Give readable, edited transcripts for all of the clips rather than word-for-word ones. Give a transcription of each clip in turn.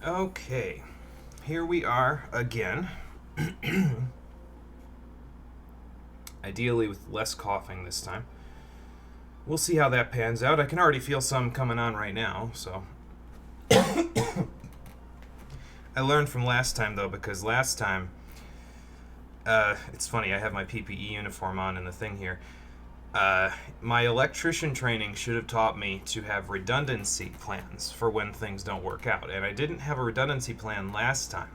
Okay, here we are again. Ideally with less coughing this time. We'll see how that pans out. I can already feel some coming on right now, so. I learned from last time, though, because last time, it's funny, I have my PPE uniform on in the thing here. My electrician training should have taught me to have redundancy plans for when things don't work out. And I didn't have a redundancy plan last time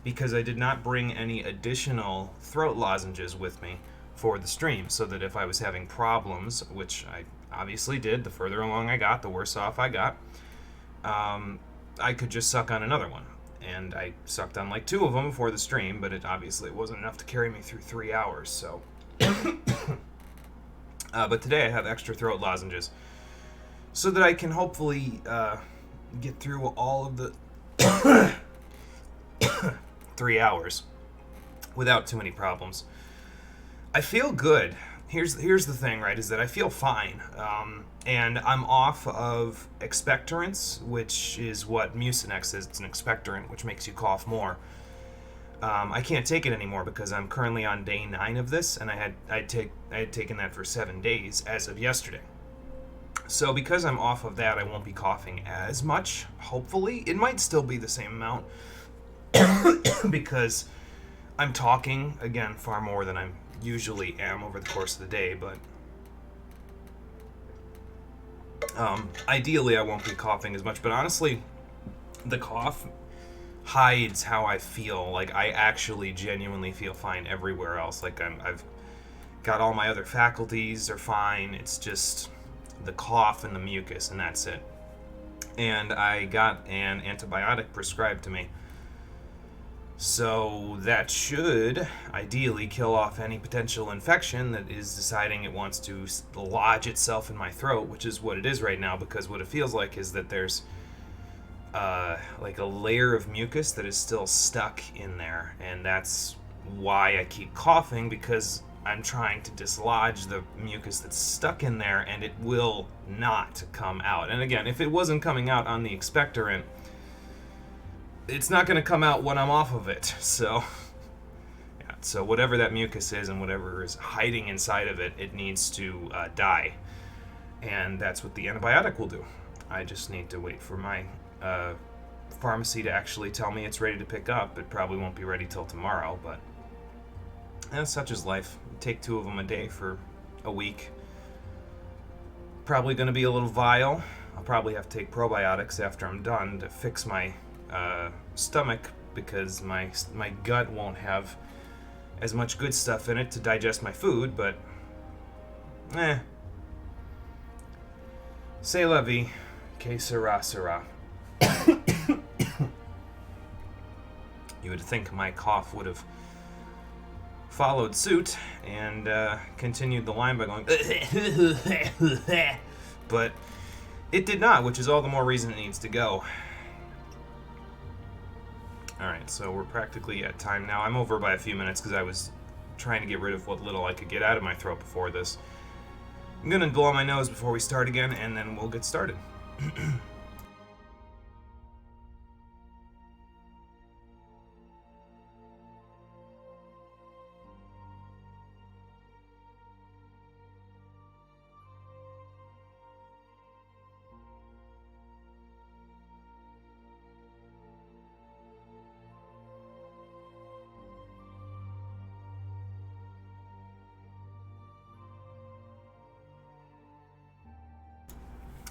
because I did not bring any additional throat lozenges with me for the stream, so that if I was having problems, which I obviously did, the further along I got, the worse off I got, I could just suck on another one. And I sucked on like 2 of them before the stream, but it obviously wasn't enough to carry me through 3 hours, so. But today I have extra throat lozenges so that I can hopefully get through all of the 3 hours without too many problems. I feel good. Here's the thing, right, is that I feel fine. And I'm off of expectorants, which is what Mucinex is. It's an expectorant, which makes you cough more. I can't take it anymore because I'm currently on day 9 of this, and I had taken that for 7 days as of yesterday. So because I'm off of that, I won't be coughing as much. Hopefully, it might still be the same amount because I'm talking again far more than I usually am over the course of the day, but ideally I won't be coughing as much. But honestly, the cough hides how I feel. Like, I actually genuinely feel fine everywhere else. Like, I've got all my other faculties are fine. It's just the cough and the mucus, and that's it. And I got an antibiotic prescribed to me, so that should ideally kill off any potential infection that is deciding it wants to lodge itself in my throat, which is what it is right now, because what it feels like is that there's like a layer of mucus that is still stuck in there, and that's why I keep coughing, because I'm trying to dislodge the mucus that's stuck in there, and it will not come out. And again, if it wasn't coming out on the expectorant, it's not going to come out when I'm off of it. So, yeah, so whatever that mucus is and whatever is hiding inside of it, it needs to die. And that's what the antibiotic will do. I just need to wait for my pharmacy to actually tell me it's ready to pick up. It probably won't be ready till tomorrow, but such is life. Take 2 of them a day for a week. Probably going to be a little vile. I'll probably have to take probiotics after I'm done to fix my stomach, because my gut won't have as much good stuff in it to digest my food, but c'est la vie, que sera sera. You would think my cough would have followed suit and continued the line by going but it did not, which is all the more reason it needs to go. Alright, so we're practically at time now. I'm over by a few minutes because I was trying to get rid of what little I could get out of my throat before this. I'm gonna blow my nose before we start again, and then we'll get started.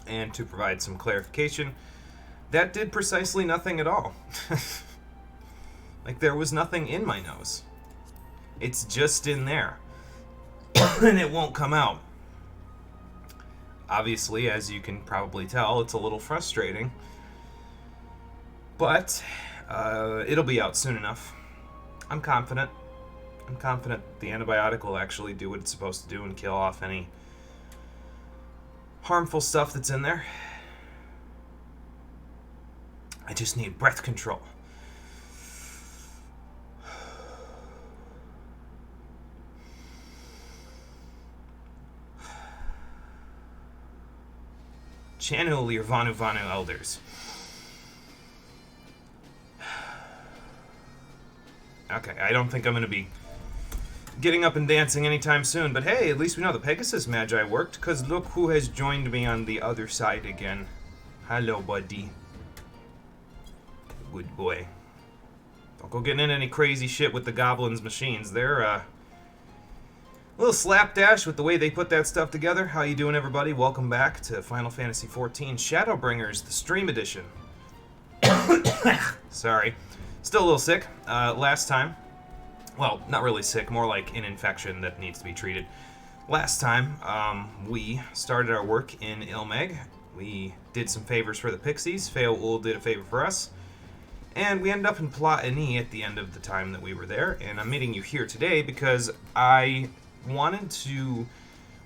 And to provide some clarification, that did precisely nothing at all. Like, there was nothing in my nose. It's just in there. And it won't come out. Obviously, as you can probably tell, it's a little frustrating. But it'll be out soon enough. I'm confident. I'm confident the antibiotic will actually do what it's supposed to do and kill off any harmful stuff that's in there. I just need breath control. Channel your Vanu Vanu elders. Okay, I don't think I'm going to be getting up and dancing anytime soon, but hey, at least we know the Pegasus Magi worked, because look who has joined me on the other side again. Hello, buddy. Good boy. Don't go getting into any crazy shit with the Goblins machines. They're, a little slapdash with the way they put that stuff together. How you doing, everybody? Welcome back to Final Fantasy XIV Shadowbringers, the Stream Edition. Sorry. Still a little sick. Last time, well, not really sick, more like an infection that needs to be treated. Last time, we started our work in Ilmeg. We did some favors for the Pixies. Feoul did a favor for us. And we ended up in Plot Ani at the end of the time that we were there. And I'm meeting you here today because I wanted to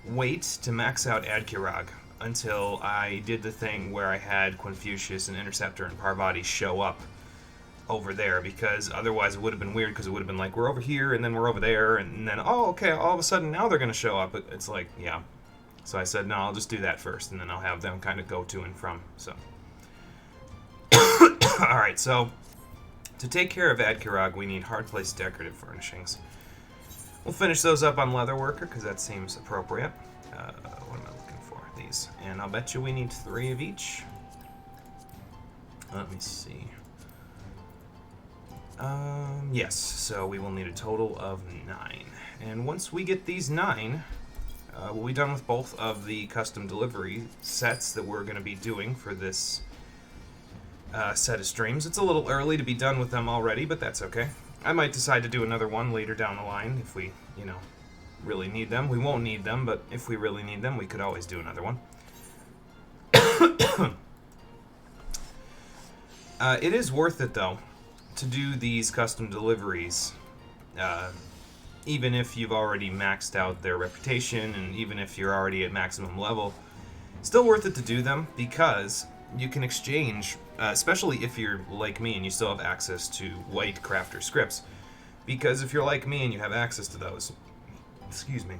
wait to max out Adkirag until I did the thing where I had Confucius and Interceptor and Parvati show up over there, because otherwise it would have been weird, because it would have been like, we're over here and then we're over there, and then, oh, okay, all of a sudden now they're going to show up. It's like, yeah. So I said, no, I'll just do that first, and then I'll have them kind of go to and from, so. Alright, so to take care of Adkirag, we need hard place decorative furnishings. We'll finish those up on Leatherworker, because that seems appropriate. What am I looking for? These. And I'll bet you we need 3 of each. Let me see. Yes, so we will need a total of 9. And once we get these 9, we'll be done with both of the custom delivery sets that we're going to be doing for this set of streams. It's a little early to be done with them already, but that's okay. I might decide to do another one later down the line if we, you know, really need them. We won't need them, but if we really need them, we could always do another one. It is worth it, though, to do these custom deliveries, even if you've already maxed out their reputation, and even if you're already at maximum level. Still worth it to do them, because you can exchange, especially if you're like me and you still have access to white crafter scripts, because if you're like me and you have access to those, excuse me,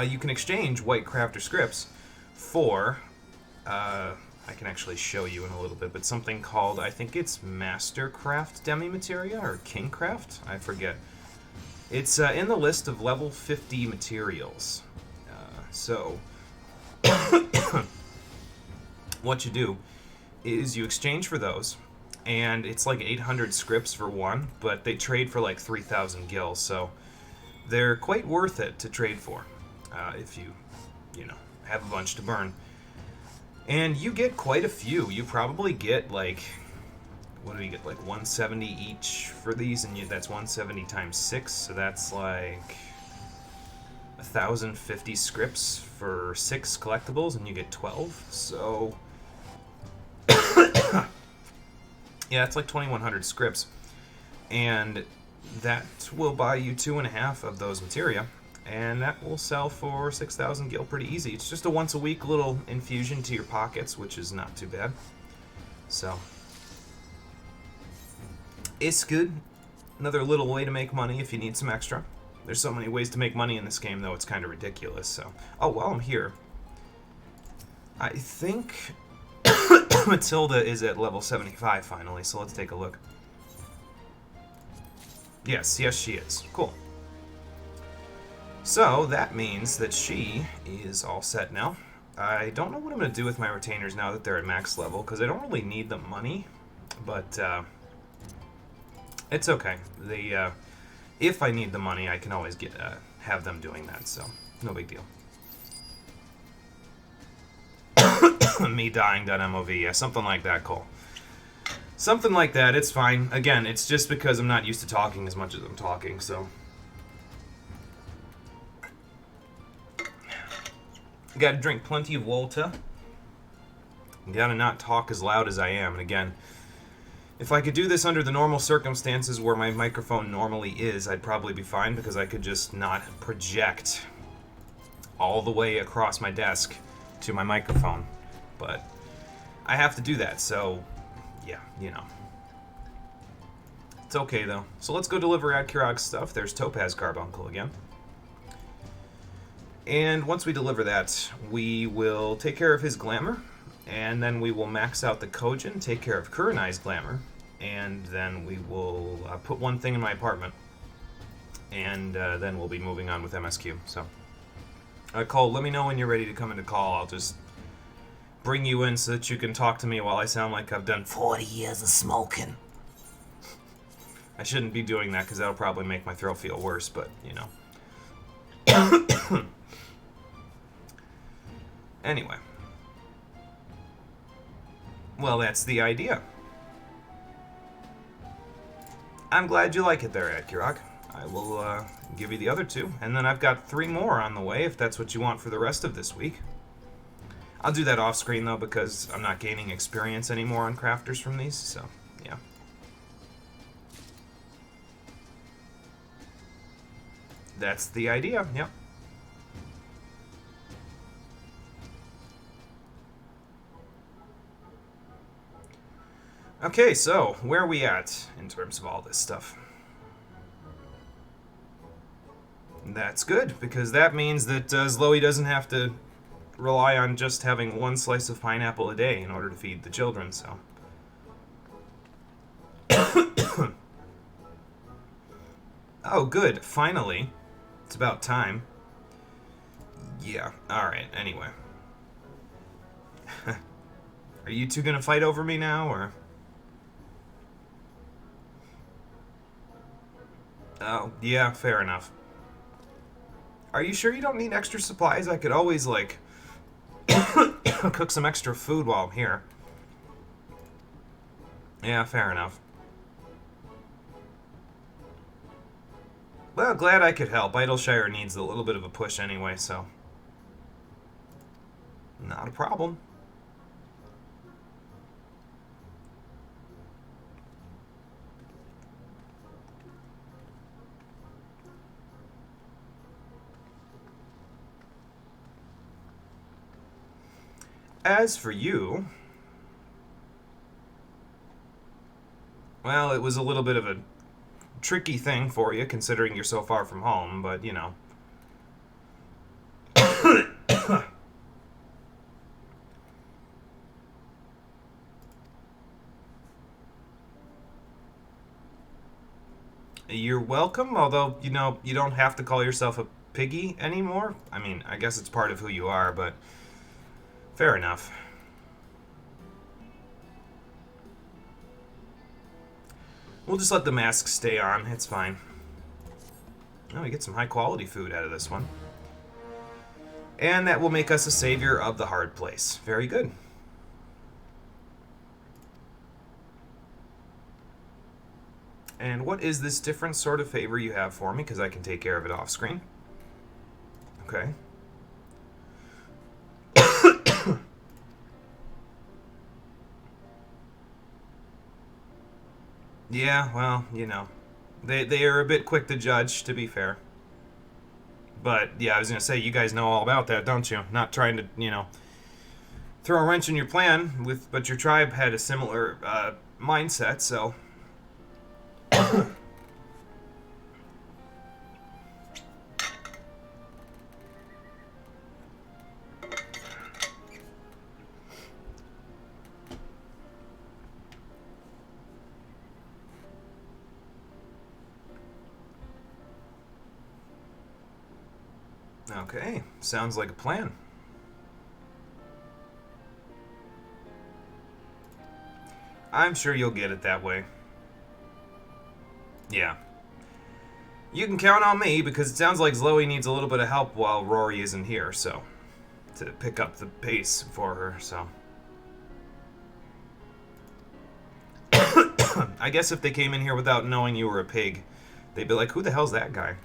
you can exchange white crafter scripts for, I can actually show you in a little bit, but something called, I think it's Mastercraft Demi-Materia, or Kingcraft? I forget. It's in the list of level 50 materials. So, what you do is you exchange for those, and it's like 800 scripts for one, but they trade for like 3,000 gil, so they're quite worth it to trade for, if you know, have a bunch to burn. And you get quite a few. You probably get like, what do you get, like 170 each for these, and that's 170 times 6, so that's like 1,050 scripts for 6 collectibles, and you get 12, so yeah, it's like 2,100 scripts, and that will buy you 2.5 of those materia, and that will sell for 6,000 gil pretty easy. It's just a once-a-week little infusion to your pockets, which is not too bad. So, it's good. Another little way to make money if you need some extra. There's so many ways to make money in this game, though, it's kind of ridiculous. So, oh, while I'm here, I think Matilda is at level 75 finally, so let's take a look. Yes, she is. Cool. So, that means that she is all set now. I don't know what I'm going to do with my retainers now that they're at max level, because I don't really need the money, but it's okay. If I need the money, I can always have them doing that, so no big deal. Me dying.mov, yeah, something like that, Cole. Something like that, it's fine. Again, it's just because I'm not used to talking as much as I'm talking, so. Gotta drink plenty of Volta. Gotta not talk as loud as I am, and again, if I could do this under the normal circumstances where my microphone normally is, I'd probably be fine, because I could just not project all the way across my desk to my microphone. But I have to do that, so yeah, you know. It's okay, though. So let's go deliver Adkirag's stuff. There's Topaz Carbuncle again. And once we deliver that, we will take care of his glamour, and then we will max out the Kojin, take care of Kurenai's glamour, and then we will put one thing in my apartment, and then we'll be moving on with MSQ. So, Cole, let me know when you're ready to come into call. I'll just bring you in so that you can talk to me while I sound like I've done 40 years of smoking. I shouldn't be doing that because that'll probably make my throat feel worse, but, you know. Anyway. Well, that's the idea. I'm glad you like it there, Adkirok. I will give you the other two, and then I've got 3 more on the way if that's what you want for the rest of this week. I'll do that off-screen, though, because I'm not gaining experience anymore on crafters from these, so, yeah. That's the idea, yep. Okay, so, where are we at in terms of all this stuff? That's good, because that means that Zloey doesn't have to rely on just having 1 slice of pineapple a day in order to feed the children, so. Oh, good, finally. It's about time. Yeah, alright, anyway. Are you two gonna fight over me now, or? Oh, yeah, fair enough. Are you sure you don't need extra supplies? I could always, like, cook some extra food while I'm here. Yeah, fair enough. Well, glad I could help. Idleshire needs a little bit of a push anyway, so. Not a problem. As for you, well, it was a little bit of a tricky thing for you, considering you're so far from home, but, you know. You're welcome, although, you know, you don't have to call yourself a piggy anymore. I mean, I guess it's part of who you are, but fair enough. We'll just let the mask stay on. It's fine. Oh, we get some high-quality food out of this one. And that will make us a savior of the hard place. Very good. And what is this different sort of favor you have for me? Because I can take care of it off-screen. Okay. Yeah, well, you know. They are a bit quick to judge, to be fair. But, yeah, I was going to say, you guys know all about that, don't you? Not trying to, you know, throw a wrench in your plan, but your tribe had a similar mindset, so. Okay, sounds like a plan. I'm sure you'll get it that way. Yeah. You can count on me, because it sounds like Zloey needs a little bit of help while Rory isn't here, so. To pick up the pace for her, so. I guess if they came in here without knowing you were a pig, they'd be like, who the hell's that guy?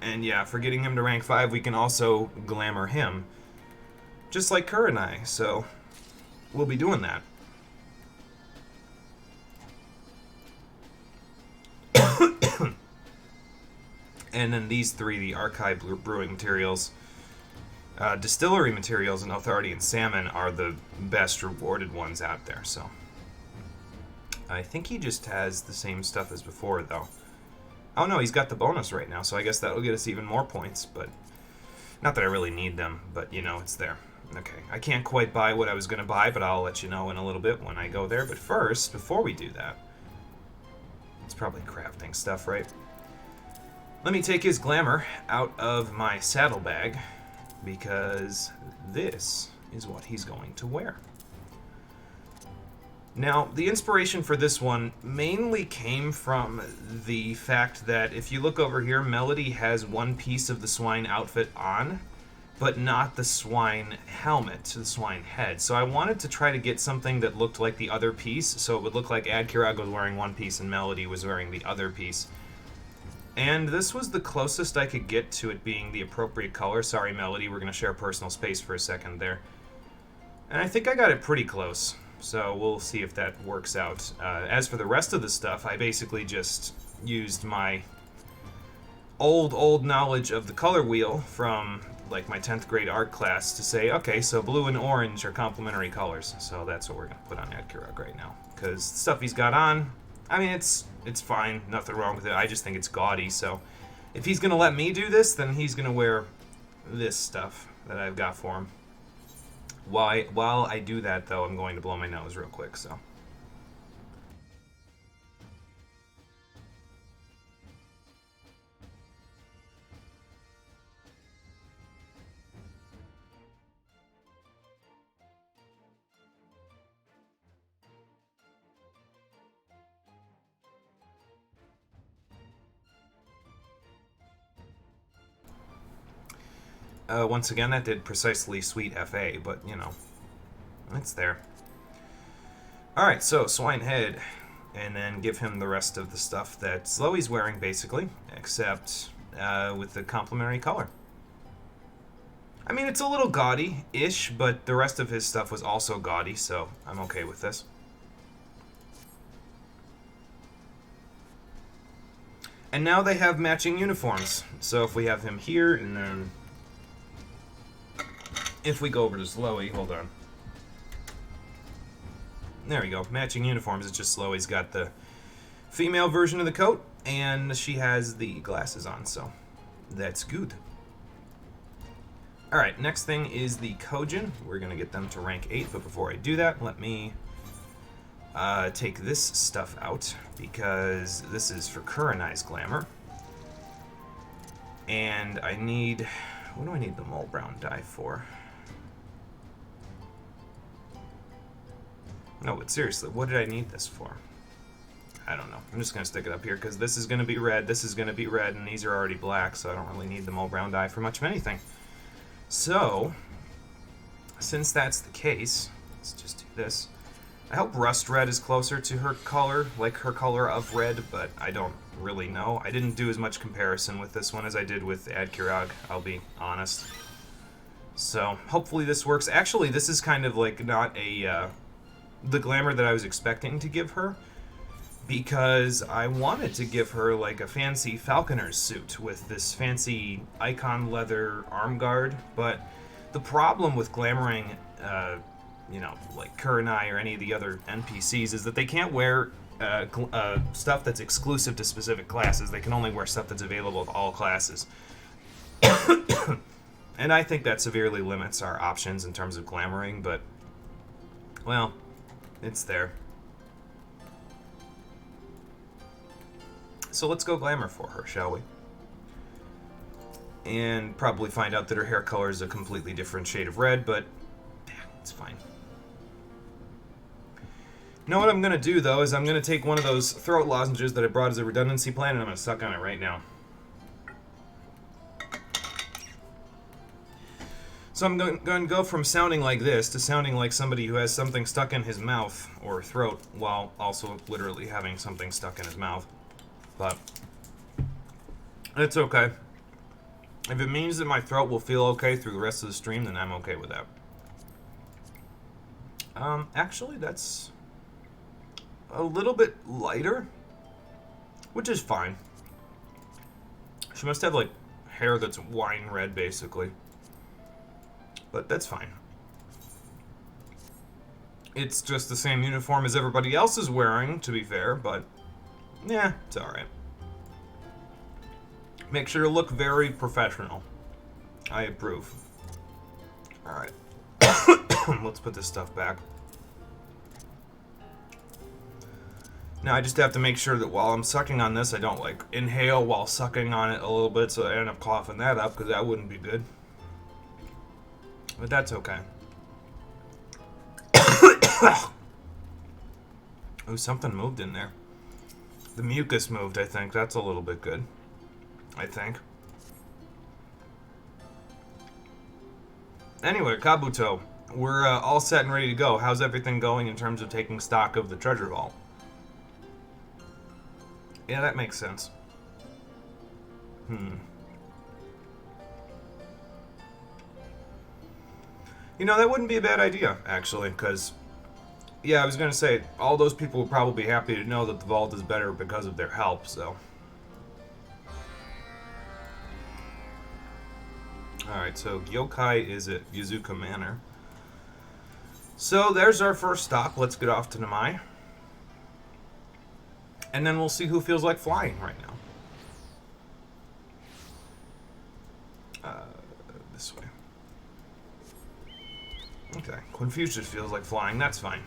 And yeah, for getting him to rank 5, we can also glamour him. Just like Kerr and I, so we'll be doing that. And then these 3, the archive brewing materials, distillery materials, and authority and salmon are the best rewarded ones out there, so. I think he just has the same stuff as before, though. Oh no, he's got the bonus right now, so I guess that'll get us even more points, but not that I really need them, but you know, it's there. Okay, I can't quite buy what I was going to buy, but I'll let you know in a little bit when I go there. But first, before we do that, it's probably crafting stuff, right? Let me take his glamour out of my saddlebag, because this is what he's going to wear. Now, the inspiration for this one mainly came from the fact that if you look over here, Melody has one piece of the swine outfit on, but not the swine helmet, the swine head. So I wanted to try to get something that looked like the other piece, so it would look like Adkirag was wearing one piece and Melody was wearing the other piece. And this was the closest I could get to it being the appropriate color. Sorry, Melody, we're going to share personal space for a second there. And I think I got it pretty close, so we'll see if that works out. As for the rest of the stuff, I basically just used my old knowledge of the color wheel from like my 10th grade art class to say, okay, so blue and orange are complementary colors. So that's what we're going to put on Adkirag right now. Because the stuff he's got on, I mean, it's fine, nothing wrong with it. I just think it's gaudy, so if he's going to let me do this, then he's going to wear this stuff that I've got for him. While I do that, though, I'm going to blow my nose real quick, so. Once again, that did precisely sweet FA, but, you know, it's there. Alright, so Swine Head, and then give him the rest of the stuff that Sloey's wearing, basically, except with the complementary color. I mean, it's a little gaudy-ish, but the rest of his stuff was also gaudy, so I'm okay with this. And now they have matching uniforms. So if we have him here, and then if we go over to Sloey, hold on. There we go. Matching uniforms. It's just Sloey's got the female version of the coat, and she has the glasses on, so that's good. Alright, next thing is the Kojin. We're going to get them to rank 8, but before I do that, let me take this stuff out, because this is for Kurenai's glamour. And I need... what do I need the mole brown dye for? No, but seriously, what did I need this for? I don't know. I'm just going to stick it up here, because this is going to be red, this is going to be red, and these are already black, so I don't really need the mole brown dye for much of anything. So, since that's the case, let's just do this. I hope rust red is closer to her color, like her color of red, but I don't really know. I didn't do as much comparison with this one as I did with Adkirag, I'll be honest. So, hopefully this works. Actually, this is kind of like not a... the glamour that I was expecting to give her, because I wanted to give her like a fancy falconer's suit with this fancy icon leather arm guard, but the problem with glamoring, you know, like Kurenai or any of the other NPCs is that they can't wear stuff that's exclusive to specific classes. They can only wear stuff that's available to all classes. And I think that severely limits our options in terms of glamoring, but, well, it's there. So let's go glamour for her, shall we? And probably find out that her hair color is a completely different shade of red, but yeah, it's fine. You know what I'm going to do, though, is I'm going to take one of those throat lozenges that I brought as a redundancy plan, and I'm going to suck on it right now. So I'm going to go from sounding like this to sounding like somebody who has something stuck in his mouth or throat while also literally having something stuck in his mouth. But it's okay. If it means that my throat will feel okay through the rest of the stream, then I'm okay with that. Actually, that's a little bit lighter, which is fine. She must have, like, hair that's wine red, basically. But that's fine. It's just the same uniform as everybody else is wearing, to be fair, but yeah, it's alright. Make sure to look very professional. I approve. Alright. Let's put this stuff back. Now I just have to make sure that while I'm sucking on this, I don't like inhale while sucking on it a little bit, so I end up coughing that up, because that wouldn't be good. But that's okay. Oh, something moved in there. The mucus moved, I think. That's a little bit good. I think. Anyway, Kabuto, we're all set and ready to go. How's everything going in terms of taking stock of the treasure vault? Yeah, that makes sense. You know, that wouldn't be a bad idea, actually, because, yeah, I was going to say, all those people would probably be happy to know that the vault is better because of their help, so. Alright, so Gyokai is at Yuzuka Manor. So, there's our first stop. Let's get off to Namai. And then we'll see who feels like flying right now. This way. Okay, Confucius feels like flying. That's fine.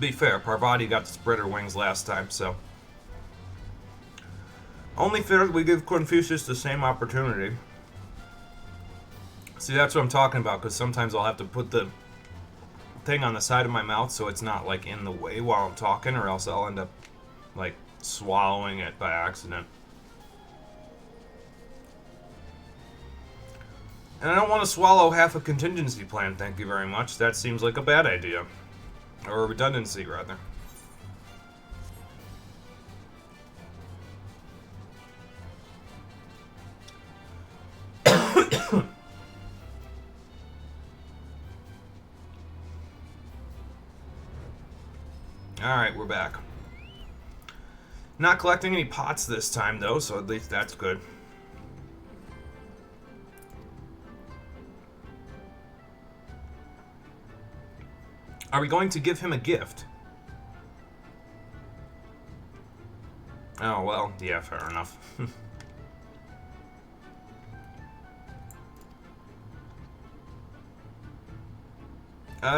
Be fair, Parvati got to spread her wings last time, so... Only fair that we give Confucius the same opportunity. See, that's what I'm talking about, because sometimes I'll have to put the thing on the side of my mouth so it's not, like, in the way while I'm talking, or else I'll end up, like, swallowing it by accident. And I don't want to swallow half a contingency plan, thank you very much. That seems like a bad idea. Or a redundancy, rather. Alright, we're back. Not collecting any pots this time, though, so at least that's good. Are we going to give him a gift? Oh, well, yeah, fair enough.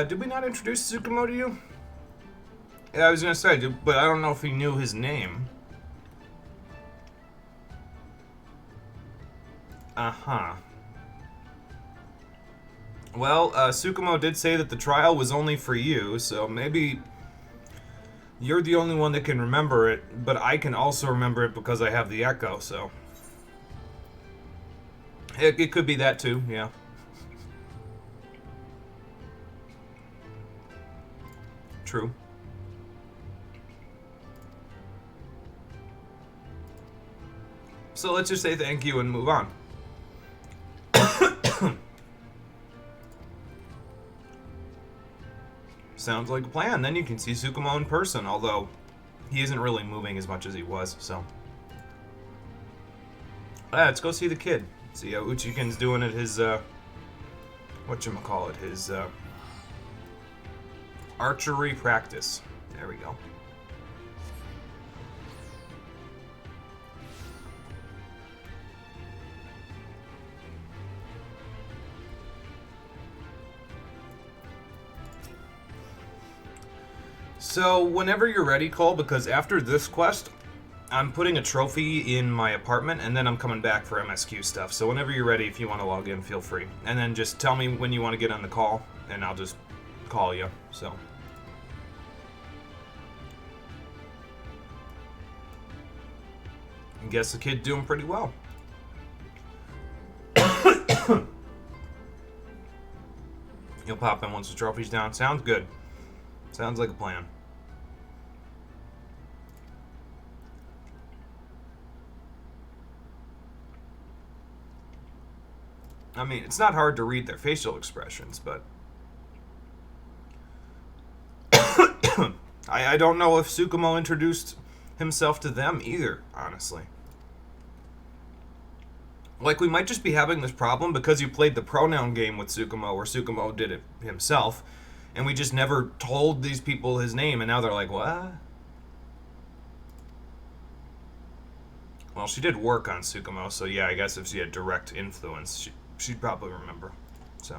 Did we not introduce Tsukumo to you? Yeah, I was gonna say, but I don't know if he knew his name. Uh-huh. Well, Tsukumo did say that the trial was only for you, so maybe you're the only one that can remember it, but I can also remember it because I have the echo, so... It could be that too, yeah. True. So let's just say thank you and move on. Sounds like a plan. Then you can see Tsukumo in person, although he isn't really moving as much as he was, so. Let's go see the kid. See how Uchiken's doing at his, whatchamacallit, his, archery practice. There we go. So, whenever you're ready, Cole, because after this quest, I'm putting a trophy in my apartment, and then I'm coming back for MSQ stuff. So whenever you're ready, if you want to log in, feel free. And then just tell me when you want to get on the call, and I'll just call you, so... I guess the kid's doing pretty well. You'll pop in once the trophy's down. Sounds good. Sounds like a plan. I mean, it's not hard to read their facial expressions, but... I don't know if Tsukumo introduced himself to them either, honestly. Like, we might just be having this problem because you played the pronoun game with Tsukumo, where Tsukumo did it himself, and we just never told these people his name, and now they're like, what? Well, she did work on Tsukumo, so yeah, I guess if she had direct influence, she'd probably remember. So.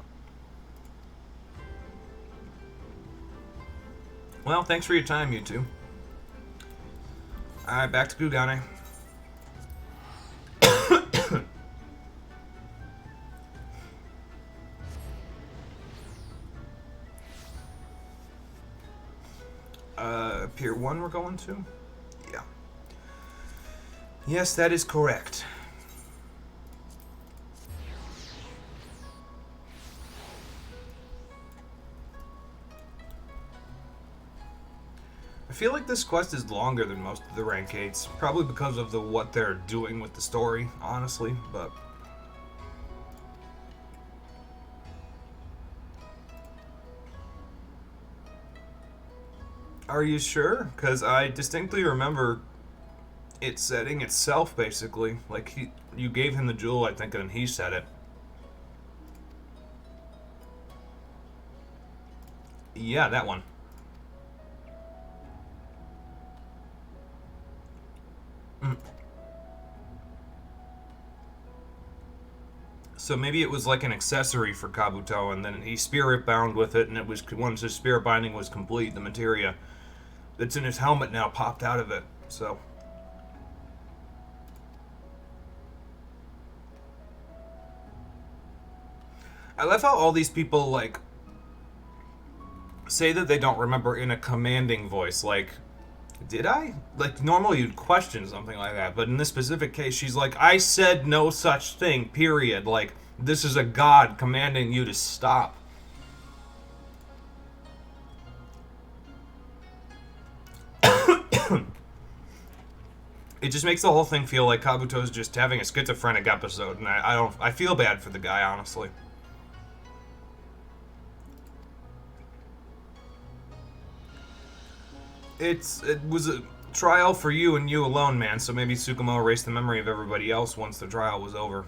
Well, thanks for your time, you two. Alright, back to Kugane. Pier 1 we're going to? Yeah. Yes, that is correct. I feel like this quest is longer than most of the rank 8s, probably because of what they're doing with the story, honestly, but... Are you sure? Because I distinctly remember it setting itself, basically. Like, you gave him the jewel, I think, and he said it. Yeah, that one. So maybe it was like an accessory for Kabuto, and then he spirit bound with it, and it was once his spirit binding was complete, the materia that's in his helmet now popped out of it. So I love how all these people like say that they don't remember in a commanding voice. Like, did I? Like, normally you'd question something like that, but in this specific case, she's like, I said no such thing, period. Like, this is a god commanding you to stop. It just makes the whole thing feel like Kabuto's just having a schizophrenic episode, and I feel bad for the guy, honestly. It was a trial for you and you alone, man, so maybe Tsukumo erased the memory of everybody else once the trial was over.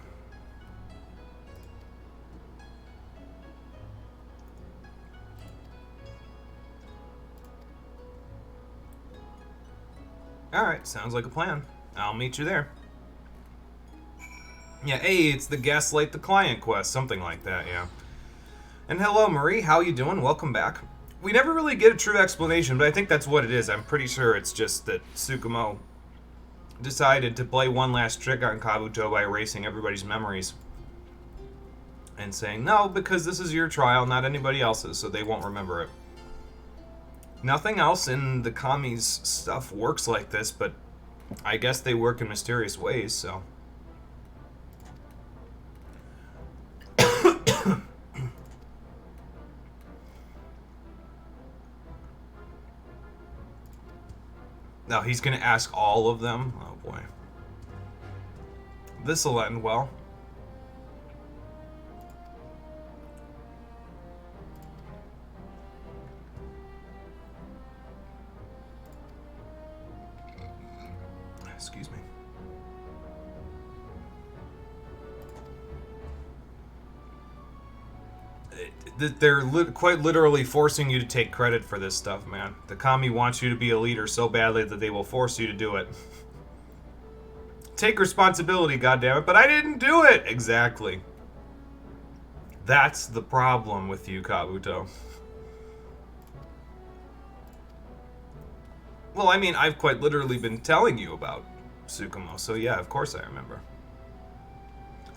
Alright, sounds like a plan. I'll meet you there. Yeah, hey, it's the Gaslight the Client quest, something like that, yeah. And hello, Marie, how you doing? Welcome back. We never really get a true explanation, but I think that's what it is. I'm pretty sure it's just that Tsukumo decided to play one last trick on Kabuto by erasing everybody's memories. And saying, no, because this is your trial, not anybody else's, so they won't remember it. Nothing else in the Kami's stuff works like this, but I guess they work in mysterious ways, so... Now he's gonna ask all of them? Oh boy. This'll end well. Excuse me. They're quite literally forcing you to take credit for this stuff, man. The Kami wants you to be a leader so badly that they will force you to do it. Take responsibility, goddammit, but I didn't do it! Exactly. That's the problem with you, Kabuto. Well, I mean, I've quite literally been telling you about Tsukumo, so yeah, of course I remember.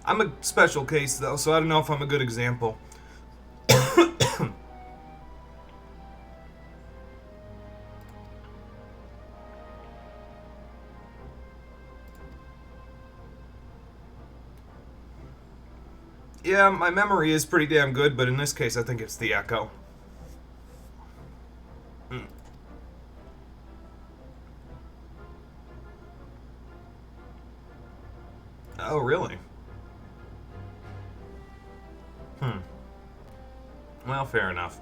I'm a special case, though, so I don't know if I'm a good example. Yeah, my memory is pretty damn good, but in this case, I think it's the echo. Oh, really? Well, fair enough.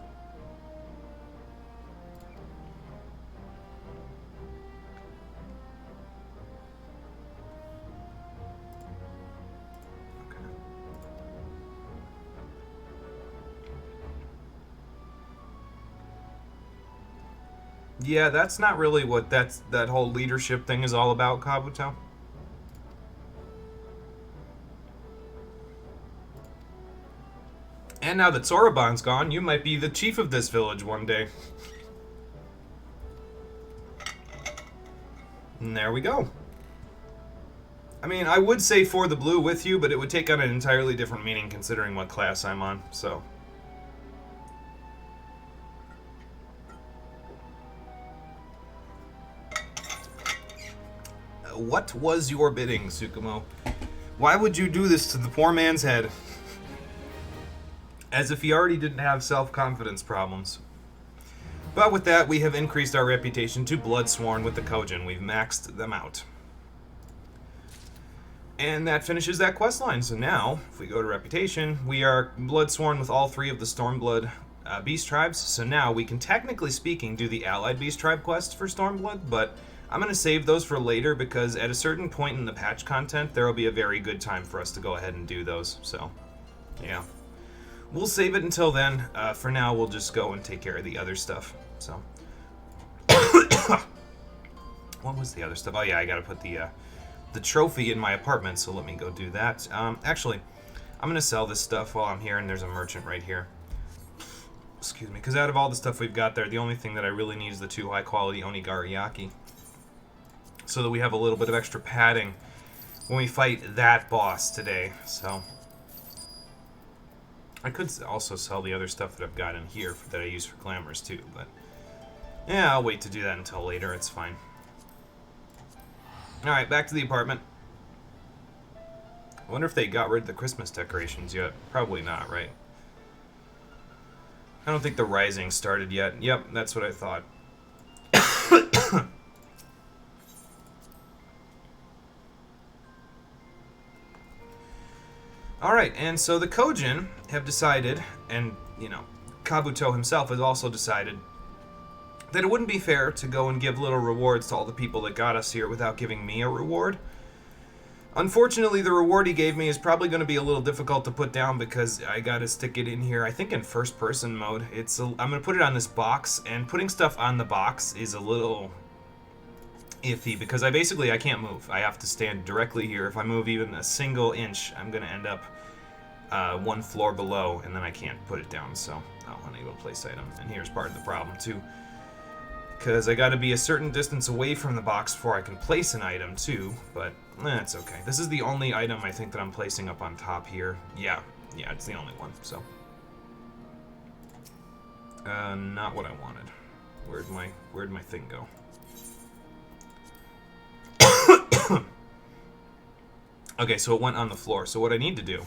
Yeah, that's not really what that whole leadership thing is all about, Kabuto. And now that Soroban's gone, you might be the chief of this village one day. And there we go. I mean, I would say for the blue with you, but it would take on an entirely different meaning considering what class I'm on, so. What was your bidding, Tsukumo? Why would you do this to the poor man's head? As if he already didn't have self-confidence problems. But with that, we have increased our reputation to Bloodsworn with the Kojin. We've maxed them out. And that finishes that quest line. So now, if we go to Reputation, we are Bloodsworn with all 3 of the Stormblood Beast Tribes. So now we can, technically speaking, do the Allied Beast Tribe quest for Stormblood, but I'm going to save those for later because at a certain point in the patch content, there will be a very good time for us to go ahead and do those. So, yeah. We'll save it until then. For now, we'll just go and take care of the other stuff. So, what was the other stuff? Oh yeah, I gotta put the trophy in my apartment. So let me go do that. Actually, I'm gonna sell this stuff while I'm here, and there's a merchant right here. Excuse me, because out of all the stuff we've got there, the only thing that I really need is the 2 high-quality Onigari-yaki, so that we have a little bit of extra padding when we fight that boss today. So. I could also sell the other stuff that I've got in here that I use for glamours too, but yeah, I'll wait to do that until later. It's fine. Alright, back to the apartment. I wonder if they got rid of the Christmas decorations yet. Probably not, right? I don't think the Rising started yet. Yep, that's what I thought. Alright, and so the Kojin have decided, and, you know, Kabuto himself has also decided, that it wouldn't be fair to go and give little rewards to all the people that got us here without giving me a reward. Unfortunately, the reward he gave me is probably going to be a little difficult to put down because I got to stick it in here, I think in first-person mode. I'm going to put it on this box, and putting stuff on the box is a little iffy because I can't move. I have to stand directly here. If I move even a single inch, I'm going to end up 1 floor below, and then I can't put it down, so unable to place item. And here's part of the problem too, because I got to be a certain distance away from the box before I can place an item too, but that's okay. This is the only item I think that I'm placing up on top here. Yeah, it's the only one, so. Not what I wanted. Where'd my thing go? Okay, so it went on the floor. So what I need to do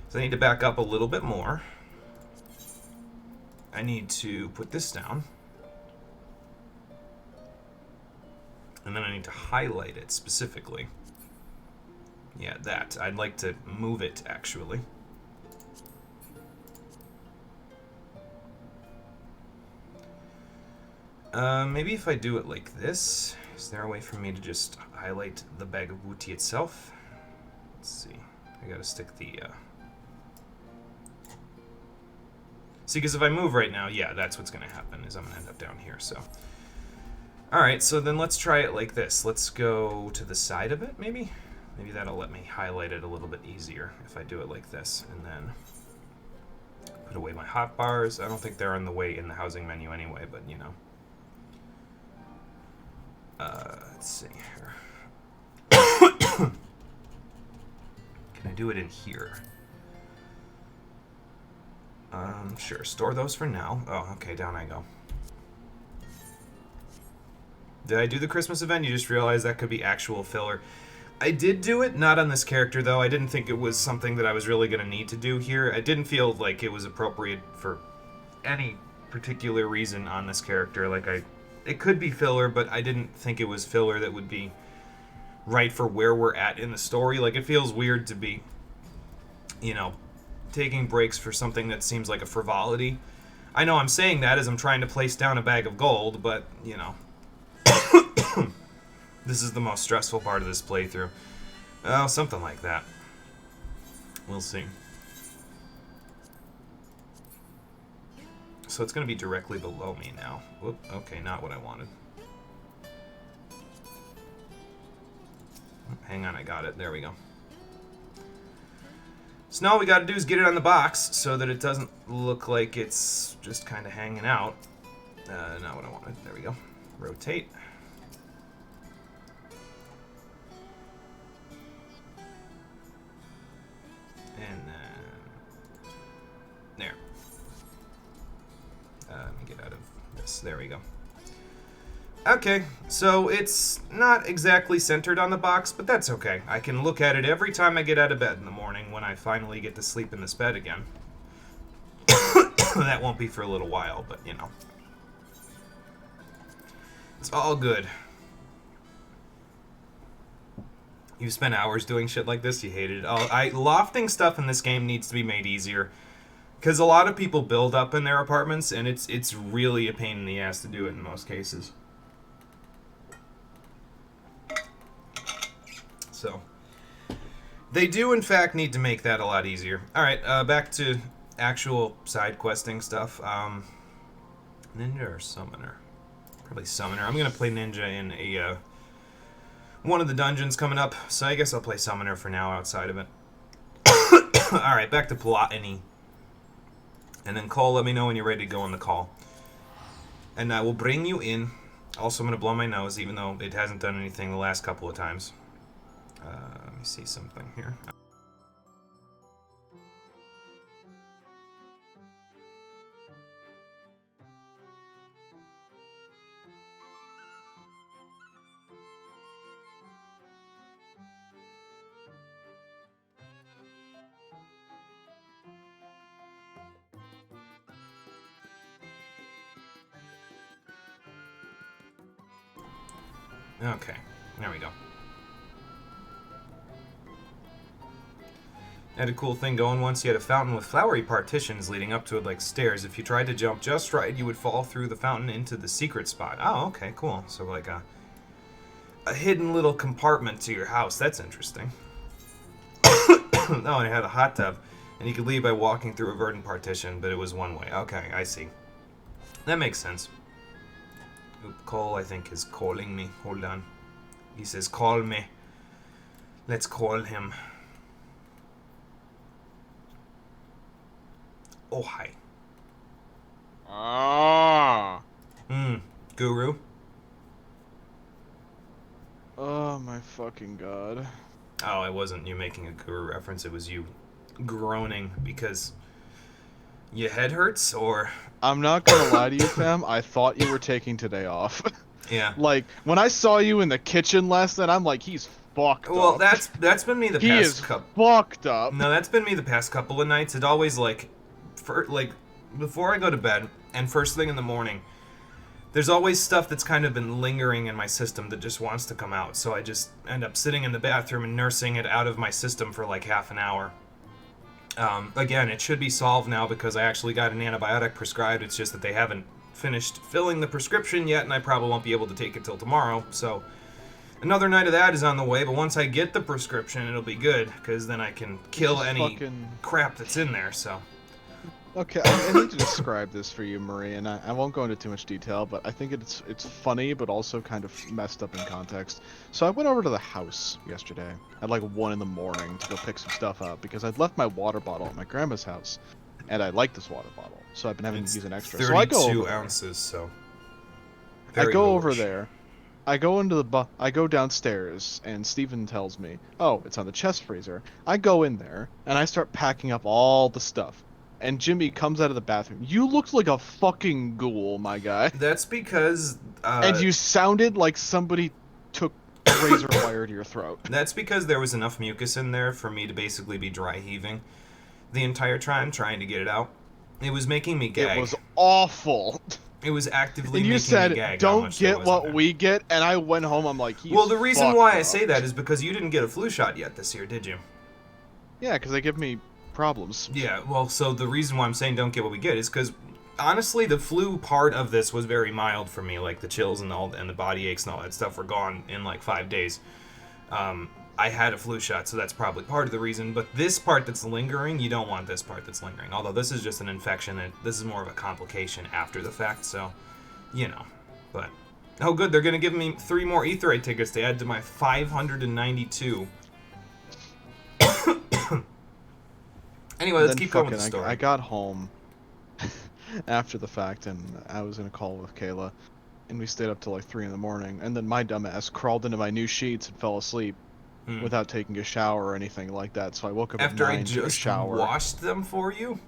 is I need to back up a little bit more. I need to put this down. And then I need to highlight it specifically. Yeah, that. I'd like to move it, actually. Maybe if I do it like this. Is there a way for me to just highlight the bag of booty itself? Let's see. I gotta stick the, See, because if I move right now, yeah, that's what's gonna happen, is I'm gonna end up down here, so. Alright, so then let's try it like this. Let's go to the side of it, maybe? Maybe that'll let me highlight it a little bit easier if I do it like this. And then put away my hotbars. I don't think they're on the way in the housing menu anyway, but you know. Let's see here. Can I do it in here? Sure. Store those for now. Oh, okay, down I go. Did I do the Christmas event? You just realized that could be actual filler. I did do it, not on this character, though. I didn't think it was something that I was really going to need to do here. I didn't feel like it was appropriate for any particular reason on this character. It could be filler, but I didn't think it was filler that would be right for where we're at in the story. Like, it feels weird to be, you know, taking breaks for something that seems like a frivolity. I know I'm saying that as I'm trying to place down a bag of gold, but, you know. This is the most stressful part of this playthrough. Oh, something like that. We'll see. So it's going to be directly below me now. Whoop, okay, not what I wanted. Hang on, I got it. There we go. So now all we gotta do is get it on the box so that it doesn't look like it's just kind of hanging out. Not what I wanted. There we go. Rotate. And then... There. Let me get out of this. There we go. Okay, so it's not exactly centered on the box, but that's okay. I can look at it every time I get out of bed in the morning when I finally get to sleep in this bed again. That won't be for a little while, but you know. It's all good. You spent hours doing shit like this, you hated it. Oh, lofting stuff in this game needs to be made easier. Because a lot of people build up in their apartments, and it's really a pain in the ass to do it in most cases. So, they do in fact need to make that a lot easier. Alright, back to actual side questing stuff. Ninja or Summoner? Probably Summoner. I'm gonna play Ninja in a, one of the dungeons coming up, so I guess I'll play Summoner for now outside of it. Alright, back to Plotiny. And then Cole, let me know when you're ready to go on the call. And I will bring you in. Also, I'm gonna blow my nose, even though it hasn't done anything the last couple of times. Let me see something here. Okay, there we go. Had a cool thing going once. You had a fountain with flowery partitions leading up to it like stairs. If you tried to jump just right, you would fall through the fountain into the secret spot. Oh, okay, cool. So like a hidden little compartment to your house. That's interesting. Oh, and it had a hot tub. And you could leave by walking through a verdant partition, but it was one way. Okay, I see. That makes sense. Oop, Cole, I think, is calling me. Hold on. He says, call me. Let's call him. Oh, hi. Ah. Guru? Oh my fucking god. Oh, it wasn't you making a Guru reference. It was you groaning because your head hurts, or... I'm not gonna lie to you, fam. I thought you were taking today off. Yeah. Like, when I saw you in the kitchen last night, I'm like, he's fucked up. Well, that's been me the past couple... He is fucked up. No, that's been me the past couple of nights. It always, before I go to bed, and first thing in the morning, there's always stuff that's kind of been lingering in my system that just wants to come out. So I just end up sitting in the bathroom and nursing it out of my system for like half an hour. Again, it should be solved now because I actually got an antibiotic prescribed. It's just that they haven't finished filling the prescription yet, and I probably won't be able to take it till tomorrow. So another night of that is on the way, but once I get the prescription, it'll be good, because then I can kill any crap that's in there, so... Okay, I need to describe this for you, Marie, and I won't go into too much detail, but I think it's funny, but also kind of messed up in context. So I went over to the house yesterday at like 1 in the morning to go pick some stuff up, because I'd left my water bottle at my grandma's house, and I like this water bottle, so I've been having to use an extra. 32 so I go over ounces, so... I go over there. I go into I go downstairs, and Steven tells me, oh, it's on the chest freezer. I go in there, and I start packing up all the stuff. And Jimmy comes out of the bathroom. You looked like a fucking ghoul, my guy. That's because... and you sounded like somebody took razor wire to your throat. That's because there was enough mucus in there for me to basically be dry heaving the entire time, trying to get it out. It was making me gag. It was awful. It was actively and you making said, me gag. Don't get what we get, and I went home, I'm like, well, the reason why I say that is because you didn't get a flu shot yet this year, did you? Yeah, because they give me problems. Yeah, well, so the reason why I'm saying don't get what we get is because, honestly, the flu part of this was very mild for me. Like, the chills and the body aches and all that stuff were gone in, like, 5 days. I had a flu shot, so that's probably part of the reason. But this part that's lingering, you don't want this part that's lingering. Although this is just an infection, and this is more of a complication after the fact, so, you know. But, oh good, they're going to give me 3 more Aetheryte tickets to add to my 592. Anyway, And let's then keep going with fucking, the story. I got home after the fact, and I was in a call with Kayla, and we stayed up till like 3 in the morning. And then my dumbass crawled into my new sheets and fell asleep Hmm. without taking a shower or anything like that. So I woke up at After I 9, took a just shower. washed them for you?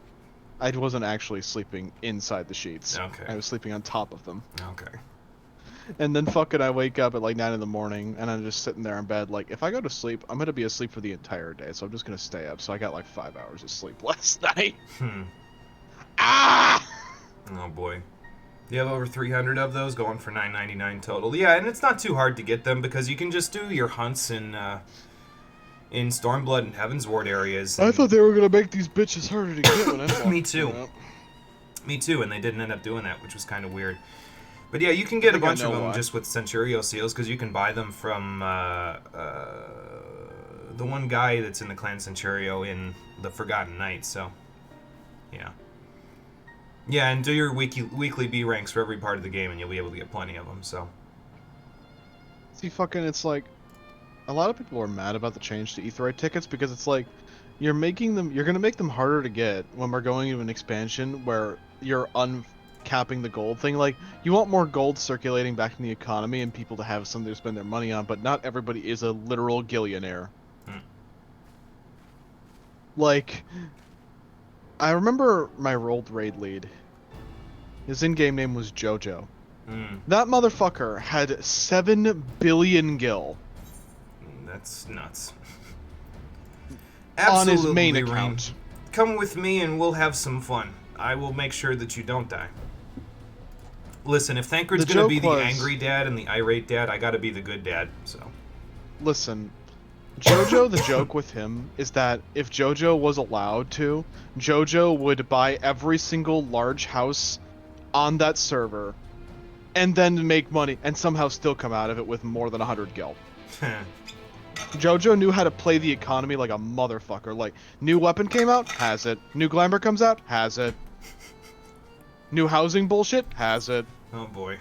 I wasn't actually sleeping inside the sheets. Okay. I was sleeping on top of them. Okay. And then fucking I wake up at like 9 in the morning, and I'm just sitting there in bed like, if I go to sleep, I'm gonna be asleep for the entire day, so I'm just gonna stay up. So I got like 5 hours of sleep last night. Hmm. Ah! Oh boy. You have over 300 of those going for $9.99 total. Yeah, and it's not too hard to get them because you can just do your hunts in Stormblood and Heavensward areas. I And thought they were gonna make these bitches harder to get when I Me too. Up. Me too, and they didn't end up doing that, which was kind of weird. But yeah, you can get a bunch of them just with Centurio seals because you can buy them from the one guy that's in the Clan Centurio in the Forgotten Knights. So, yeah. Yeah, and do your weekly B ranks for every part of the game, and you'll be able to get plenty of them. So, See, fucking, it's like, a lot of people are mad about the change to Aetheryte tickets because it's like, you're gonna make them harder to get when we're going into an expansion where you're uncapping the gold thing. Like, you want more gold circulating back in the economy and people to have something to spend their money on, but not everybody is a literal gillionaire. Hmm. Like, I remember my old raid lead. His in-game name was Jojo. That motherfucker had 7 billion gil. That's nuts. On his main Rain. account. Come with me and we'll have some fun. I will make sure that you don't die. Listen, if Thancred's The gonna be joke the was- angry dad and the irate dad, I gotta be the good dad, so. Listen, Jojo, the joke with him is that if Jojo was allowed to, Jojo would buy every single large house on that server and then make money and somehow still come out of it with more than 100 gil. Jojo knew how to play the economy like a motherfucker. Like, new weapon came out? Has it. New glamour comes out? Has it. New housing bullshit? Has it. Oh boy.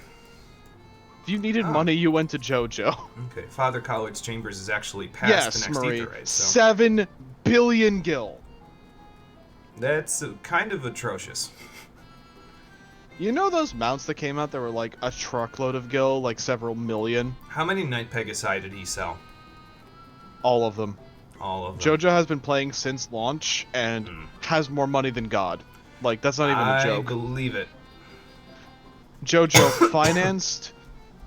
If you needed money, you went to Jojo. Okay, Father College Chambers is actually past Yes, the next Marie. Aetheryte, so. 7 billion gil. That's kind of atrocious. You know those mounts that came out that were like a truckload of gil, like several million? How many Night Pegasi did he sell? All of them. All of them. Jojo has been playing since launch and has more money than God. Like, that's not even a joke. I believe it. Jojo financed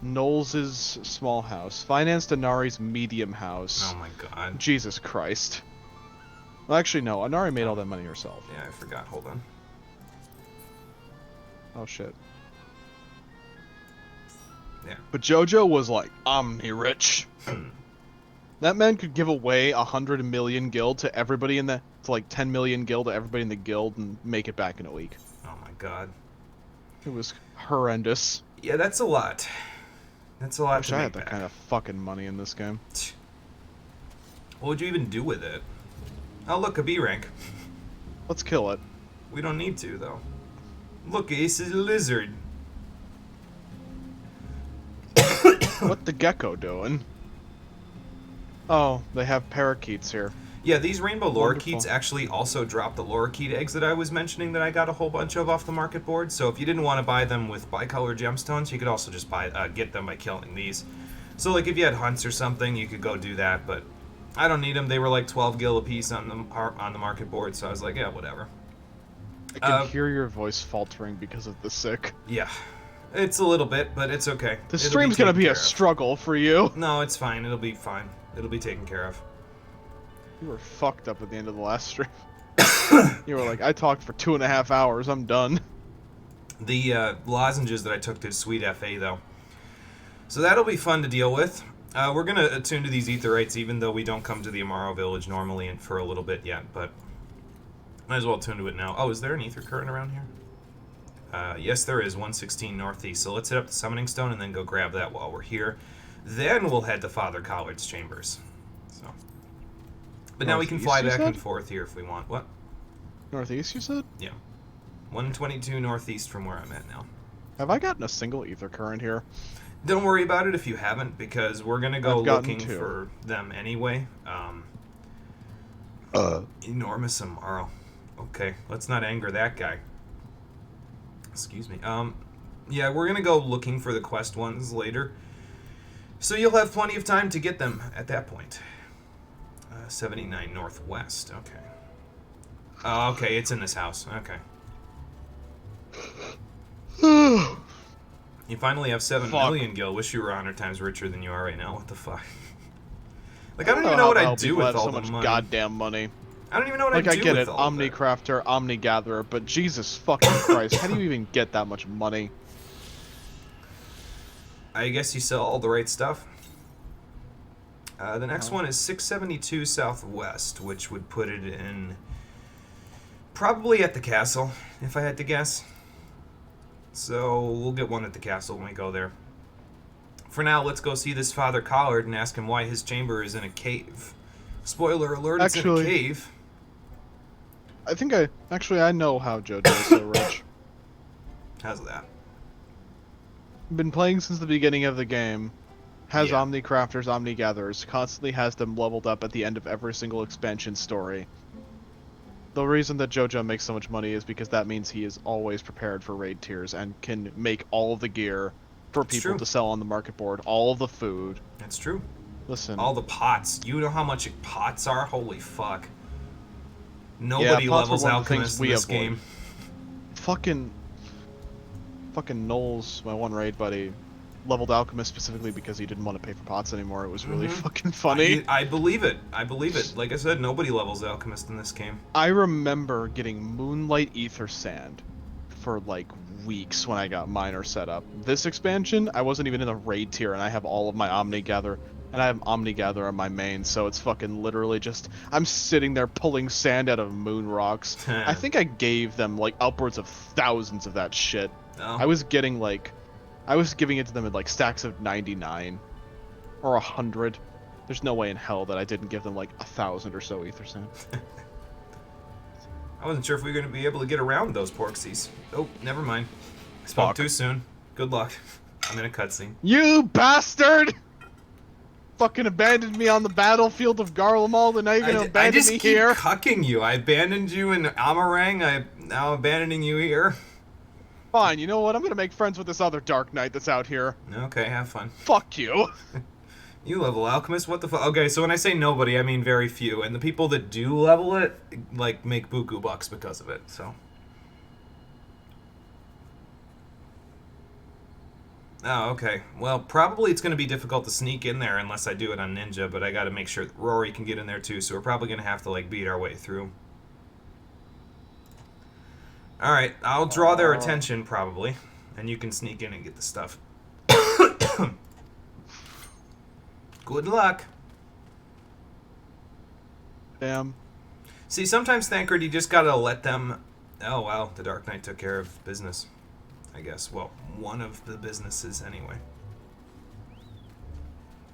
Knowles' small house, financed Anari's medium house. Oh my god. Jesus Christ. Well, actually, no. Anari made all that money herself. Yeah, I forgot. Hold on. Oh, shit. Yeah. But Jojo was like, omni-rich. That man could give away 100 million gil to everybody in the... to like 10 million gil to everybody in the guild and make it back in a week. Oh my god. It was horrendous. Yeah, that's a lot. That's a lot Wish to I make had that back. kind of fucking money in this game. What would you even do with it? Oh, look, a B rank. Let's kill it. We don't need to, though. Look, Ace is a lizard. What the gecko doing? Oh, they have parakeets here. Yeah, these rainbow Wonderful. lorikeets actually also drop the lorikeet eggs that I was mentioning that I got a whole bunch of off the market board. So if you didn't want to buy them with bicolor gemstones, you could also just get them by killing these. So like if you had hunts or something, you could go do that. But I don't need them. They were like 12 gil a piece on the market board. So I was like, yeah, whatever. I can hear your voice faltering because of the sick. Yeah, it's a little bit, but it's okay. The stream's gonna be a struggle for you. No, it's fine. It'll be fine. It'll be taken care of. You were fucked up at the end of the last stream. You were like, I talked for 2.5 hours, I'm done. The lozenges that I took did sweet FA, though. So that'll be fun to deal with. We're going to attune to these Aetherites, even though we don't come to the Amaro village normally and for a little bit yet, but might as well attune to it now. Oh, is there an Aether current around here? Yes, there is, 116 northeast. So let's hit up the Summoning Stone and then go grab that while we're here. Then we'll head to Father Collard's chambers. So, but now we can fly back and forth here if we want. What? Northeast, you said? Yeah. 122 northeast from where I'm at now. Have I gotten a single ether current here? Don't worry about it if you haven't, because we're gonna go I've gotten looking 2. for them anyway. Enormous Amaro. Okay, let's not anger that guy. Excuse me. Yeah, we're gonna go looking for the quest ones later. So you'll have plenty of time to get them at that point. 79 Northwest, okay. Oh, okay, it's in this house, okay. You finally have 7 million gil. Wish you were 100 times richer than you are right now. What the fuck? Like, I don't even know what I'd do with all the money. Goddamn money. I don't even know what I'd do with all Like, I get it, Omni-Crafter, Omni-Gatherer, but Jesus fucking Christ, how do you even get that much money? I guess you sell all the right stuff. The next one is 672 Southwest, which would put it in probably at the castle, if I had to guess. So we'll get one at the castle when we go there. For now, let's go see this Father Collard and ask him why his chamber is in a cave. Spoiler alert, it's in a cave. I know how JoJo is so rich. How's that? Been playing since the beginning of the game. Has Omni-Crafters, Omni-Gatherers. Constantly has them leveled up at the end of every single expansion story. The reason that JoJo makes so much money is because that means he is always prepared for raid tiers and can make all of the gear for people to sell on the market board, all of the food. That's true. Listen. All the pots. You know how much pots are? Holy fuck. Nobody levels alchemist in this game. Fucking Knowles, my one raid buddy, leveled alchemist specifically because he didn't want to pay for pots anymore. It was really fucking funny. I believe it. I believe it. Like I said, nobody levels alchemist in this game. I remember getting Moonlight Ether Sand for like weeks when I got miner set up. This expansion, I wasn't even in the raid tier, and I have all of my Omni Gather, and I have Omni Gather on my main, so it's fucking literally just I'm sitting there pulling sand out of moon rocks. I think I gave them like upwards of thousands of that shit. Oh. I was giving it to them in like stacks of 99 or 100. There's no way in hell that I didn't give them like 1,000 or so ether sand. I wasn't sure if we were going to be able to get around those porksies. Oh, never mind. Spoke too soon. Good luck. I'm in a cutscene. You bastard! Fucking abandoned me on the battlefield of Garlemald, and now you're gonna abandon me here? I just keep cucking you. I abandoned you in Amarang. I'm now abandoning you here. Fine, you know what? I'm gonna make friends with this other Dark Knight that's out here. Okay, have fun. Fuck you. You level alchemist? What the fuck? Okay, so when I say nobody, I mean very few. And the people that do level it, like, make buku bucks because of it, so. Oh, okay. Well, probably it's going to be difficult to sneak in there unless I do it on Ninja, but I got to make sure that Rory can get in there too, so we're probably going to have to, like, beat our way through. Alright, I'll draw their attention, probably, and you can sneak in and get the stuff. Good luck. Damn. See, sometimes, Thancred, you just gotta let them... Oh, wow, the Dark Knight took care of business, I guess. Well, one of the businesses, anyway.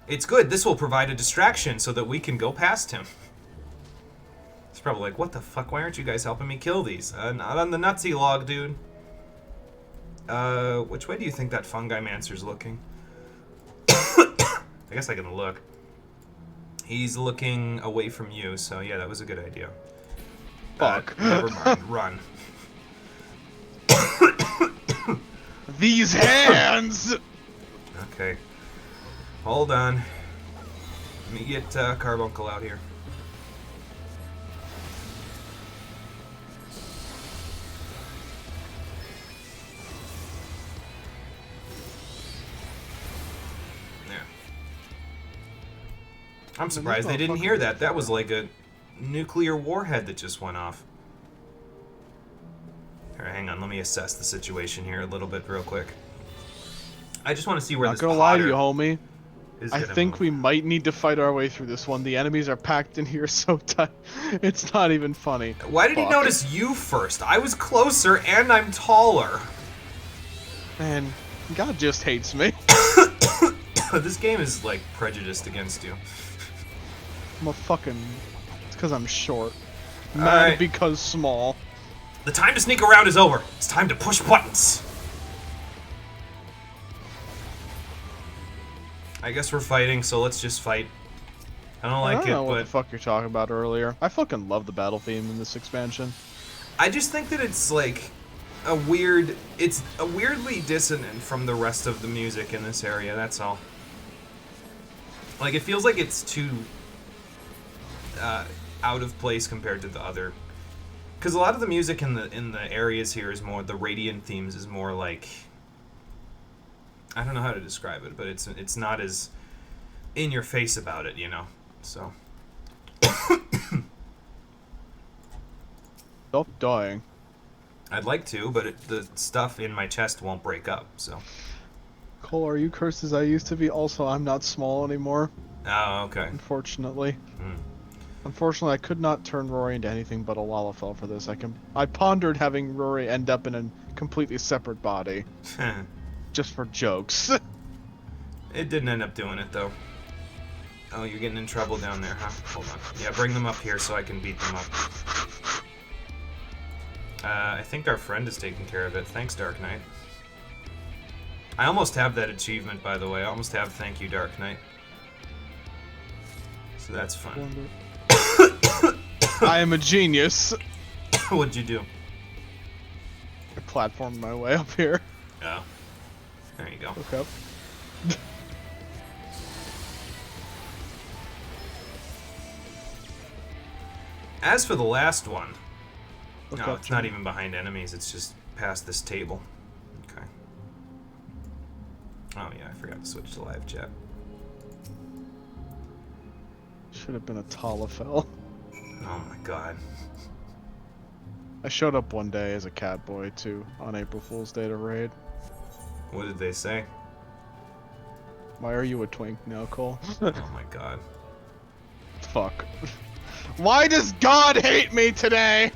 It's good. This will provide a distraction so that we can go past him. It's probably like, what the fuck? Why aren't you guys helping me kill these? Not on the Nutsy log, dude. Which way do you think that fungi mancer's looking? I guess I can look. He's looking away from you, so yeah, that was a good idea. Fuck. Never mind. Run. These hands! Okay. Hold on. Let me get Carbuncle out here. I'm surprised they didn't hear that. That was like a nuclear warhead that just went off. Alright, hang on. Let me assess the situation here a little bit real quick. I just want to see where this Not gonna lie to you, homie. I think we might need to fight our way through this one. The enemies are packed in here so tight. It's not even funny. Why did he notice you first? I was closer and I'm taller. Man, God just hates me. This game is like prejudiced against you. I'm a fucking... It's because I'm short. Mad because small. The time to sneak around is over. It's time to push buttons. I guess we're fighting, so let's just fight. I don't like it, I don't know but... what the fuck you're talking about earlier. I fucking love the battle theme in this expansion. I just think that it's like it's a weirdly dissonant from the rest of the music in this area, that's all. Like, it feels like it's too out of place compared to the other. Because a lot of the music in the areas here is more, the Radiant themes is more like, I don't know how to describe it, but it's not as in your face about it, you know? So. Stop dying. I'd like to, but the stuff in my chest won't break up, so. Cole, are you cursed as I used to be? Also, I'm not small anymore. Oh, okay. Unfortunately. Mm. Unfortunately, I could not turn Rory into anything but a Lalafell for this. I pondered having Rory end up in a completely separate body. Just for jokes. It didn't end up doing it, though. Oh, you're getting in trouble down there, huh? Hold on. Yeah, bring them up here so I can beat them up. I think our friend is taking care of it. Thanks, Dark Knight. I almost have that achievement, by the way. I almost have Thank You, Dark Knight. So that's fun. I am a genius. What'd you do? I platformed my way up here. Oh. There you go. Look up. As for the last one... Look No, up, it's not even behind enemies. It's just past this table. Okay. Oh, yeah, I forgot to switch to live chat. Should have been a Talafel. Oh, my God. I showed up one day as a cat boy, too, on April Fool's Day to raid. What did they say? Why are you a twink now, Cole? Oh, my God. Fuck. Why does God hate me today?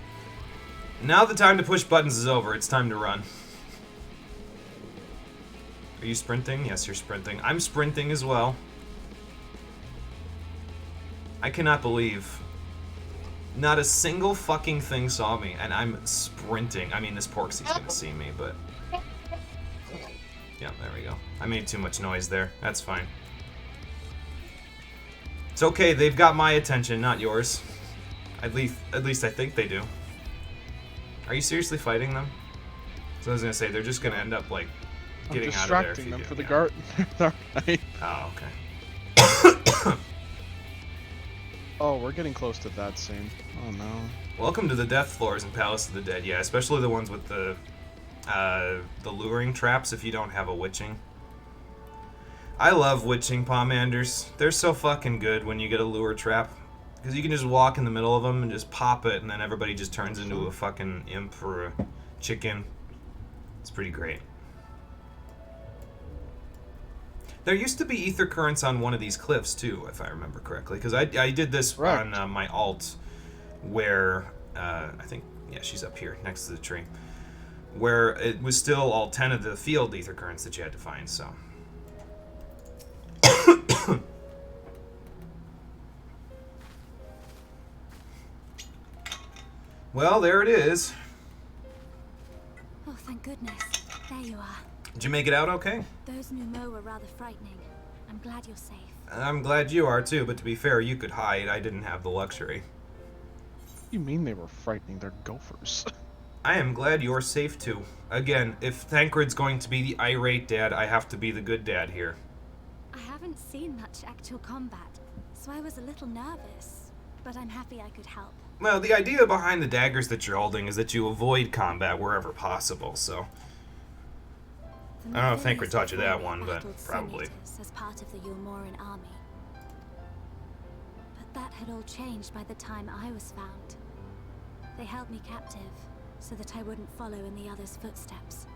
Now the time to push buttons is over. It's time to run. Are you sprinting? Yes, you're sprinting. I'm sprinting as well. I cannot believe not a single fucking thing saw me, and I'm sprinting. I mean, this Porksy's gonna see me, but... Yeah, there we go. I made too much noise there. That's fine. It's okay, they've got my attention, not yours. At least I think they do. Are you seriously fighting them? So I was gonna say, they're just gonna end up, like, getting out of there if you distracting them do. for the Yeah. guard. Alright. Oh, okay. Oh, we're getting close to that scene. Oh no. Welcome to the Death Floors in Palace of the Dead. Yeah, especially the ones with the luring traps if you don't have a witching. I love witching pomanders. They're so fucking good when you get a lure trap. Because you can just walk in the middle of them and just pop it, and then everybody just turns into a fucking imp or a chicken. It's pretty great. There used to be ether currents on one of these cliffs, too, if I remember correctly. Because I did this Correct. on my alt, where, I think, yeah, she's up here, next to the tree. Where it was still all 10 of the field ether currents that you had to find, so... Well, there it is. Oh, thank goodness. There you are. Did you make it out okay? Those Numo were rather frightening. I'm glad you're safe. I'm glad you are too, but to be fair, you could hide. I didn't have the luxury. What do you mean they were frightening? They're gophers. I am glad you're safe too. Again, if Thancred's going to be the irate dad, I have to be the good dad here. I haven't seen much actual combat, so I was a little nervous. But I'm happy I could help. Well, the idea behind the daggers that you're holding is that you avoid combat wherever possible, so... I don't know if Thancred taught you that one, but probably. As part of the Yulmoran army. But that had all changed by the time I was found. They held me captive, so that I wouldn't follow in the others' footsteps.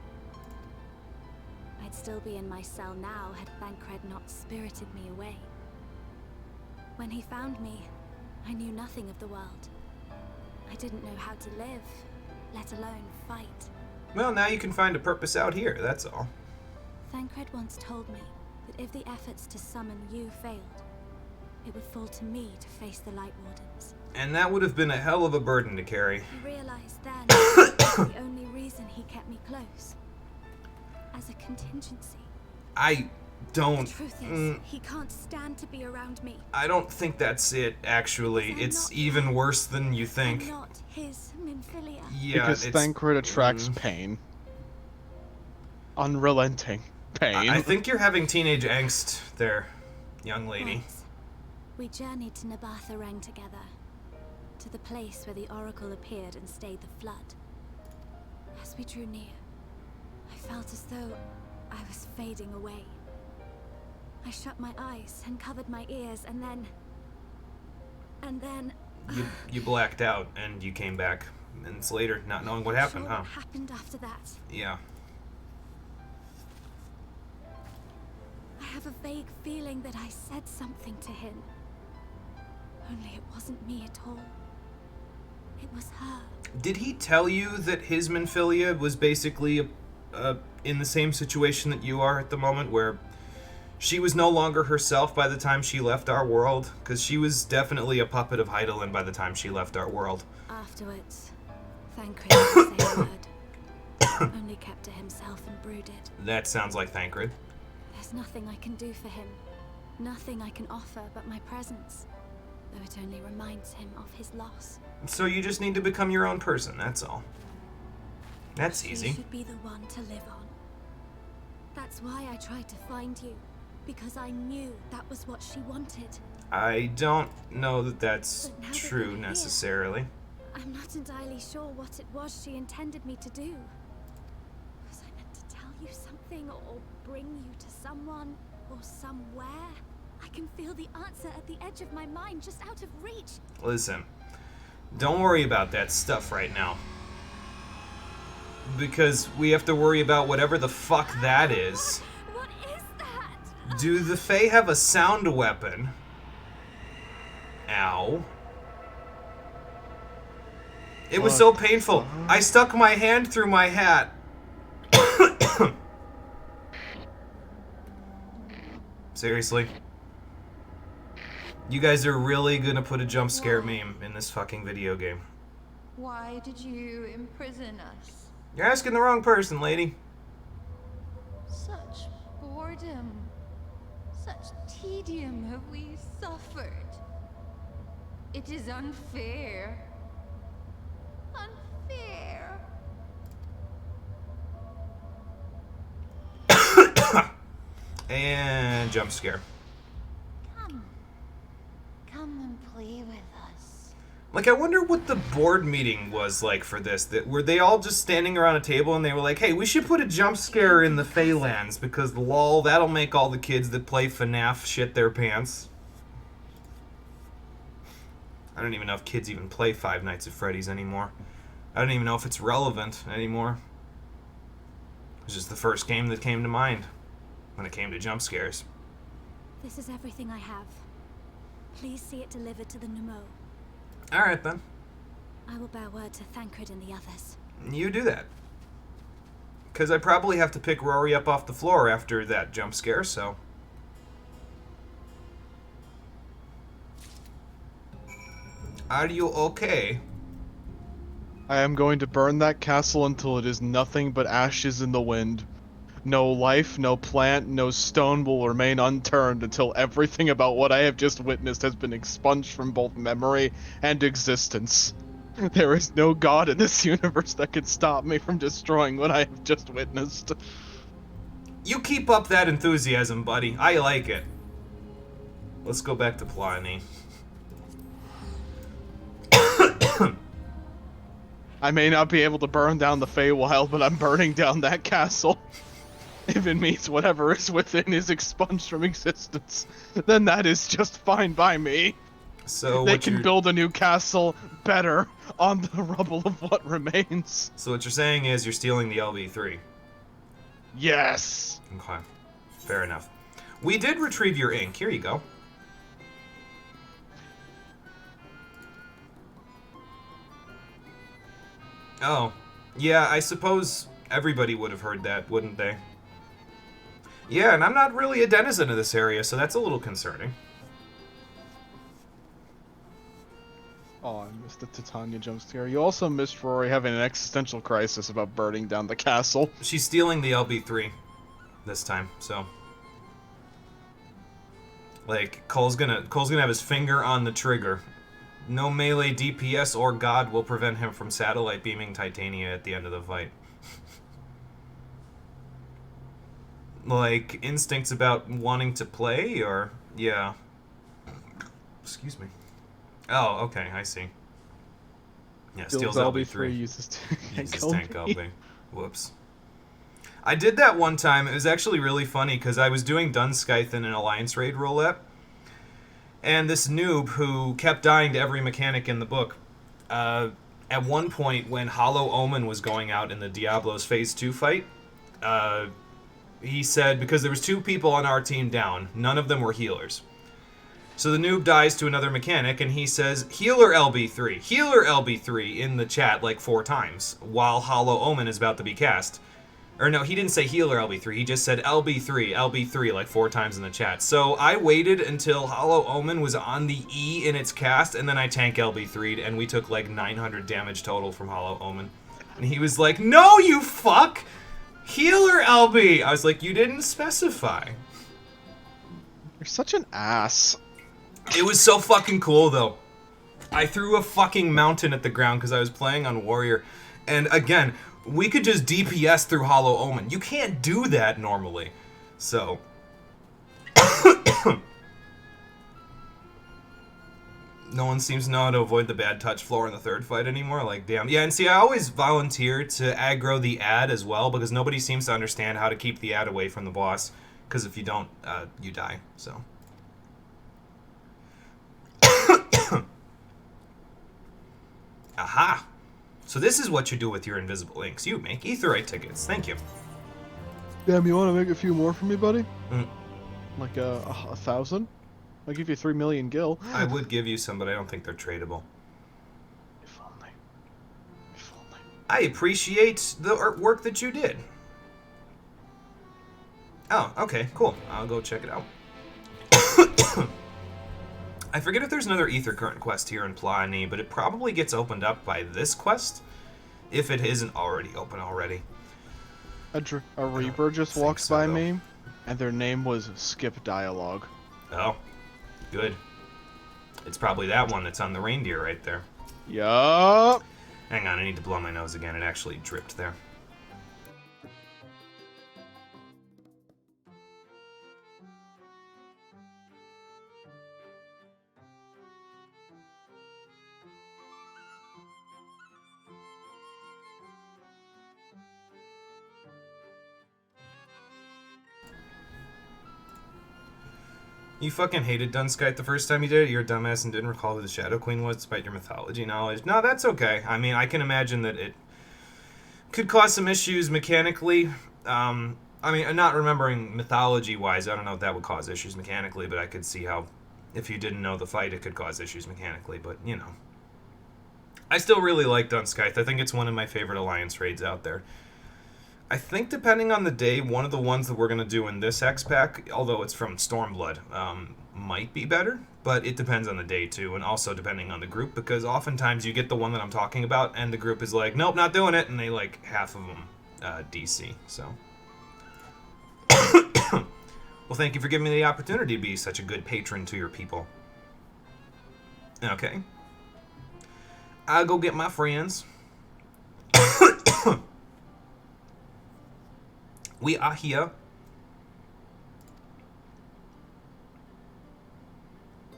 I'd still be in my cell now had Thancred not spirited me away. When he found me, I knew nothing of the world. I didn't know how to live, let alone fight. Well, now you can find a purpose out here, that's all. Thancred once told me that if the efforts to summon you failed, it would fall to me to face the Light Wardens. And that would have been a hell of a burden to carry. I realized then that was the only reason he kept me close. As a contingency. Don't. The truth is, he can't stand to be around me. I don't think that's it, actually. It's even worse than you I'm think. not his Minfilia. Yeah, Because it's... Thancred attracts pain. Unrelenting pain. I think you're having teenage angst there, young lady. Once, we journeyed to Nabatha together, to the place where the oracle appeared and stayed the flood. As we drew near, I felt as though I was fading away. I shut my eyes and covered my ears, and then... You blacked out, and you came back minutes later, not knowing what happened, huh? What happened after that? Yeah. I have a vague feeling that I said something to him. Only it wasn't me at all. It was her. Did he tell you that his Minfilia was basically in the same situation that you are at the moment, where she was no longer herself by the time she left our world? Because she was definitely a puppet of Heidelin by the time she left our world. Afterwards, Thancred didn't say a word. Only kept to himself and brooded. That sounds like Thancred. There's nothing I can do for him. Nothing I can offer but my presence. Though it only reminds him of his loss. So you just need to become your own person, that's all. That's She easy. should be the one to live on. That's why I tried to find you. Because I knew that was what she wanted. I don't know that that's But now that true you're here- necessarily. I'm not entirely sure what it was she intended me to do. Was I meant to tell you something or bring you to someone or somewhere? I can feel the answer at the edge of my mind, just out of reach. Listen, don't worry about that stuff right now. Because we have to worry about whatever the fuck that is. What is that? Do the Fae have a sound weapon? Ow. It was so painful. I stuck my hand through my hat. Seriously? You guys are really gonna put a jump scare meme in this fucking video game. Why did you imprison us? You're asking the wrong person, lady. Such boredom, such tedium have we suffered. It is unfair. Unfair. And jump scare. Come and play with us. Like, I wonder what the board meeting was like for this. That were they all just standing around a table and they were like, "Hey, we should put a jump scare in the Feylands because lol, that'll make all the kids that play FNAF shit their pants." I don't even know if kids even play Five Nights at Freddy's anymore. I don't even know if it's relevant anymore. It was just the first game that came to mind when it came to jump scares. This is everything I have. Please see it delivered to the Nemo. Alright then. I will bear word to Thancred and the others. You do that. Because I probably have to pick Rory up off the floor after that jump scare, so... Are you okay? I am going to burn that castle until it is nothing but ashes in the wind. No life, no plant, no stone will remain unturned until everything about what I have just witnessed has been expunged from both memory and existence. There is no god in this universe that can stop me from destroying what I have just witnessed. You keep up that enthusiasm, buddy. I like it. Let's go back to Pliny. I may not be able to burn down the Feywild, but I'm burning down that castle. If it means whatever is within is expunged from existence, then that is just fine by me. So They what can you're, build a new castle better on the rubble of what remains. so what you're saying is you're stealing the LB3. Yes! Okay. Fair enough. We did retrieve your ink. Here you go. Oh. Yeah, I suppose everybody would have heard that, wouldn't they? Yeah, and I'm not really a denizen of this area, so that's a little concerning. Oh, I missed the Titania jump scare. You also missed Rory having an existential crisis about burning down the castle. She's stealing the LB3 this time, so... Like, Cole's gonna have his finger on the trigger. No melee DPS or God will prevent him from satellite beaming Titania at the end of the fight. Like, instincts about wanting to play, or... Yeah. Excuse me. Oh, okay, I see. Yeah, steals LB3. Uses tank LB. Whoops. I did that one time. It was actually really funny, because I was doing Dunscythe in an Alliance Raid roulette, and this noob who kept dying to every mechanic in the book, at one point when Hollow Omen was going out in the Diablo's Phase 2 fight, he said, because there was 2 people on our team down, none of them were healers. So the noob dies to another mechanic, and he says, healer LB3 in the chat like 4 times, while Hollow Omen is about to be cast. Or no, he didn't say healer LB3, he just said LB3 like 4 times in the chat. So I waited until Hollow Omen was on the E in its cast, and then I tank LB3'd, and we took like 900 damage total from Hollow Omen. And he was like, no, you fuck! Healer LB! I was like, you didn't specify. You're such an ass. It was so fucking cool, though. I threw a fucking mountain at the ground because I was playing on Warrior. And again, we could just DPS through Hollow Omen. You can't do that normally. So... No one seems to know how to avoid the bad touch floor in the 3rd fight anymore. Like, damn. Yeah, and see, I always volunteer to aggro the ad as well, because nobody seems to understand how to keep the ad away from the boss. Because if you don't, you die. So. Aha! So this is what you do with your invisible inks. You make Aetheryte tickets. Thank you. Damn, you want to make a few more for me, buddy? Mm. Like 1,000? I'll give you 3 million gil. I would give you some, but I don't think they're tradable. If only. If only. I appreciate the artwork that you did. Oh, okay, cool. I'll go check it out. I forget if there's another Ether Current quest here in Plani, but it probably gets opened up by this quest, if it isn't already open already. A Reaper just walked so, by though. me, and their name was Skip Dialogue. Oh, good. It's probably that one that's on the reindeer right there. Yup. Hang on, I need to blow my nose again. It actually dripped there. You fucking hated Dunscythe the first time you did it? You're a dumbass and didn't recall who the Shadow Queen was despite your mythology knowledge. No, that's okay. I mean, I can imagine that it could cause some issues mechanically. I mean, not remembering mythology-wise, I don't know if that would cause issues mechanically, but I could see how, if you didn't know the fight, it could cause issues mechanically, but, you know. I still really like Dunscythe. I think it's one of my favorite Alliance raids out there. I think depending on the day, one of the ones that we're going to do in this X-Pack, although it's from Stormblood, might be better, but it depends on the day too, and also depending on the group, because oftentimes you get the one that I'm talking about, and the group is like, nope, not doing it, and they like half of them DC, so. Well, thank you for giving me the opportunity to be such a good patron to your people. Okay. I'll go get my friends. We are here.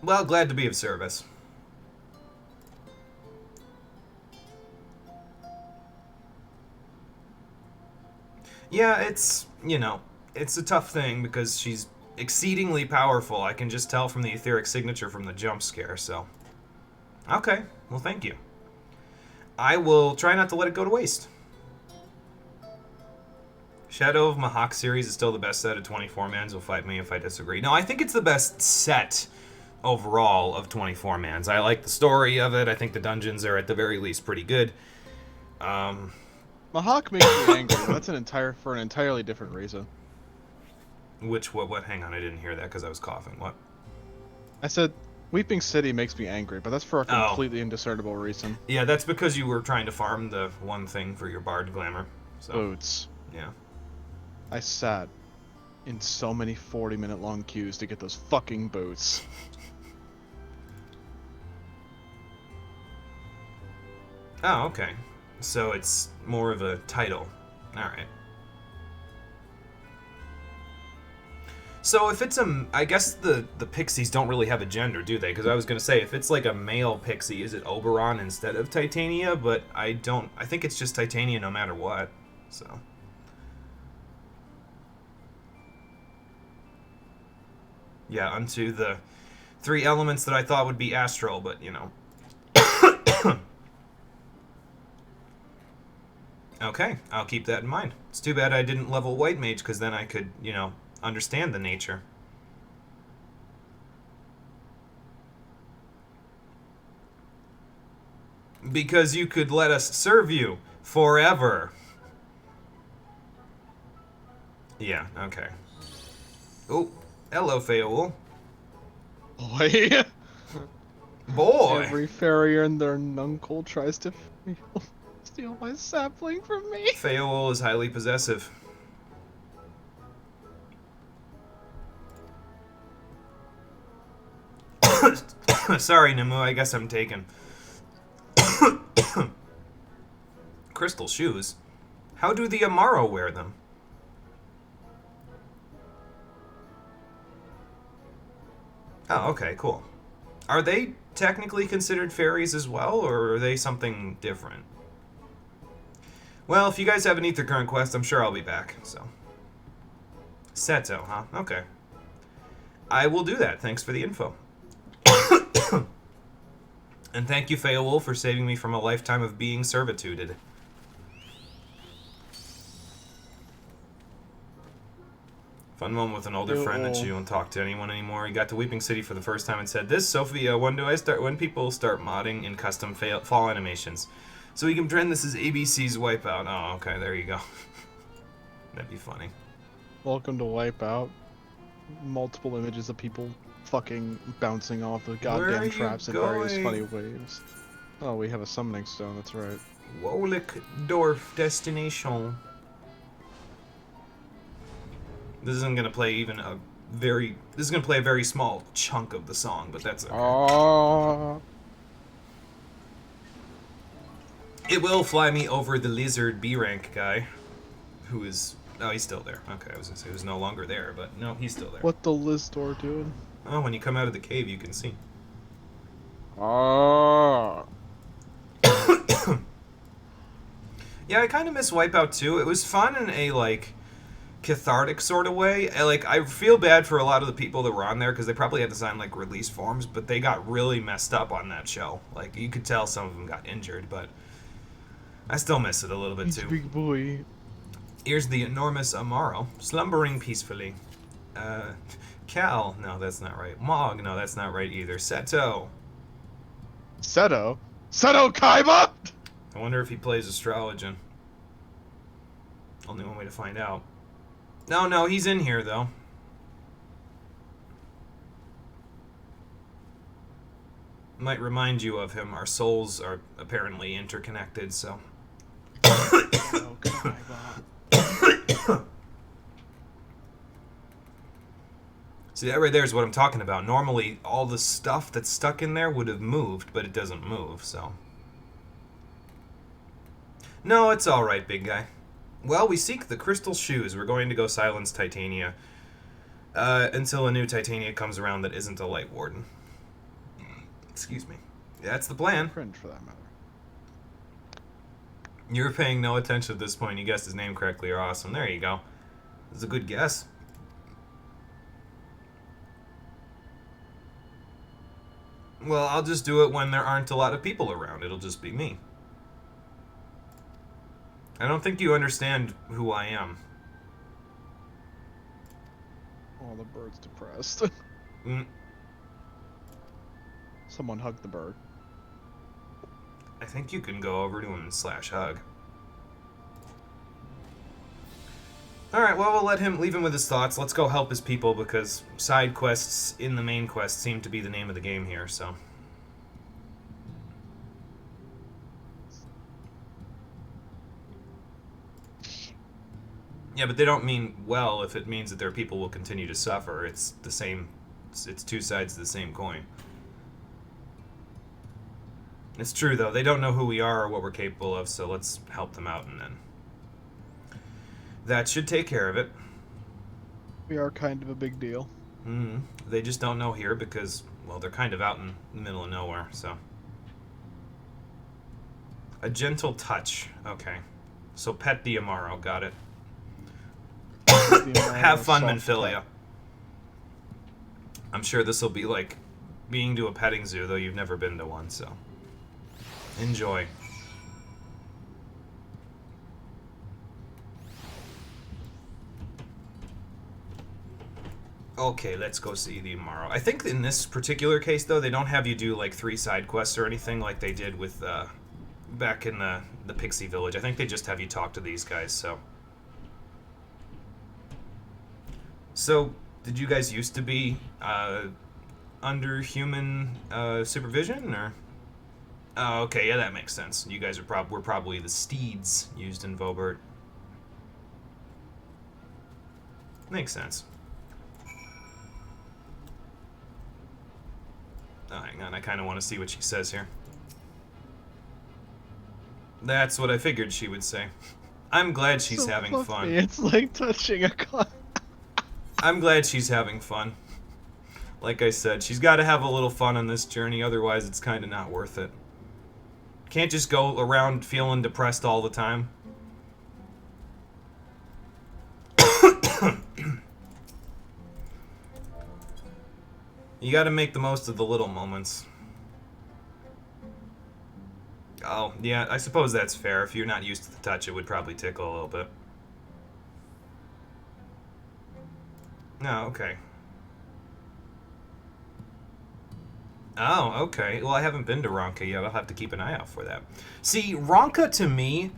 Well, glad to be of service. Yeah, it's, you know, it's a tough thing because she's exceedingly powerful. I can just tell from the etheric signature from the jump scare, so. Okay, well, thank you. I will try not to let it go to waste. Shadow of Mahak series is still the best set of 24-mans. Will fight me if I disagree. No, I think it's the best set overall of 24-mans. I like the story of it. I think the dungeons are at the very least pretty good. Mahak makes me angry. That's for an entirely different reason. What? Hang on, I didn't hear that because I was coughing. What? I said, Weeping City makes me angry, but that's for a completely indiscernible reason. Yeah, that's because you were trying to farm the one thing for your bard glamour. So. Boots. Yeah. I sad. in so many 40-minute long queues to get those fucking boots. Oh, okay. So it's more of a title. Alright. So if it's I guess the pixies don't really have a gender, do they? Because I was going to say, if it's like a male pixie, is it Oberon instead of Titania? But I think it's just Titania no matter what. So. Yeah, unto the 3 elements that I thought would be astral, but, you know. Okay, I'll keep that in mind. It's too bad I didn't level White Mage, because then I could, you know, understand the nature. Because you could let us serve you forever. Yeah, okay. Oh, hello, Feoul. Boy. Boy! Every farrier and their nuncle tries to steal my sapling from me. Feoul is highly possessive. Sorry, Nimue, I guess I'm taken. Crystal shoes? How do the Amaro wear them? Oh, okay, cool. Are they technically considered fairies as well, or are they something different? Well, if you guys have an Ether Current quest, I'm sure I'll be back, so. Seto, huh? Okay. I will do that. Thanks for the info. And thank you, Feoul, for saving me from a lifetime of being servituded. Fun moment with an older friend that you don't talk to anyone anymore. He got to Weeping City for the first time and said, "This, Sophia, when people start modding in custom fall animations? So we can pretend this is ABC's Wipeout." Oh, okay, there you go. That'd be funny. Welcome to Wipeout. Multiple images of people fucking bouncing off the goddamn traps in various funny ways. Oh, we have a summoning stone, that's right. Wolikdorf destination. This isn't gonna play even a very... This is gonna play a very small chunk of the song, but that's okay. It will fly me over the lizard B rank guy, who is... Oh, he's still there. Okay, I was gonna say he was no longer there, but no, he's still there. What the Lizdor doing? Oh, when you come out of the cave, you can see. Yeah, I kind of miss Wipeout too. It was fun in a, like, cathartic sort of way. I feel bad for a lot of the people that were on there because they probably had to sign, like, release forms, but they got really messed up on that show. Like, you could tell some of them got injured, but I still miss it a little bit too. Big boy. Here's the enormous Amaro, slumbering peacefully. Cal, no, that's not right. Mog, no, that's not right either. Seto. Seto Kaiba? I wonder if he plays Astrologian. Only one way to find out. No, he's in here, though. Might remind you of him. Our souls are apparently interconnected, so... Seto Kaiba. See, that right there is what I'm talking about. Normally, all the stuff that's stuck in there would have moved, but it doesn't move, so... No, it's alright, big guy. Well, we seek the crystal shoes. We're going to go silence Titania. Until a new Titania comes around that isn't a Light Warden. Excuse me. That's the plan. Cringe, for that matter. You're paying no attention at this point. You guessed his name correctly. You're awesome. There you go. That's a good guess. Well, I'll just do it when there aren't a lot of people around. It'll just be me. I don't think you understand who I am. Oh, the bird's depressed. Someone hug the bird. I think you can go over to him and /hug. Alright, well, we'll leave him with his thoughts. Let's go help his people, because side quests in the main quest seem to be the name of the game here, so... Yeah, but they don't mean well if it means that their people will continue to suffer. It's the same. It's two sides of the same coin. It's true, though. They don't know who we are or what we're capable of, so let's help them out, and then that should take care of it. We are kind of a big deal. They just don't know here because, well, they're kind of out in the middle of nowhere, so. A gentle touch. Okay. So pet the Amaro. Got it. Have fun, Minfilia. I'm sure this will be like being to a petting zoo, though you've never been to one, so. Enjoy. Okay, let's go see the Amaro. I think in this particular case, though, they don't have you do like 3 side quests or anything like they did with back in the Pixie Village. I think they just have you talk to these guys, so. So, did you guys used to be under human supervision, or? Oh, okay, yeah, that makes sense. You guys are were probably the steeds used in Vobert. Makes sense. Oh, hang on, I kind of want to see what she says here. That's what I figured she would say. I'm glad she's So having fluffy. fun. It's like touching a cloud. I'm glad she's having fun. Like I said, she's got to have a little fun on this journey, otherwise it's kind of not worth it. Can't just go around feeling depressed all the time. You gotta make the most of the little moments. Oh, yeah, I suppose that's fair. If you're not used to the touch, it would probably tickle a little bit. No, okay. Oh, okay. Well, I haven't been to Ronka yet. I'll have to keep an eye out for that. See, Ronka, to me,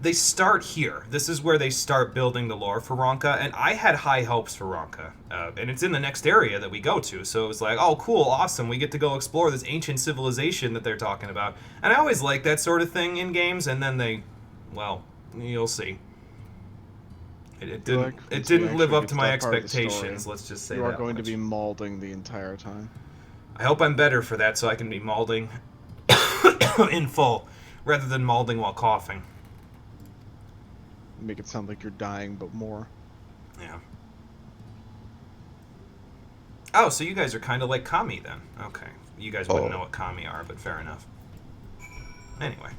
they start here. This is where they start building the lore for Ronka, and I had high hopes for Ronka. And it's in the next area that we go to, so it was like, oh, cool, awesome, we get to go explore this ancient civilization that they're talking about. And I always like that sort of thing in games, and then they, well, you'll see. It didn't live up to my expectations, let's just say that. You are going to be maulding the entire time. I hope I'm better for that so I can be maulding in full, rather than maulding while coughing. Make it sound like you're dying, but more. Yeah. Oh, so you guys are kind of like Kami then. Okay. You guys wouldn't know what Kami are, but fair enough. Anyway.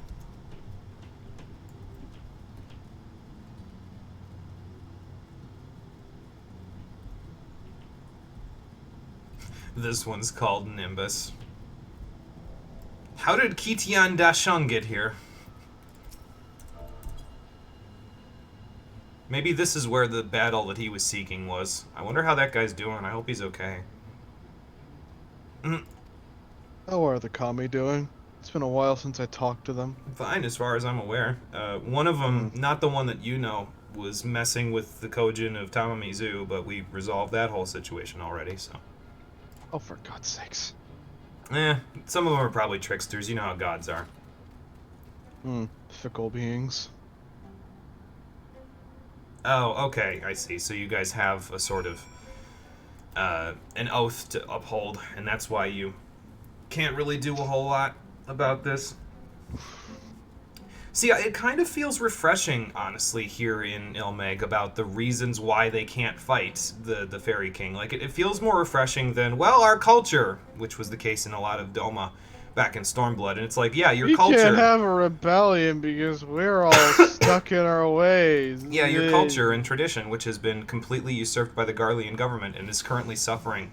This one's called Nimbus. How did Kitian Dashun get here? Maybe this is where the battle that he was seeking was. I wonder how that guy's doing. I hope he's okay. How are the Kami doing? It's been a while since I talked to them. Fine, as far as I'm aware. One of them, not the one that you know, was messing with the Kojin of Tamamizu, but we resolved that whole situation already, so. Oh, for God's sakes. Some of them are probably tricksters. You know how gods are. Fickle beings. Oh, okay, I see. So you guys have a sort of, an oath to uphold, and that's why you can't really do a whole lot about this. See, it kind of feels refreshing, honestly, here in Ilmeg about the reasons why they can't fight the Fairy King. Like, it feels more refreshing than, well, our culture, which was the case in a lot of Doma back in Stormblood. And it's like, yeah, your culture... We can't have a rebellion because we're all stuck in our ways. Yeah, your culture and tradition, which has been completely usurped by the Garlean government and is currently suffering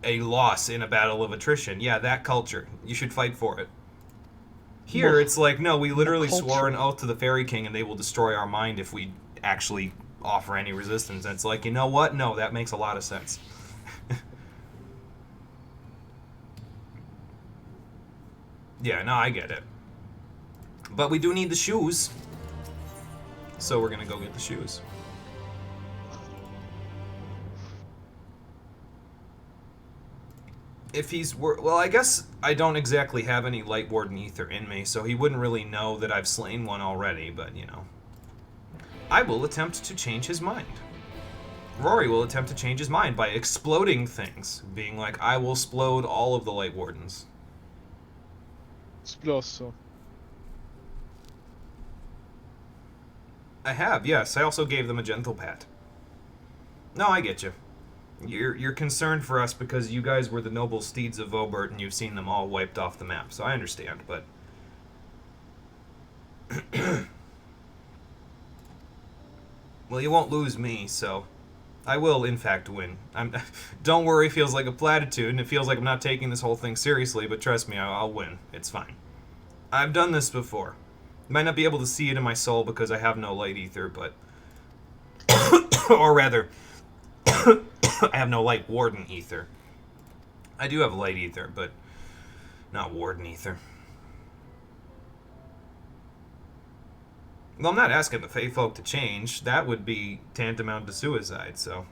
a loss in a battle of attrition. Yeah, that culture. You should fight for it. Here, it's like, no, we literally swore an oath to the Fairy King and they will destroy our mind if we actually offer any resistance. And it's like, you know what? No, that makes a lot of sense. Yeah, no, I get it. But we do need the shoes. So we're gonna go get the shoes. If he's... Well, I guess I don't exactly have any Light Warden Ether in me, so he wouldn't really know that I've slain one already, but, you know. I will attempt to change his mind. Rory will attempt to change his mind by exploding things, being like, I will explode all of the Light Wardens. Esploso. I have, yes. I also gave them a gentle pat. No, I get you. You're concerned for us because you guys were the noble steeds of Vobert and you've seen them all wiped off the map, so I understand, but... Well, you won't lose me, so... I will, in fact, win. Don't worry, feels like a platitude, and it feels like I'm not taking this whole thing seriously, but trust me, I'll win. It's fine. I've done this before. Might not be able to see it in my soul because I have no light ether, but... or rather, I have no light warden ether. I do have light ether, but not warden ether. Well, I'm not asking the Fae folk to change. That would be tantamount to suicide, so...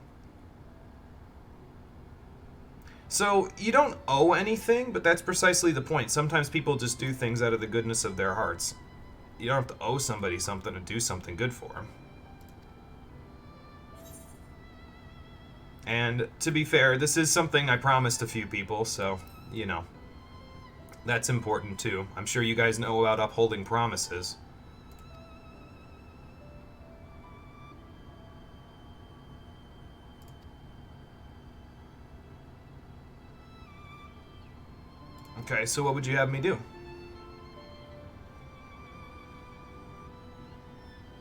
So, you don't owe anything, but that's precisely the point. Sometimes people just do things out of the goodness of their hearts. You don't have to owe somebody something to do something good for them. And, to be fair, this is something I promised a few people, so, you know. That's important, too. I'm sure you guys know about upholding promises. Okay, so what would you have me do?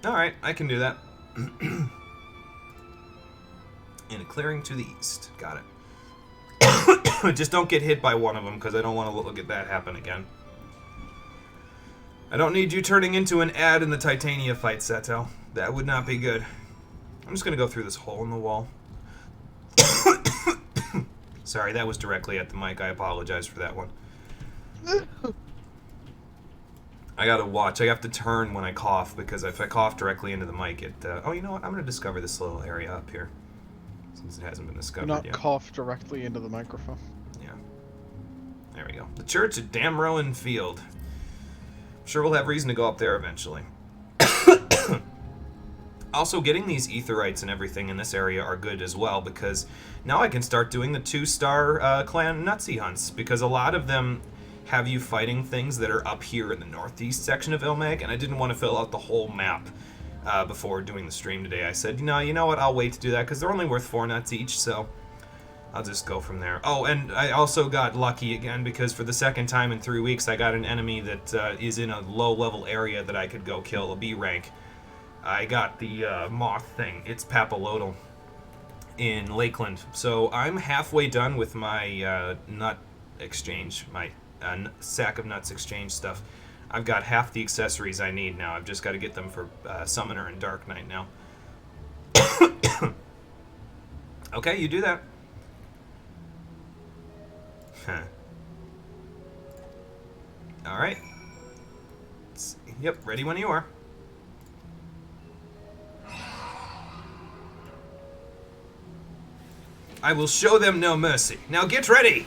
Alright, I can do that. In a clearing to the east. Got it. Just don't get hit by one of them, because I don't want to look at that happen again. I don't need you turning into an ad in the Titania fight, Seto. That would not be good. I'm just going to go through this hole in the wall. Sorry, that was directly at the mic. I apologize for that one. I gotta watch. I have to turn when I cough, because if I cough directly into the mic, it... oh, you know what? I'm gonna discover this little area up here, since it hasn't been discovered Do not yet. cough directly into the microphone. Yeah. There we go. The church at Damrowan Field. I'm sure we'll have reason to go up there eventually. Also, getting these Aetherites and everything in this area are good as well, because now I can start doing the 2-star clan Nutsy hunts, because a lot of them have you fighting things that are up here in the northeast section of Ilmag, and I didn't want to fill out the whole map before doing the stream today. I said, you know what, I'll wait to do that, because they're only worth 4 nuts each, so I'll just go from there. Oh, and I also got lucky again, because for the second time in 3 weeks, I got an enemy that is in a low-level area that I could go kill, a B rank. I got the moth thing. It's Papilodal in Lakeland. So I'm halfway done with my nut exchange, my sack of nuts exchange stuff. I've got half the accessories I need now. I've just got to get them for Summoner and Dark Knight now. Okay, you do that. Huh. Alright. Yep, ready when you are. I will show them no mercy. Now get ready!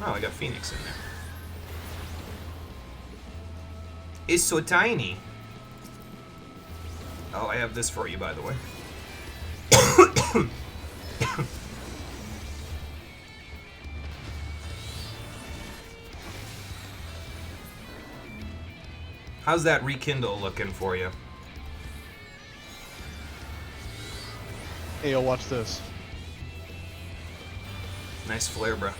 Oh, I got Phoenix in there. It's so tiny. Oh, I have this for you, by the way. How's that rekindle looking for you? Hey, you'll watch this. Nice flare, bro.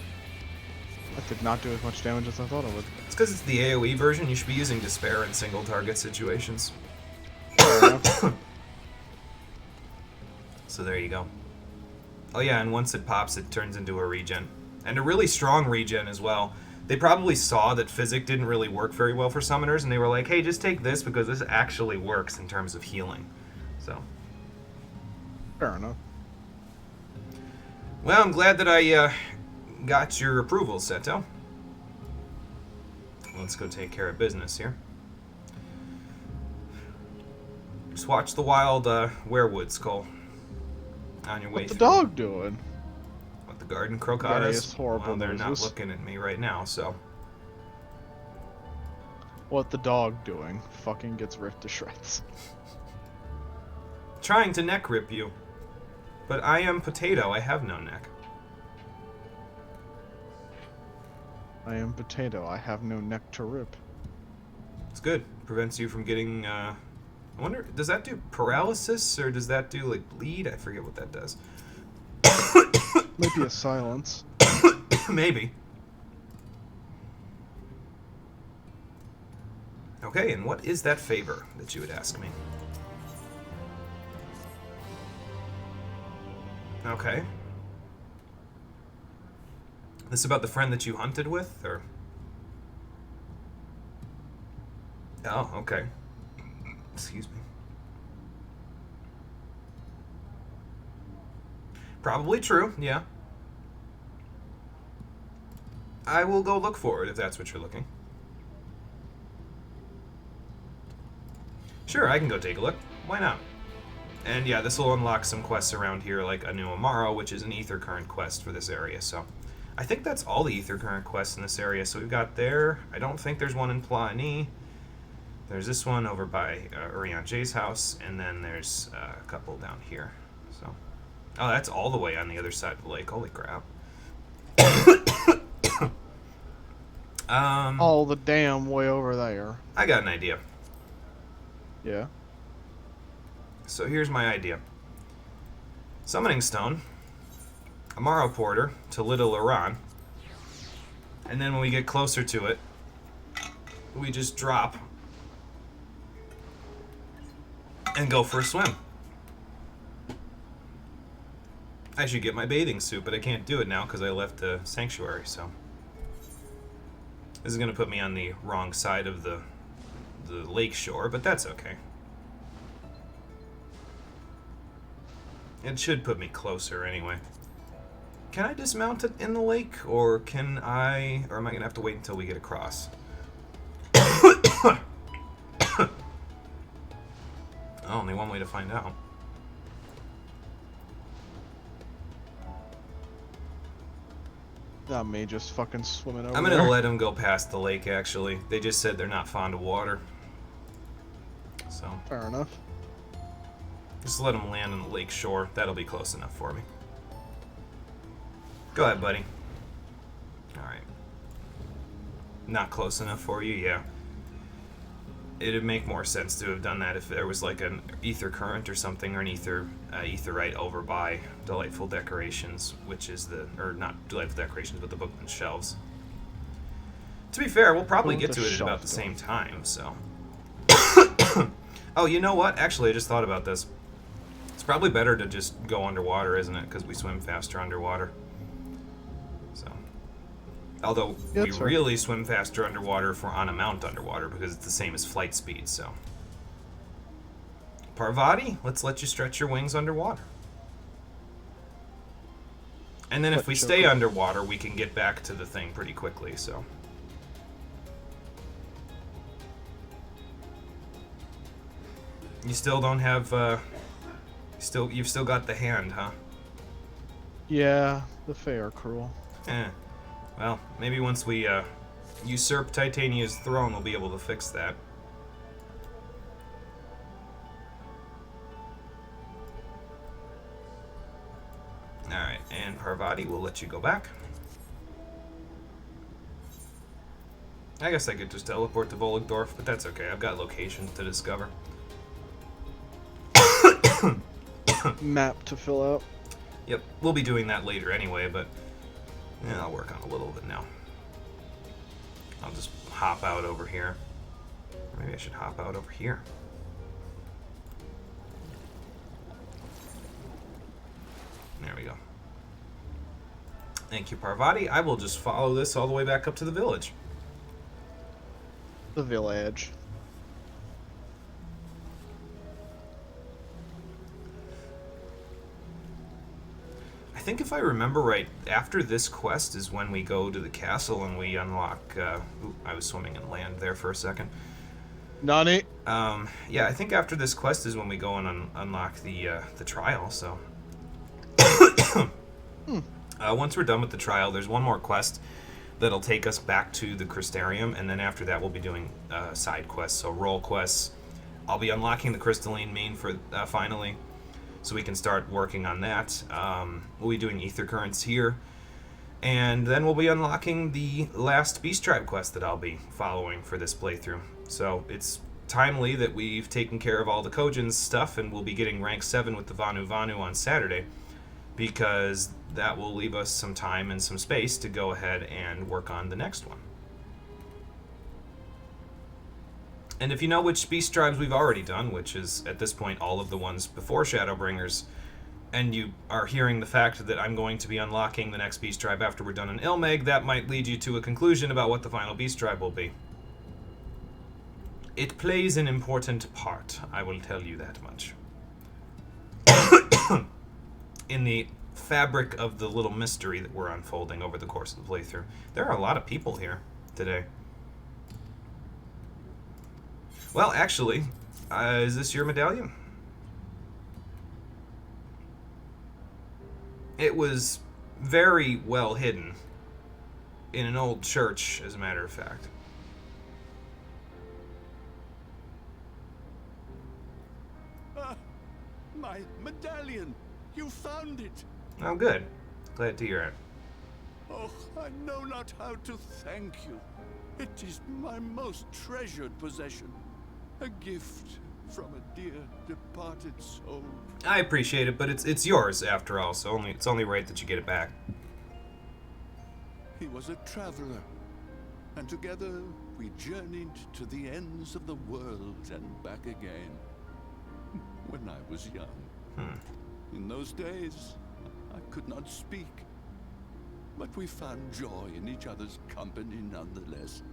That did not do as much damage as I thought it would. It's because it's the AoE version. You should be using Despair in single target situations. So there you go. Oh yeah, and once it pops, it turns into a regen. And a really strong regen as well. They probably saw that Physic didn't really work very well for summoners, and they were like, hey, just take this because this actually works in terms of healing. So. Fair enough. Well, I'm glad that I got your approval, Seto. Let's go take care of business here. Just watch the wild werewood skull on your way What's the through. dog doing? What, the garden crocotas? Various horrible Well, they're not noises. looking at me right now, so. What the dog doing? Fucking gets ripped to shreds. Trying to neck rip you. But I am potato, I have no neck. I am potato. I have no neck to rip. It's good. Prevents you from getting, I wonder, does that do paralysis, or does that do, like, bleed? I forget what that does. Might be a silence. Maybe. Okay, and what is that favor that you would ask me? Okay. This about the friend that you hunted with, or? Oh, okay. Excuse me. Probably true, yeah. I will go look for it if that's what you're looking. Sure, I can go take a look. Why not? And yeah, this will unlock some quests around here, like a new Amaro, which is an Ether Current quest for this area, so. I think that's all the Ether Current quests in this area. So we've got there. I don't think there's one in Plani. There's this one over by Urian J's house, and then there's a couple down here. So, oh, that's all the way on the other side of the lake. Holy crap! All the damn way over there. I got an idea. Yeah. So here's my idea. Summoning Stone, Amaro Porter to Little Iran, and then when we get closer to it, we just drop and go for a swim. I should get my bathing suit, but I can't do it now because I left the sanctuary, so. This is going to put me on the wrong side of the lake shore, but that's okay. It should put me closer anyway. Can I dismount it in the lake, or can I... or am I going to have to wait until we get across? Only one way to find out. Not me just fucking swimming over I'm there. gonna let him go past the lake, actually. They just said they're not fond of water. So, Fair enough. just let him land on the lake shore. That'll be close enough for me. Go ahead, buddy. Alright. Not close enough for you? Yeah. It'd make more sense to have done that if there was like an ether current or something, or an etherite over by Delightful Decorations, which is the, or not Delightful Decorations, but the Bookman Shelves. To be fair, we'll probably get to it at about the same time, so. Oh, you know what? Actually, I just thought about this. It's probably better to just go underwater, isn't it? Because we swim faster underwater. So. Although, Yeah, we that's fair. really swim faster underwater if we're on a mount underwater, because it's the same as flight speed, so. Parvati, let's let you stretch your wings underwater. And then if What, we Joker? stay underwater, we can get back to the thing pretty quickly, so. You still don't have, you've still got the hand, huh? Yeah, the Fae are cruel. Eh. Well, maybe once we, usurp Titania's throne, we'll be able to fix that. Alright, and Parvati will let you go back. I guess I could just teleport to Volendorf, but that's okay. I've got locations to discover. Map to fill out. Yep, we'll be doing that later anyway, but yeah, I'll work on a little bit now. I'll just hop out over here. Or maybe I should hop out over here. There we go. Thank you, Parvati. I will just follow this all the way back up to the village. The village. I think if I remember right, after this quest is when we go to the castle and we unlock... ooh, I was swimming in land there for a second. Nani? Yeah, I think after this quest is when we go and unlock the trial, so... Once we're done with the trial, there's one more quest that'll take us back to the Crystarium, and then after that we'll be doing side quests, so role quests. I'll be unlocking the Crystalline Mean for finally, so we can start working on that. We'll be doing Ether Currents here, and then we'll be unlocking the last Beast Tribe quest that I'll be following for this playthrough. So it's timely that we've taken care of all the Kojin's stuff, and we'll be getting rank 7 with the Vanu Vanu on Saturday, because that will leave us some time and some space to go ahead and work on the next one. And if you know which Beast Tribes we've already done, which is at this point all of the ones before Shadowbringers, and you are hearing the fact that I'm going to be unlocking the next Beast Tribe after we're done in Ilmeg, that might lead you to a conclusion about what the final Beast Tribe will be. It plays an important part, I will tell you that much. In the fabric of the little mystery that we're unfolding over the course of the playthrough. There are a lot of people here today. Well, actually, is this your medallion? It was very well hidden in an old church, as a matter of fact. My medallion! You found it! Oh, good. Glad to hear it. Oh, I know not how to thank you. It is my most treasured possession. A gift from a dear departed soul. I appreciate it, but it's yours after all, so it's only right that you get it back. He was a traveler, and together we journeyed to the ends of the world and back again. When I was young. In those days, I could not speak, but we found joy in each other's company nonetheless.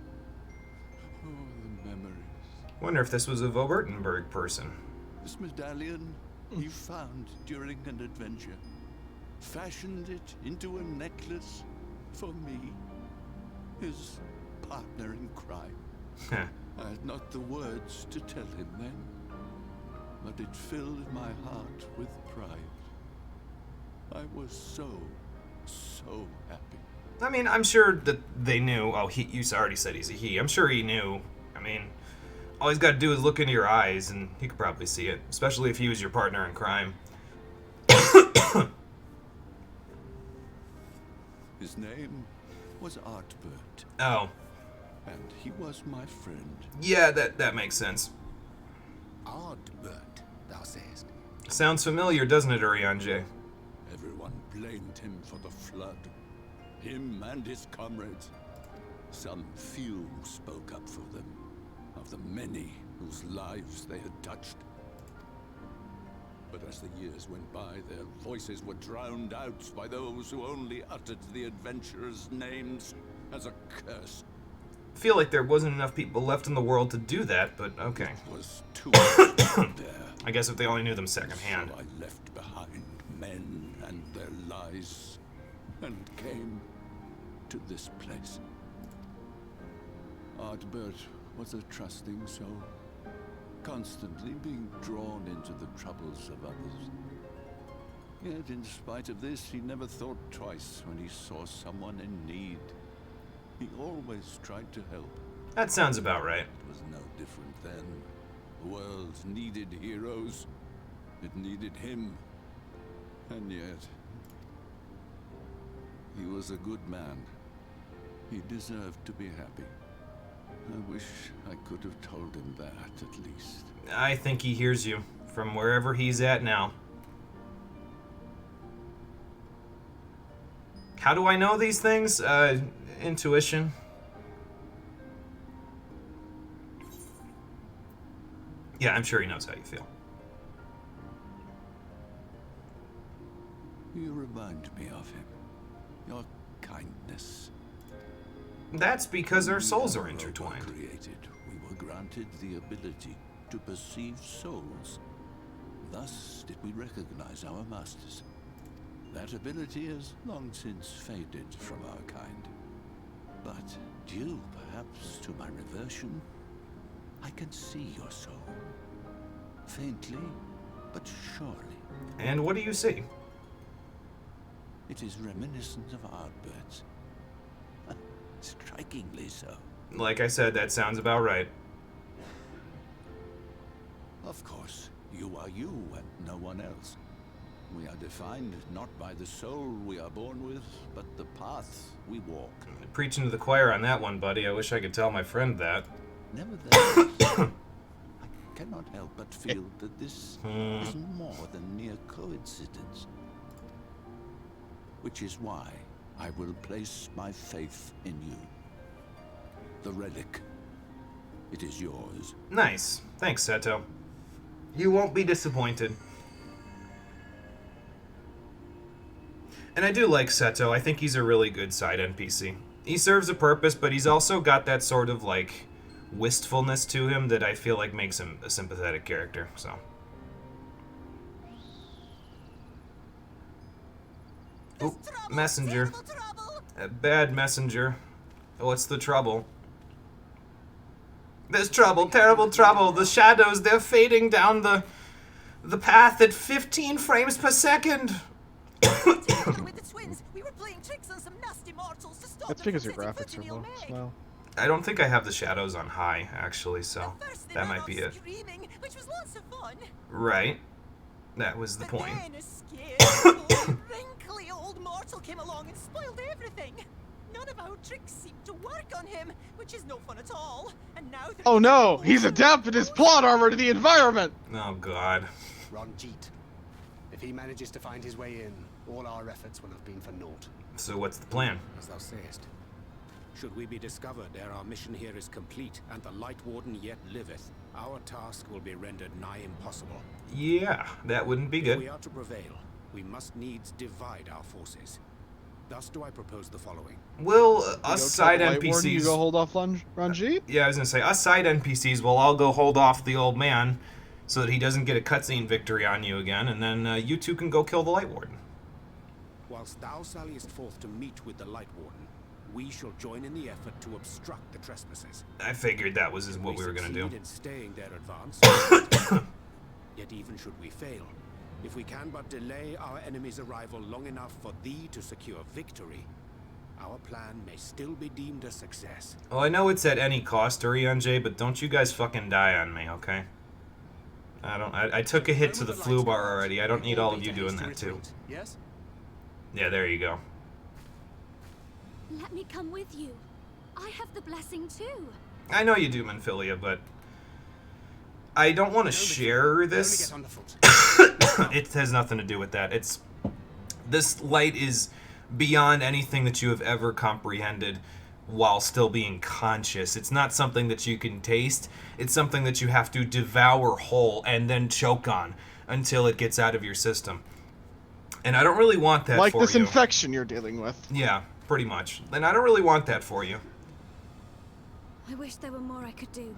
Oh, the memories. Wonder if this was a Vobertenberg person. This medallion he found during an adventure, fashioned it into a necklace for me, his partner in crime. I had not the words to tell him then, but it filled my heart with pride. I was so happy. I mean, I'm sure that they knew. Oh, you already said he's a he. I'm sure he knew. I mean, all he's got to do is look into your eyes, and he could probably see it, especially if he was your partner in crime. His name was Artbert. Oh. And he was my friend. Yeah, that makes sense. Ardbert, thou sayest. Sounds familiar, doesn't it, Urianger? Everyone blamed him for the flood. Him and his comrades. Some few spoke up for them, of the many whose lives they had touched. But as the years went by, their voices were drowned out by those who only uttered the adventurers' names as a curse. I feel like there wasn't enough people left in the world to do that, but okay. It was too much there. I guess if they only knew them secondhand. So I left behind men and their lies, and came to this place. Ardbert was a trusting soul, constantly being drawn into the troubles of others. Yet in spite of this, he never thought twice when he saw someone in need. He always tried to help. That sounds about right. It was no different then. The world needed heroes. It needed him. And yet, he was a good man. He deserved to be happy. I wish I could have told him that, at least. I think he hears you from wherever he's at now. How do I know these things? Intuition. Yeah, I'm sure he knows how you feel. You remind me of him. Your kindness. That's because our souls are We intertwined. were created. We were granted the ability to perceive souls. Thus did we recognize our masters. That ability has long since faded from our kind. But due, perhaps, to my reversion, I can see your soul. Faintly, but surely. And what do you see? It is reminiscent of Ardbirds. Strikingly so. Like I said, that sounds about right. Of course, you are you and no one else. We are defined not by the soul we are born with, but the path we walk. Preaching to the choir on that one, buddy. I wish I could tell my friend that. Nevertheless, I cannot help but feel that this is more than mere coincidence. Which is why I will place my faith in you. The relic. It is yours. Nice. Thanks, Seto. You won't be disappointed. And I do like Seto. I think he's a really good side NPC. He serves a purpose, but he's also got that sort of, like, wistfulness to him that I feel like makes him a sympathetic character, so. Oh, messenger. A bad messenger. What's the trouble? There's trouble, terrible trouble. The shadows, they're fading down the path at 15 frames per second. With the twins, we were playing tricks on some nasty mortals to stop That's them because your from setting graphics foot are in low. Ilmeg. Well, I don't think I have the shadows on high, actually, so At first they that ran might off be it. screaming, which was lots of fun. Right. That was the But point. then a scared, old, wrinkly old mortal came along and spoiled everything. None of our tricks seemed to work on him, which is no fun at all. And now they're oh no! He's adapted his plot armor to the environment! Oh, God. Ranjit. If he manages to find his way in, all our efforts will have been for naught. So what's the plan? As thou sayest. Should we be discovered ere our mission here is complete, and the Light Warden yet liveth, our task will be rendered nigh impossible. Yeah, that wouldn't be If good. we are to prevail, we must needs divide our forces. Thus do I propose the following. Will You go us tell side the Light Warden you NPCs... go hold off Ranjit? Yeah, I was gonna say, us side NPCs will all go hold off the old man so that he doesn't get a cutscene victory on you again, and then you two can go kill the Light Warden. Whilst thou salliest forth to meet with the Light Warden, we shall join in the effort to obstruct the trespassers. I figured that was what we were gonna do. succeed in staying their advance. Yet even should we fail, if we can but delay our enemy's arrival long enough for thee to secure victory, our plan may still be deemed a success. Well, I know it's at any cost, Urianjay, but don't you guys fucking die on me, okay? I took a hit to the flu bar already. I don't need all of you doing that too. Yes? Yeah, there you go. Let me come with you. I have the blessing too. I know you do, Menphilia, but I don't want to share this. Get on the foot. It has nothing to do with that. This light is beyond anything that you have ever comprehended while still being conscious. It's not something that you can taste. It's something that you have to devour whole and then choke on until it gets out of your system. And I don't really want that Like for this you. infection you're dealing with. Yeah, pretty much. And I don't really want that for you. I wish there were more I could do.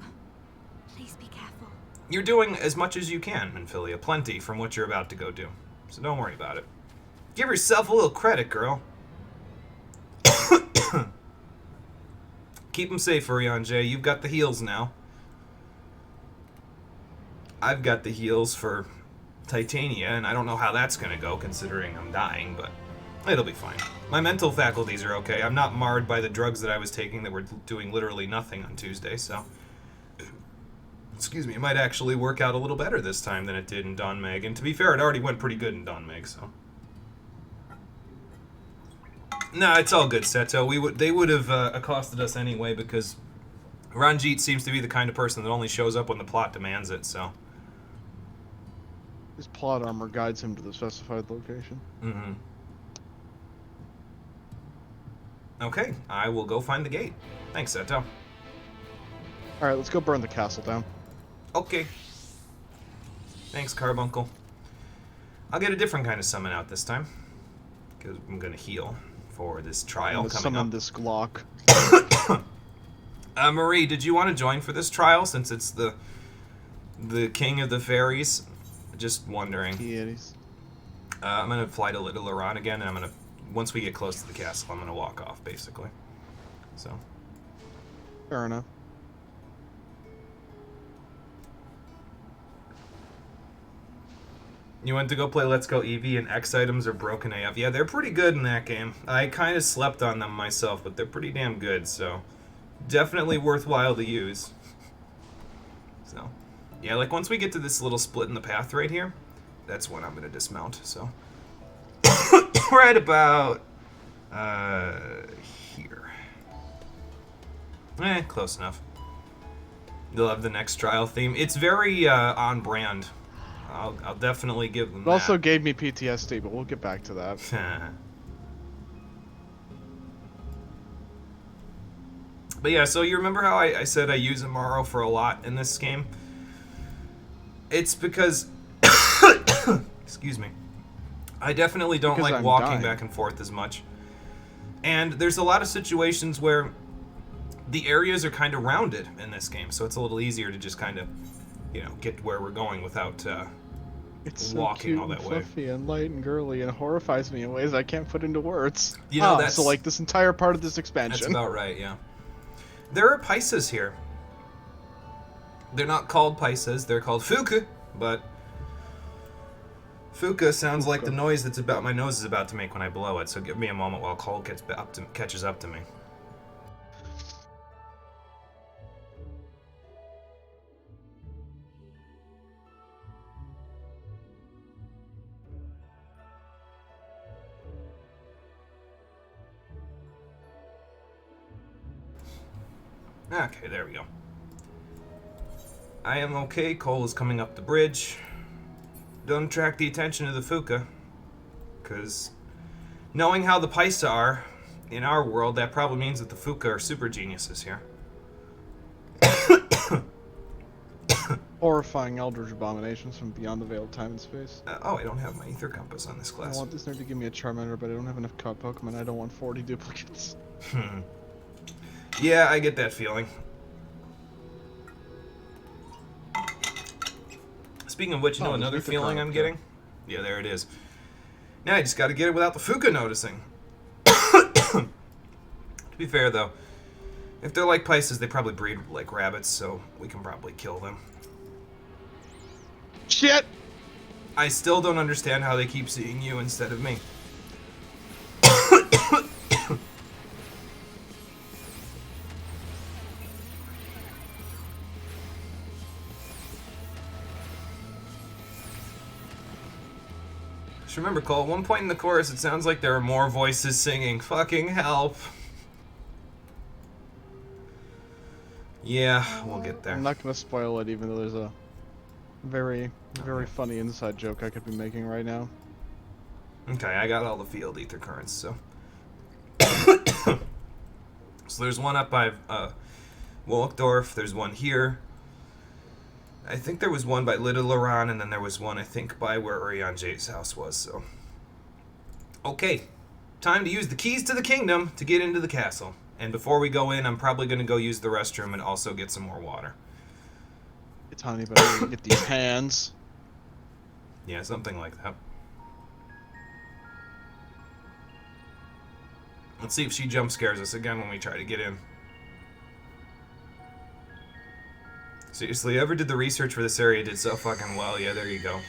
Please be careful. You're doing as much as you can, Menphilia. Plenty from what you're about to go do. So don't worry about it. Give yourself a little credit, girl. Keep him safe, Urianjay. You've got the heals now. I've got the heals for Titania, and I don't know how that's gonna go, considering I'm dying, but it'll be fine. My mental faculties are okay. I'm not marred by the drugs that I was taking that were doing literally nothing on Tuesday, so... Excuse me, it might actually work out a little better this time than it did in Don Meg. And to be fair, it already went pretty good in Don Meg, so... No, it's all good, Seto. They would have accosted us anyway, because Ranjit seems to be the kind of person that only shows up when the plot demands it, so... His plot armor guides him to the specified location. Mm-hmm. Okay, I will go find the gate. Thanks, Seto. Alright, let's go burn the castle down. Okay. Thanks, Carbuncle. I'll get a different kind of summon out this time, because I'm gonna heal for this trial I'm gonna coming summon up. this Glock. Marie, did you want to join for this trial since it's the king of the fairies? Just wondering. Deities. I'm gonna fly to Little Iran again, and I'm gonna once we get close to the castle, I'm gonna walk off basically. So. Fair enough. You went to go play Let's Go Eevee, and X items are broken AF. Yeah, they're pretty good in that game. I kind of slept on them myself, but they're pretty damn good, so definitely worthwhile to use. So, yeah, like once we get to this little split in the path right here, that's when I'm going to dismount, so. Right about here. Close enough. You'll have the next trial theme. It's very on brand. I'll definitely give them It that. also gave me PTSD, but we'll get back to that. But yeah, so you remember how I said I use Amaro for a lot in this game? It's because... excuse me. I definitely don't Because like I'm walking dying. back and forth as much. And there's a lot of situations where the areas are kind of rounded in this game, so it's a little easier to just kind of, you know, get where we're going without It's so walking cute all that and way. fluffy and light and girly and horrifies me in ways I can't put into words. You know, that's- so like this entire part of this That's expansion. about right, yeah. There are paisas here. They're not called paisas, they're called fuka, but fuka sounds like the noise that's about my nose is about to make when I blow it, so give me a moment while Cole catches up to me. Okay, there we go. I am okay. Cole is coming up the bridge. Don't attract the attention of the Fuka. Because knowing how the Paisa are in our world, that probably means that the Fuka are super geniuses here. Horrifying eldritch abominations from beyond the veil of time and space. Oh, I don't have my Ether Compass on this I class. want this nerd to give me a Charmander, but I don't have enough cod Pokemon. I don't want 40 duplicates. Yeah, I get that feeling. Speaking of which, you know there's another Ether feeling Current, I'm yeah. getting? Yeah, there it is. Now I just gotta get it without the Fuka noticing. To be fair, though, if they're like Pisces, they probably breed like rabbits, so we can probably kill them. Shit! I still don't understand how they keep seeing you instead of me. Just remember, Cole, at one point in the chorus, it sounds like there are more voices singing. Fucking help. Yeah, we'll get there. I'm not gonna spoil it, even though there's a very, very funny inside joke I could be making right now. Okay, I got all the field ether currents, so. So there's one up by Wolkdorf, there's one here. I think there was one by Little Laran, and then there was one, I think, by where Urion Jade's house was, so. Okay, time to use the keys to the kingdom to get into the castle. And before we go in, I'm probably going to go use the restroom and also get some more water. It's honey, but I need to get these hands. Yeah, something like that. Let's see if she jump scares us again when we try to get in. Seriously, whoever did the research for this area did so fucking well. Yeah, there you go.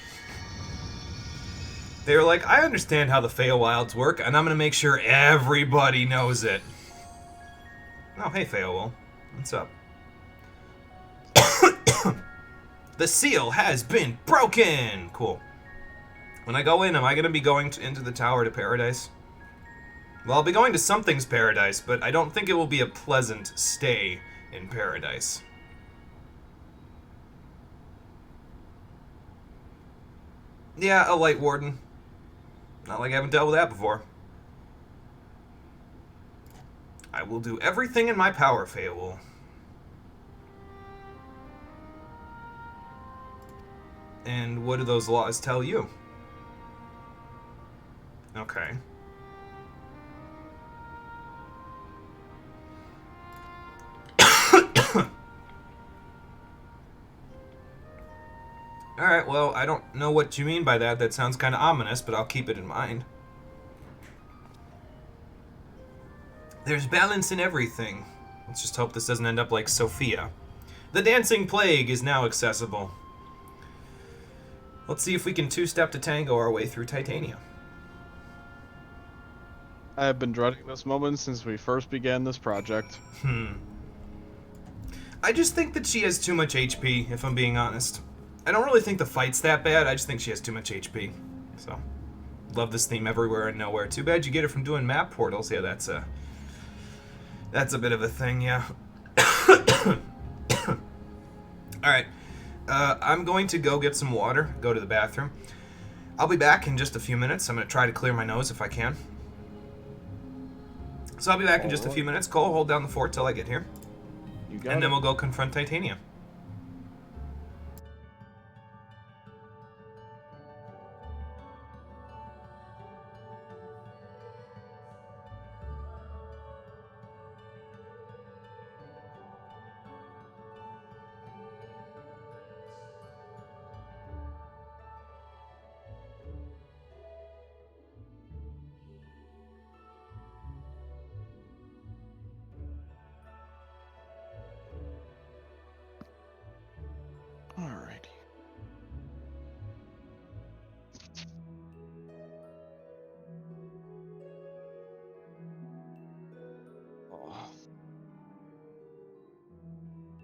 They were like, I understand how the Feywilds work, and I'm gonna make sure everybody knows it. Oh, hey, Feywil. What's up? The seal has been broken! Cool. When I go in, am I gonna be going into the Tower to Paradise? Well, I'll be going to something's Paradise, but I don't think it will be a pleasant stay in Paradise. Yeah, a Light Warden. Not like I haven't dealt with that before. I will do everything in my power, Feywil. And what do those laws tell you? Okay. Alright, well, I don't know what you mean by that. That sounds kind of ominous, but I'll keep it in mind. There's balance in everything. Let's just hope this doesn't end up like Sophia. The Dancing Plague is now accessible. Let's see if we can two-step to tango our way through Titania. I have been dreading this moment since we first began this project. I just think that she has too much HP, if I'm being honest. I don't really think the fight's that bad, I just think she has too much HP. So, love this theme everywhere and nowhere. Too bad you get it from doing map portals. Yeah, that's a bit of a thing, yeah. Alright, I'm going to go get some water, go to the bathroom. I'll be back in just a few minutes. I'm going to try to clear my nose if I can. So I'll be back in just a few minutes. Cole, hold down the fort till I get here. You got And then it. we'll go confront Titania. Alrighty. Oh.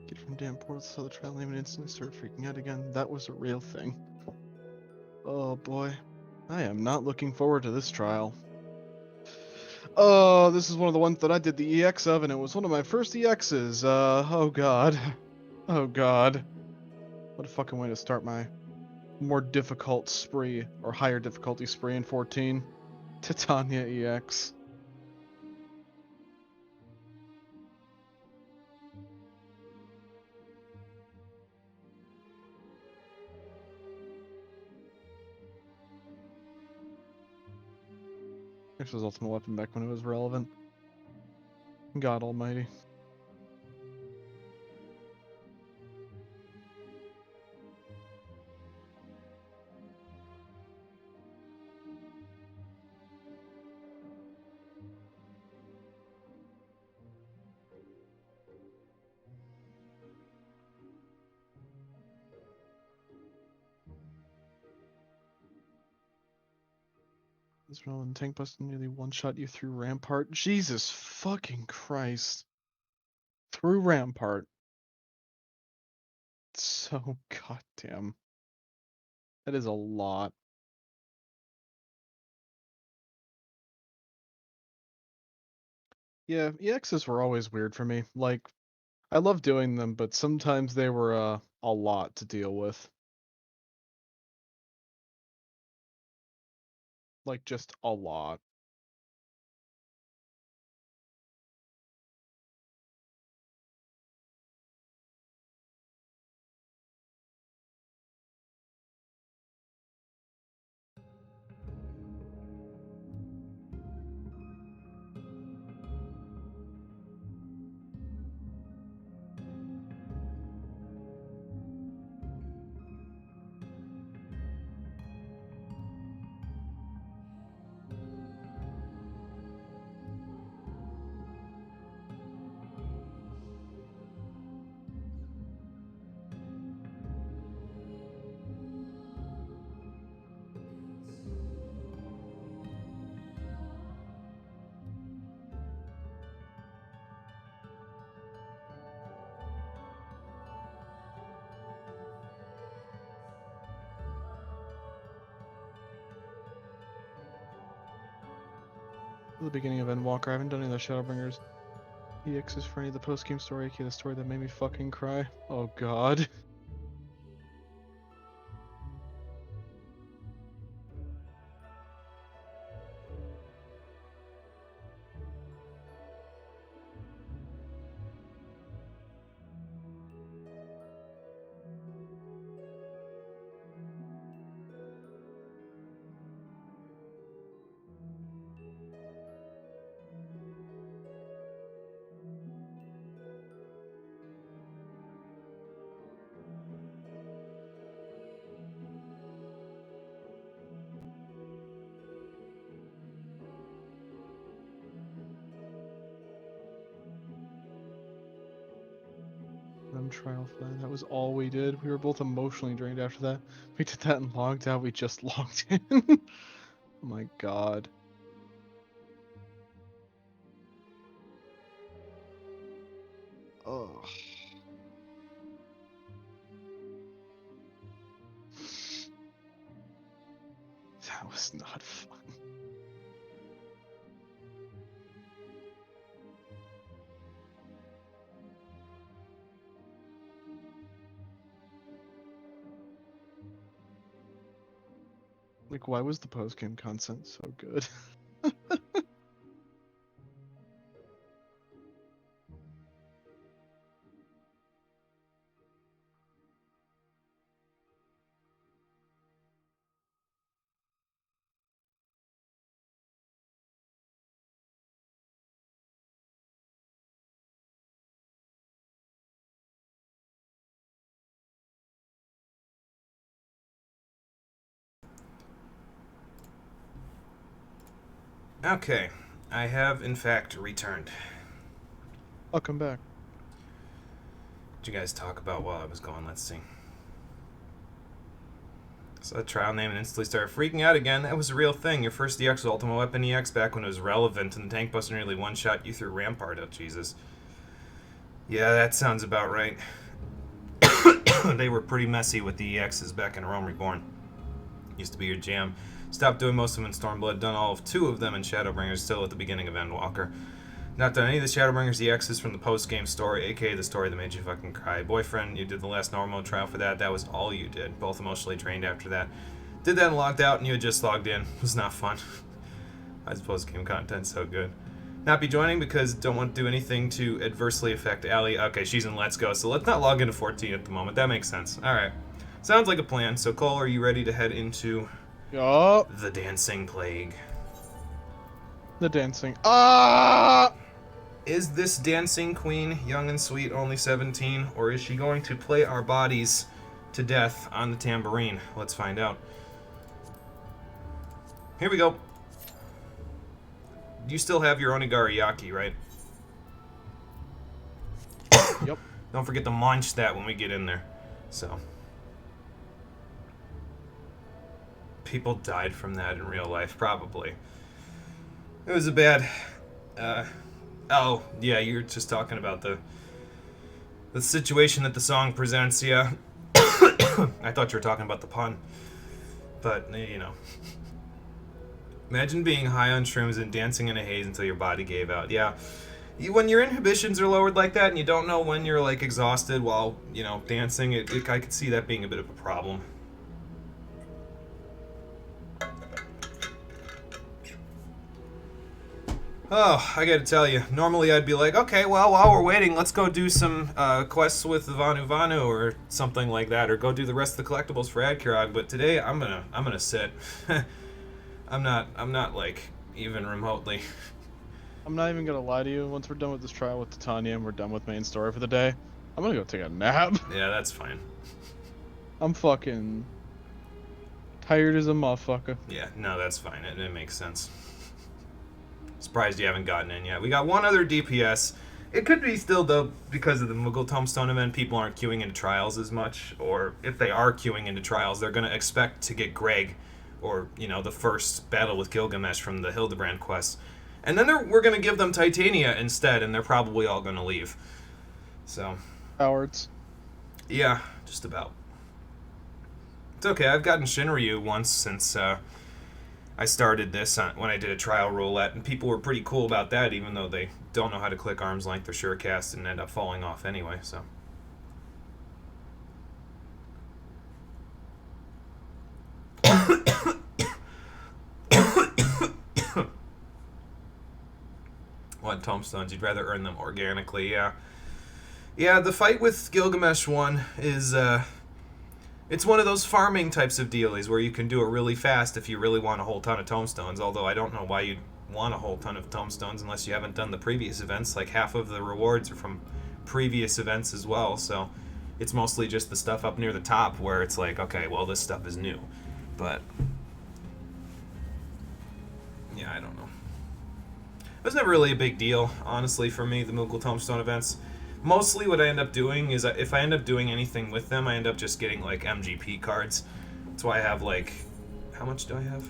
Get from damn portals so the trial name and instantly start freaking out again. That was a real thing. Oh boy. I am not looking forward to this trial. Oh, this is one of the ones that I did the EX of, and it was one of my first EXs. Oh god. Oh god. What a fucking way to start my more difficult spree, or higher difficulty spree in 14. Titania EX. This was Ultimate Weapon back when it was relevant. God almighty. This relevant tank busted nearly one-shot you through Rampart. Jesus fucking Christ. Through Rampart. So goddamn. That is a lot. Yeah, EXs were always weird for me. Like, I love doing them, but sometimes they were a lot to deal with. Like, just a lot. The beginning of Endwalker. I haven't done any of the Shadowbringers. EXs for any of the post-game story, aka the story that made me fucking cry. Oh god. one trial for that. That was all we did. We were both emotionally drained after that. We did that and logged out. We just logged in. Oh my god. Ugh. That was not fun. Like, why was the post-game content so good? Okay, I have in fact returned. I'll come back. What did you guys talk about while I was gone? Let's see. Saw a trial name and instantly started freaking out again. That was a real thing. Your first EX was Ultimate Weapon EX back when it was relevant, and the tank buster nearly one-shot you through Rampart. Oh, Jesus. Yeah, that sounds about right. They were pretty messy with the EXs back in Rome Reborn. Used to be your jam. Stopped doing most of them in Stormblood, done all of 2 of them in Shadowbringers, still at the beginning of Endwalker. Not done any of the Shadowbringers EXs from the post-game story, aka the story that made you fucking cry. Boyfriend, you did the last normal trial for that. That was all you did. Both emotionally drained after that. Did that and logged out, and you had just logged in. It was not fun. I suppose game content's so good. Not be joining because don't want to do anything to adversely affect Allie. Okay, she's in Let's Go, so let's not log into 14 at the moment. That makes sense. Alright. Sounds like a plan. So, Cole, are you ready to head into Yup. the Dancing Plague? The dancing. Ah! Is this dancing queen young and sweet, only 17, or is she going to play our bodies to death on the tambourine? Let's find out. Here we go. You still have your Onigari Yaki, right? Yep. Don't forget to munch that when we get in there. So. People died from that in real life, probably. It was a bad... oh, yeah, you're just talking about the situation that the song presents, yeah. I thought you were talking about the pun. But, you know. Imagine being high on shrooms and dancing in a haze until your body gave out. Yeah. When your inhibitions are lowered like that and you don't know when you're, like, exhausted while, you know, dancing, I could see that being a bit of a problem. Oh, I gotta tell you, normally I'd be like, okay, well, while we're waiting, let's go do some quests with Vanu Vanu or something like that, or go do the rest of the collectibles for Adkirag, but today I'm gonna sit. I'm not like even remotely. I'm not even gonna lie to you. Once we're done with this trial with Titania and we're done with main story for the day, I'm gonna go take a nap. Yeah, that's fine. I'm fucking tired as a motherfucker. Yeah, no, that's fine. It makes sense. Surprised you haven't gotten in yet. We got one other DPS. It could be still, though, because of the Moogle Tombstone event, people aren't queuing into trials as much. Or if they are queuing into trials, they're going to expect to get Greg or, you know, the first battle with Gilgamesh from the Hildebrand quest. And then we're going to give them Titania instead, and they're probably all going to leave. So. Cowards. Yeah, just about. It's okay. I've gotten Shinryu once since I started this when I did a trial roulette, and people were pretty cool about that, even though they don't know how to click arm's length or surecast and end up falling off anyway, so. What tombstones? You'd rather earn them organically, yeah. Yeah, the fight with Gilgamesh 1 is, it's one of those farming types of dealies where you can do it really fast if you really want a whole ton of tombstones, although I don't know why you'd want a whole ton of tombstones unless you haven't done the previous events. Like, half of the rewards are from previous events as well, so it's mostly just the stuff up near the top where it's like, okay, well, this stuff is new. But, yeah, I don't know. It was never really a big deal, honestly, for me, the Moogle Tombstone events. Mostly what I end up doing is if I end up doing anything with them, I end up just getting like MGP cards. That's why I have like, how much do I have?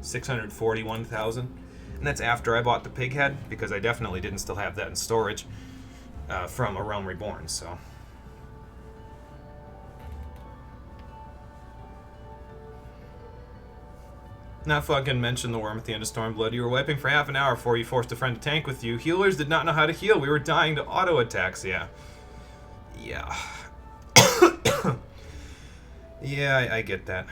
641,000. And that's after I bought the pig head, because I definitely didn't still have that in storage from A Realm Reborn, so. Not fucking mention the worm at the end of Stormblood. You were wiping for half an hour before you forced a friend to tank with you. Healers did not know how to heal. We were dying to auto attacks. Yeah. Yeah. Yeah, I get that.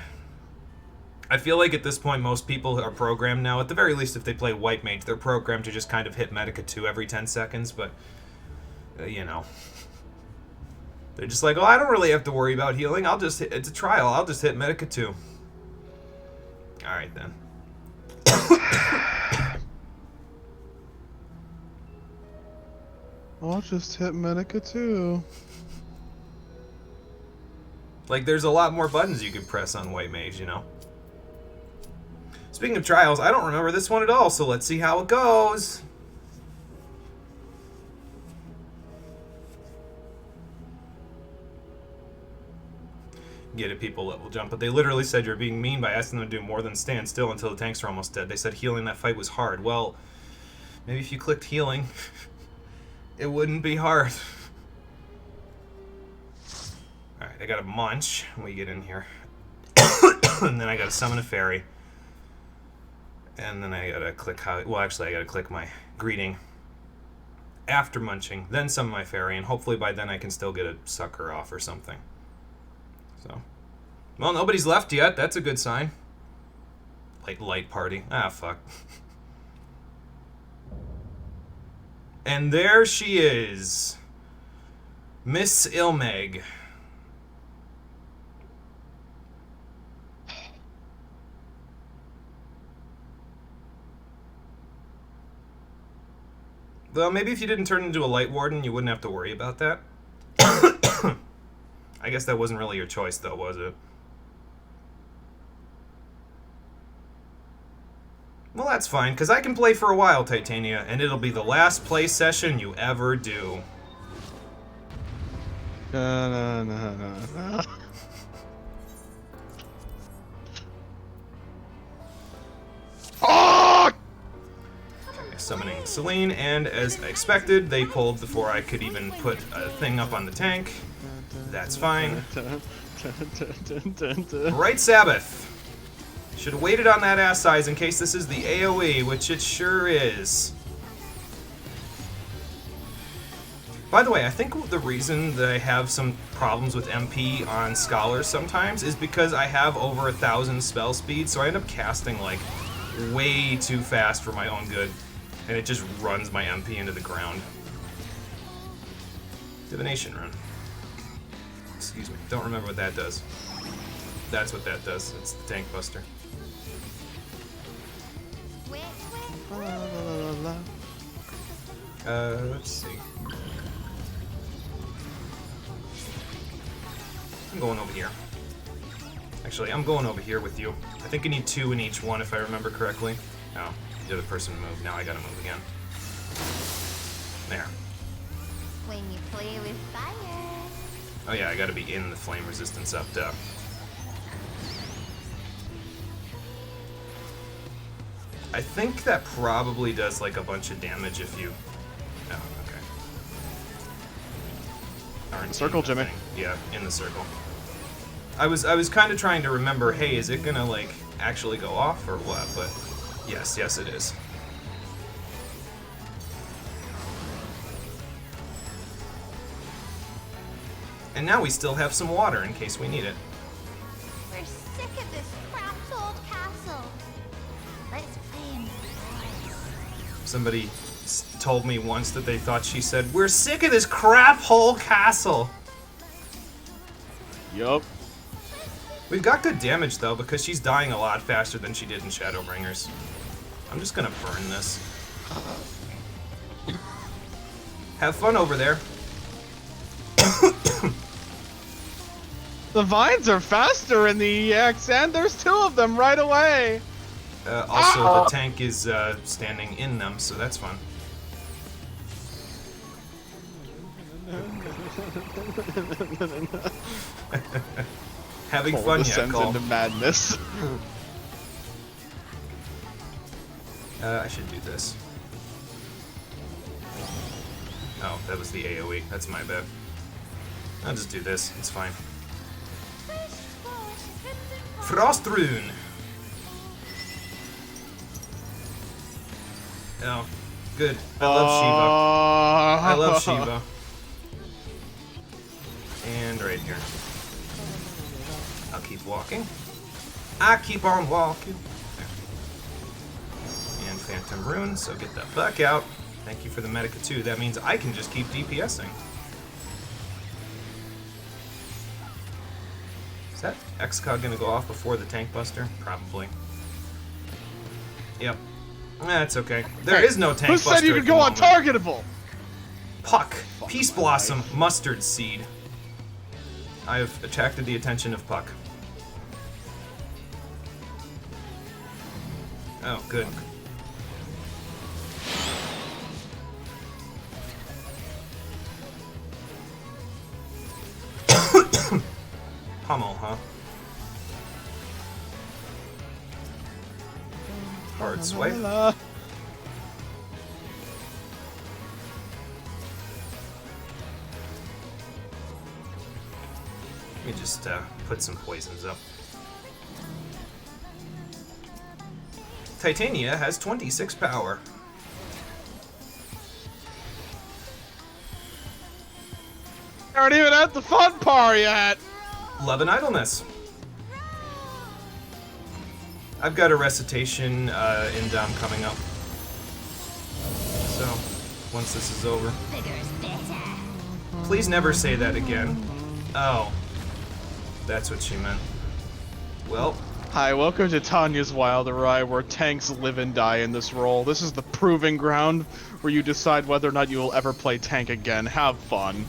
I feel like at this point most people are programmed now. At the very least, if they play White Mage, they're programmed to just kind of hit Medica 2 every 10 seconds, but, you know. They're just like, oh, I don't really have to worry about healing. I'll just hit, it's a trial. I'll just hit Medica 2. Alright then. I'll just hit Medica too. Like, there's a lot more buttons you can press on White Mage, you know? Speaking of trials, I don't remember this one at all, so let's see how it goes. Get it, people level jump, but they literally said you're being mean by asking them to do more than stand still until the tanks are almost dead. They said healing that fight was hard. Well, maybe if you clicked healing, it wouldn't be hard. Alright, I gotta munch when we get in here. And then I gotta summon a fairy. And then I gotta click how, well actually I gotta click my greeting after munching, then summon my fairy, and hopefully by then I can still get a sucker off or something. So, well, nobody's left yet. That's a good sign. Light party. Ah, fuck. And there she is. Miss Ilmeg. Well, maybe if you didn't turn into a Light Warden, you wouldn't have to worry about that. I guess that wasn't really your choice, though, was it? Well, that's fine, because I can play for a while, Titania, and it'll be the last play session you ever do. No. Oh! Okay, summoning Celine, and as I expected, they pulled before I could even put a thing up on the tank. That's fine. Right, Sabbath. Should have waited on that ass size in case this is the AoE, which it sure is. By the way, I think the reason that I have some problems with MP on Scholars sometimes is because I have over 1,000 spell speed, so I end up casting, like, way too fast for my own good, and it just runs my MP into the ground. Divination run. Excuse me. Don't remember what that does. That's what that does. It's the tank buster. Let's see. I'm going over here. Actually, I'm going over here with you. I think I need 2 in each one if I remember correctly. Oh, the other person moved. Now I gotta move again. There. When you play with fire. Oh yeah, I gotta be in the flame resistance up top. I think that probably does like a bunch of damage if you... Oh, okay. Aren't Circle, Jimmy. thing. Yeah, in the circle. I was kind of trying to remember, hey, is it gonna like actually go off or what? But yes it is. And now we still have some water in case we need it. We're sick of this cramped old castle. Let's play in the forest. Somebody told me once that they thought she said, "We're sick of this crap hole castle." Yup. We've got good damage though because she's dying a lot faster than she did in Shadowbringers. I'm just gonna burn this. Have fun over there. The vines are faster in the EX, and there's 2 of them right away. Also, the tank is standing in them, so that's fun. Having Cole fun yet, descends Cole? into madness. I should do this. Oh, that was the AoE. That's my bad. I'll just do this. It's fine. Frost Rune. Oh, good. I love Shiva. I love Shiva. And right here. I'll keep walking. I keep on walking. There. And Phantom Rune, so get that buck out. Thank you for the Medica too. That means I can just keep DPSing. Is that XCOG gonna go off before the Tank Buster? Probably. Yep. That's okay. There is no Tank Buster. Who said you could go untargetable? Puck. Peace Blossom. Mustard Seed. I have attracted the attention of Puck. Oh, good. Pummel, huh? Hard swipe. Let me just put some poisons up. Titania has 26 power. Aren't even at the fun part yet. Love and Idleness. I've got a recitation in Dom coming up. So, once this is over. Please never say that again. Oh. That's what she meant. Well. Hi, welcome to Tanya's Wild Ride, where tanks live and die in this role. This is the proving ground where you decide whether or not you will ever play tank again. Have fun.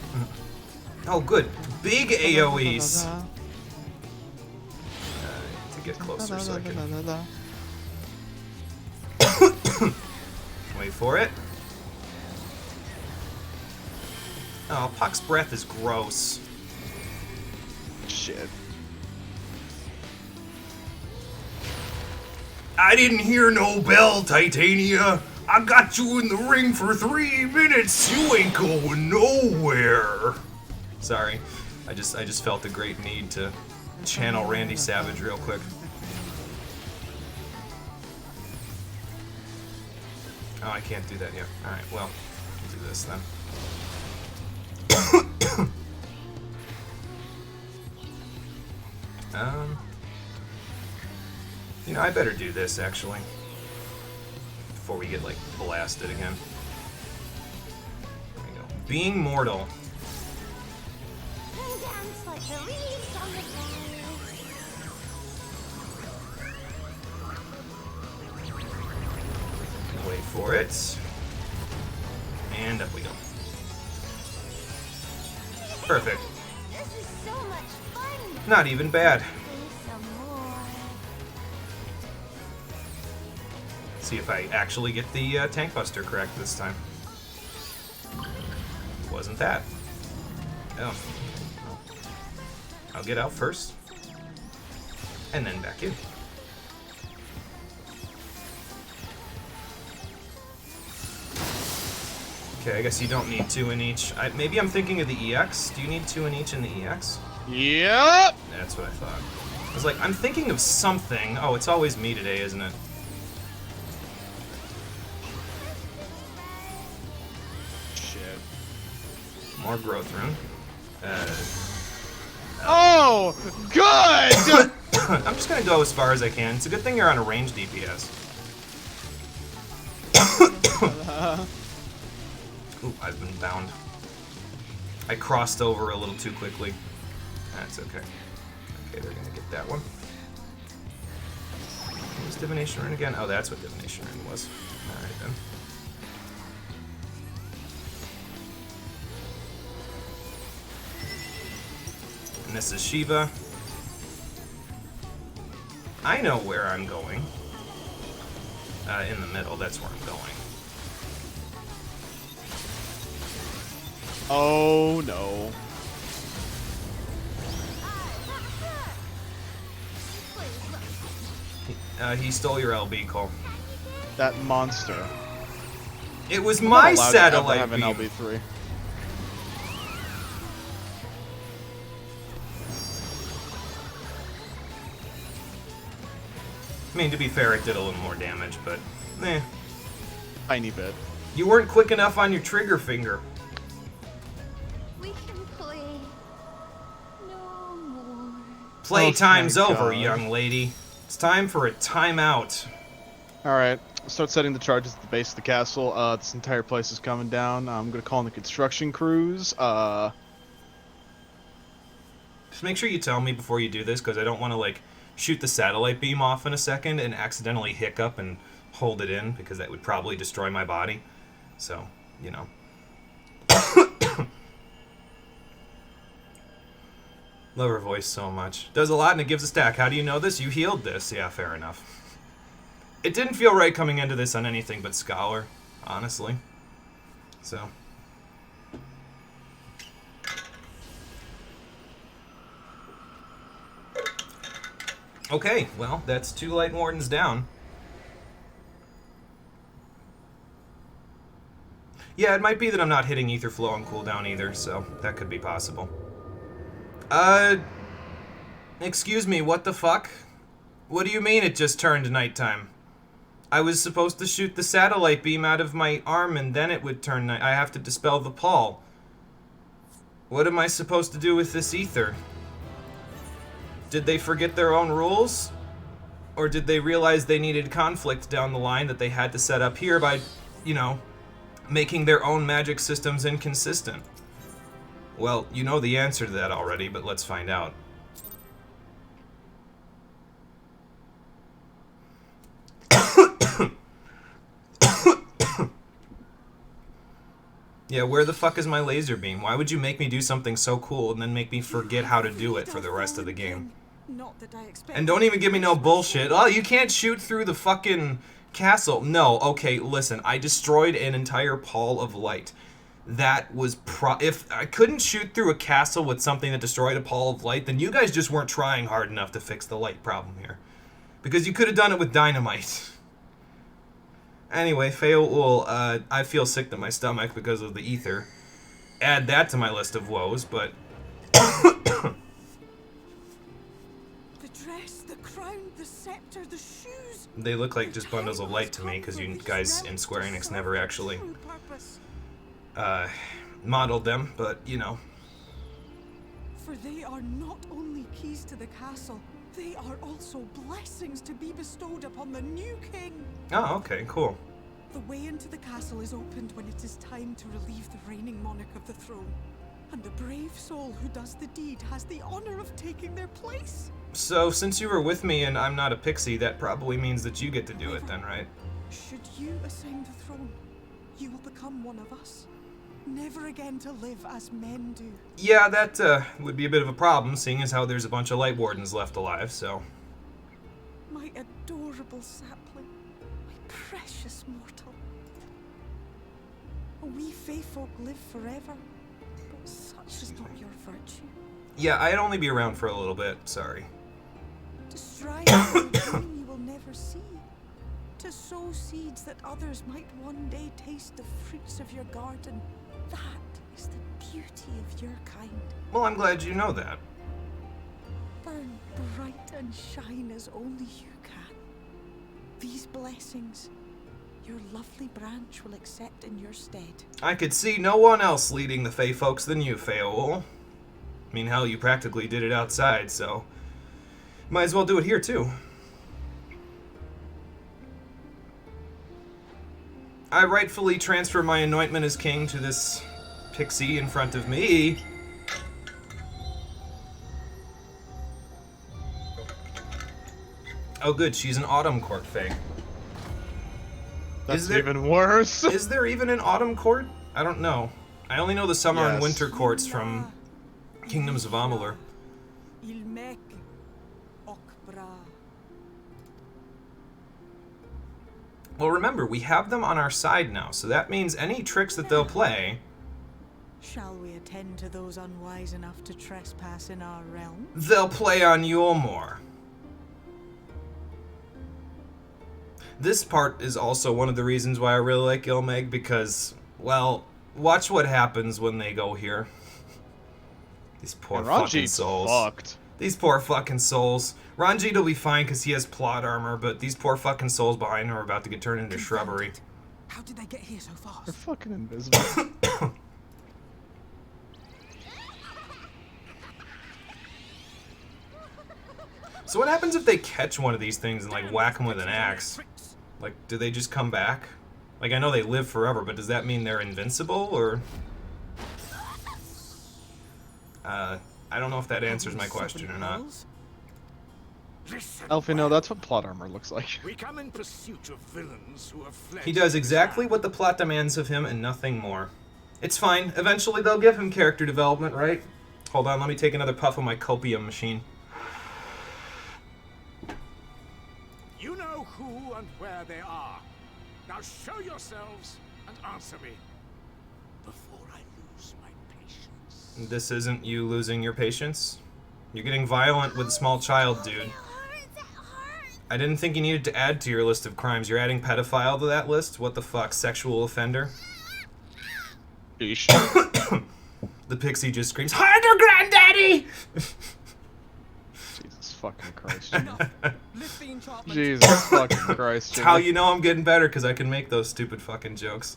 Oh, good. Big AoEs. To get closer so I can... Wait for it. Oh, Puck's breath is gross. Shit. I didn't hear no bell, Titania. I got you in the ring for 3 minutes. You ain't going nowhere. Sorry, I just felt a great need to channel Randy Savage real quick. Oh, I can't do that yet. All right, well, I'll do this then. You know, I better do this actually before we get like blasted again. There we go. Being mortal. Dance like the leaves on the valley. Wait for it. And up we go. Perfect. This is so much fun. Not even bad. Some more. See if I actually get the Tank Buster correct this time. Wasn't that. Oh. I'll get out first. And then back in. Okay, I guess you don't need 2 in each. Maybe I'm thinking of the EX. Do you need 2 in each in the EX? Yep. That's what I thought. I was like, I'm thinking of something. Oh, it's always me today, isn't it? Shit. More growth rune. Oh, good! I'm just gonna go as far as I can. It's a good thing you're on a range DPS. Ooh, I've been bound. I crossed over a little too quickly. That's okay. Okay, they're gonna get that one. What was Divination Rune again? Oh, that's what Divination Rune was. Alright then. And this is Shiva. I know where I'm going. In the middle, that's where I'm going. Oh no. He stole your LB, Cole. That monster. It was I'm not my allowed to ever satellite have an beam. LB3. I mean, to be fair, it did a little more damage, but eh. Tiny bit. You weren't quick enough on your trigger finger. We can play no more. Playtime's thank over, God. young lady. It's time for a timeout. Alright, start setting the charges at the base of the castle. This entire place is coming down. I'm gonna call in the construction crews. Just make sure you tell me before you do this, because I don't want to, like, shoot the satellite beam off in a second and accidentally hiccup and hold it in, because that would probably destroy my body. So, you know. Love her voice so much. Does a lot and it gives a stack. How do you know this? You healed this. Yeah, fair enough. It didn't feel right coming into this on anything but Scholar, honestly. So. Okay, well, that's 2 Light Wardens down. Yeah, it might be that I'm not hitting Ether Flow on cooldown either, so that could be possible. Excuse me, what the fuck? What do you mean it just turned nighttime? I was supposed to shoot the satellite beam out of my arm and then it would turn night. I have to dispel the pall. What am I supposed to do with this ether? Did they forget their own rules? Or did they realize they needed conflict down the line that they had to set up here by, you know, making their own magic systems inconsistent? Well, you know the answer to that already, but let's find out. Yeah, where the fuck is my laser beam? Why would you make me do something so cool and then make me forget how to do it for the rest of the game? And don't even give me no bullshit. Oh, you can't shoot through the fucking castle. No, okay, listen. I destroyed an entire pall of light. That was if I couldn't shoot through a castle with something that destroyed a pall of light, then you guys just weren't trying hard enough to fix the light problem here. Because you could have done it with dynamite. Anyway, Feoul, I feel sick to my stomach because of the ether. Add that to my list of woes, but... The dress, the crown, the scepter, the shoes. They look like just bundles of light to me, because you guys in Square Enix never actually modeled them, but, you know. For they are not only keys to the castle, they are also blessings to be bestowed upon the new king. Oh, okay, cool. The way into the castle is opened when it is time to relieve the reigning monarch of the throne. And the brave soul who does the deed has the honor of taking their place. So, since you were with me and I'm not a pixie, that probably means that you get to do it then, right? Should you ascend the throne, you will become one of us. Never again to live as men do. Yeah, that would be a bit of a problem, seeing as how there's a bunch of Light Wardens left alive, so... My adorable sapling, my precious mortal. We Fae folk live forever, but such is not your virtue. Yeah, I'd only be around for a little bit, sorry. To strive for a dream you will never see. To sow seeds that others might one day taste the fruits of your garden. That is the beauty of your kind. Well, I'm glad you know that. Burn bright and shine as only you can. These blessings, your lovely branch will accept in your stead. I could see no one else leading the Fae folks than you, Feoul. I mean, hell, you practically did it outside, so... Might as well do it here, too. I rightfully transfer my anointment as king to this pixie in front of me. Oh good, she's an Autumn Court Fae. That's even worse. Is there even an Autumn Court? I don't know. I only know the Summer and Yes. Winter Courts from Kingdoms of Amalur. Well, remember, we have them on our side now, so that means any tricks that they'll play Shall we attend to those unwise enough to trespass in our realm? They'll play on you more. This part is also one of the reasons why I really like Ilmeg, because, well, watch what happens when they go here. These poor fucking souls. Fucked. These poor fucking souls. Ranjit will be fine because he has plot armor, but these poor fucking souls behind him are about to get turned into shrubbery. How did they get here so fast? They're fucking invisible. So what happens if they catch one of these things and, like, whack them with an axe? Like, do they just come back? Like, I know they live forever, but does that mean they're invincible, or... I don't know if that answers my question or not. Elfie, no, that's what plot armor looks like. We come in pursuit of villains who have fled. He does exactly what the plot demands of him and nothing more. It's fine. Eventually they'll give him character development, right? Hold on, let me take another puff of my copium machine. You know who and where they are. Now show yourselves and answer me before I lose my patience. This isn't you losing your patience? You're getting violent with a small child, dude. I didn't think you needed to add to your list of crimes. You're adding pedophile to that list? What the fuck? Sexual offender? Sheesh. The pixie just screams, "Harder, granddaddy!" Jesus fucking Christ, Jimmy. Lift the enchantment. Jesus fucking Christ, That's Jimmy. how you know I'm getting better, because I can make those stupid fucking jokes.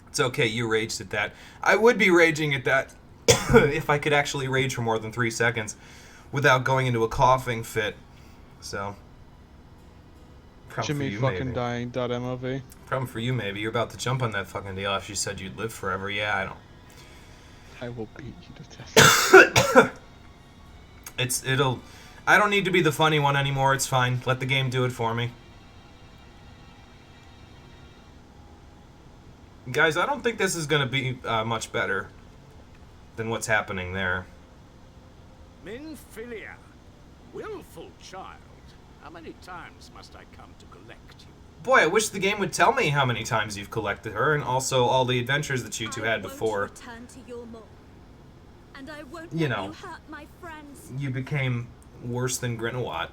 It's okay, you raged at that. I would be raging at that if I could actually rage for more than 3 seconds without going into a coughing fit. So, problem Jimmy for you, fucking maybe. dying. .mov. Problem for you, maybe. You're about to jump on that fucking deal after you said you'd live forever. Yeah, I don't. I will beat you to death. It'll. I don't need to be the funny one anymore. It's fine. Let the game do it for me. Guys, I don't think this is going to be much better than what's happening there. Minfilia, willful child. How many times must I come to collect you? Boy, I wish the game would tell me how many times you've collected her, and also all the adventures that you two had before. Return to your maw, and I won't You let know. you hurt my friends. You became worse than Grinawat.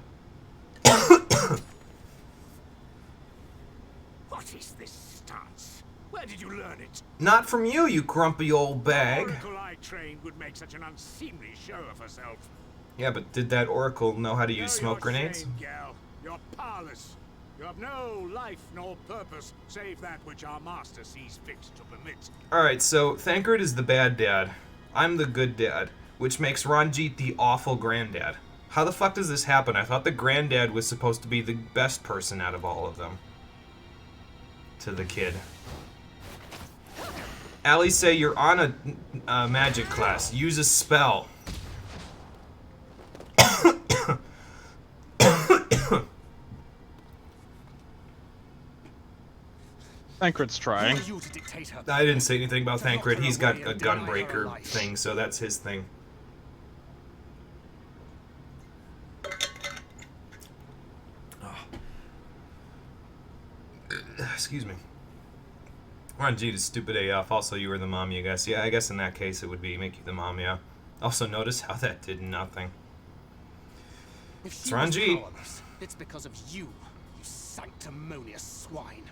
What is this stance? Where did you learn it? Not from you, you grumpy old bag. Oracle I trained would make such an unseemly show of herself. Yeah, but did that oracle know how to use smoke Know your grenades? shame, gal. You're powerless. You have no life nor purpose, save that which our master sees fit to permit. Alright, so Thancred is the bad dad. I'm the good dad, which makes Ranjit the awful granddad. How the fuck does this happen? I thought the granddad was supposed to be the best person out of all of them. To the kid. Allie say you're on a magic class. Use a spell. Thancred's trying. Who are you to dictate her? I didn't say anything about Thancred. He's got a gunbreaker thing, so that's his thing. Excuse me. Ranjit is stupid AF. Also, you were the mom, you guess. Yeah, I guess in that case it would be make you the mom, yeah. Also, notice how that did nothing. If It's she was Ranjit. powerless, it's because of you, you sanctimonious swine.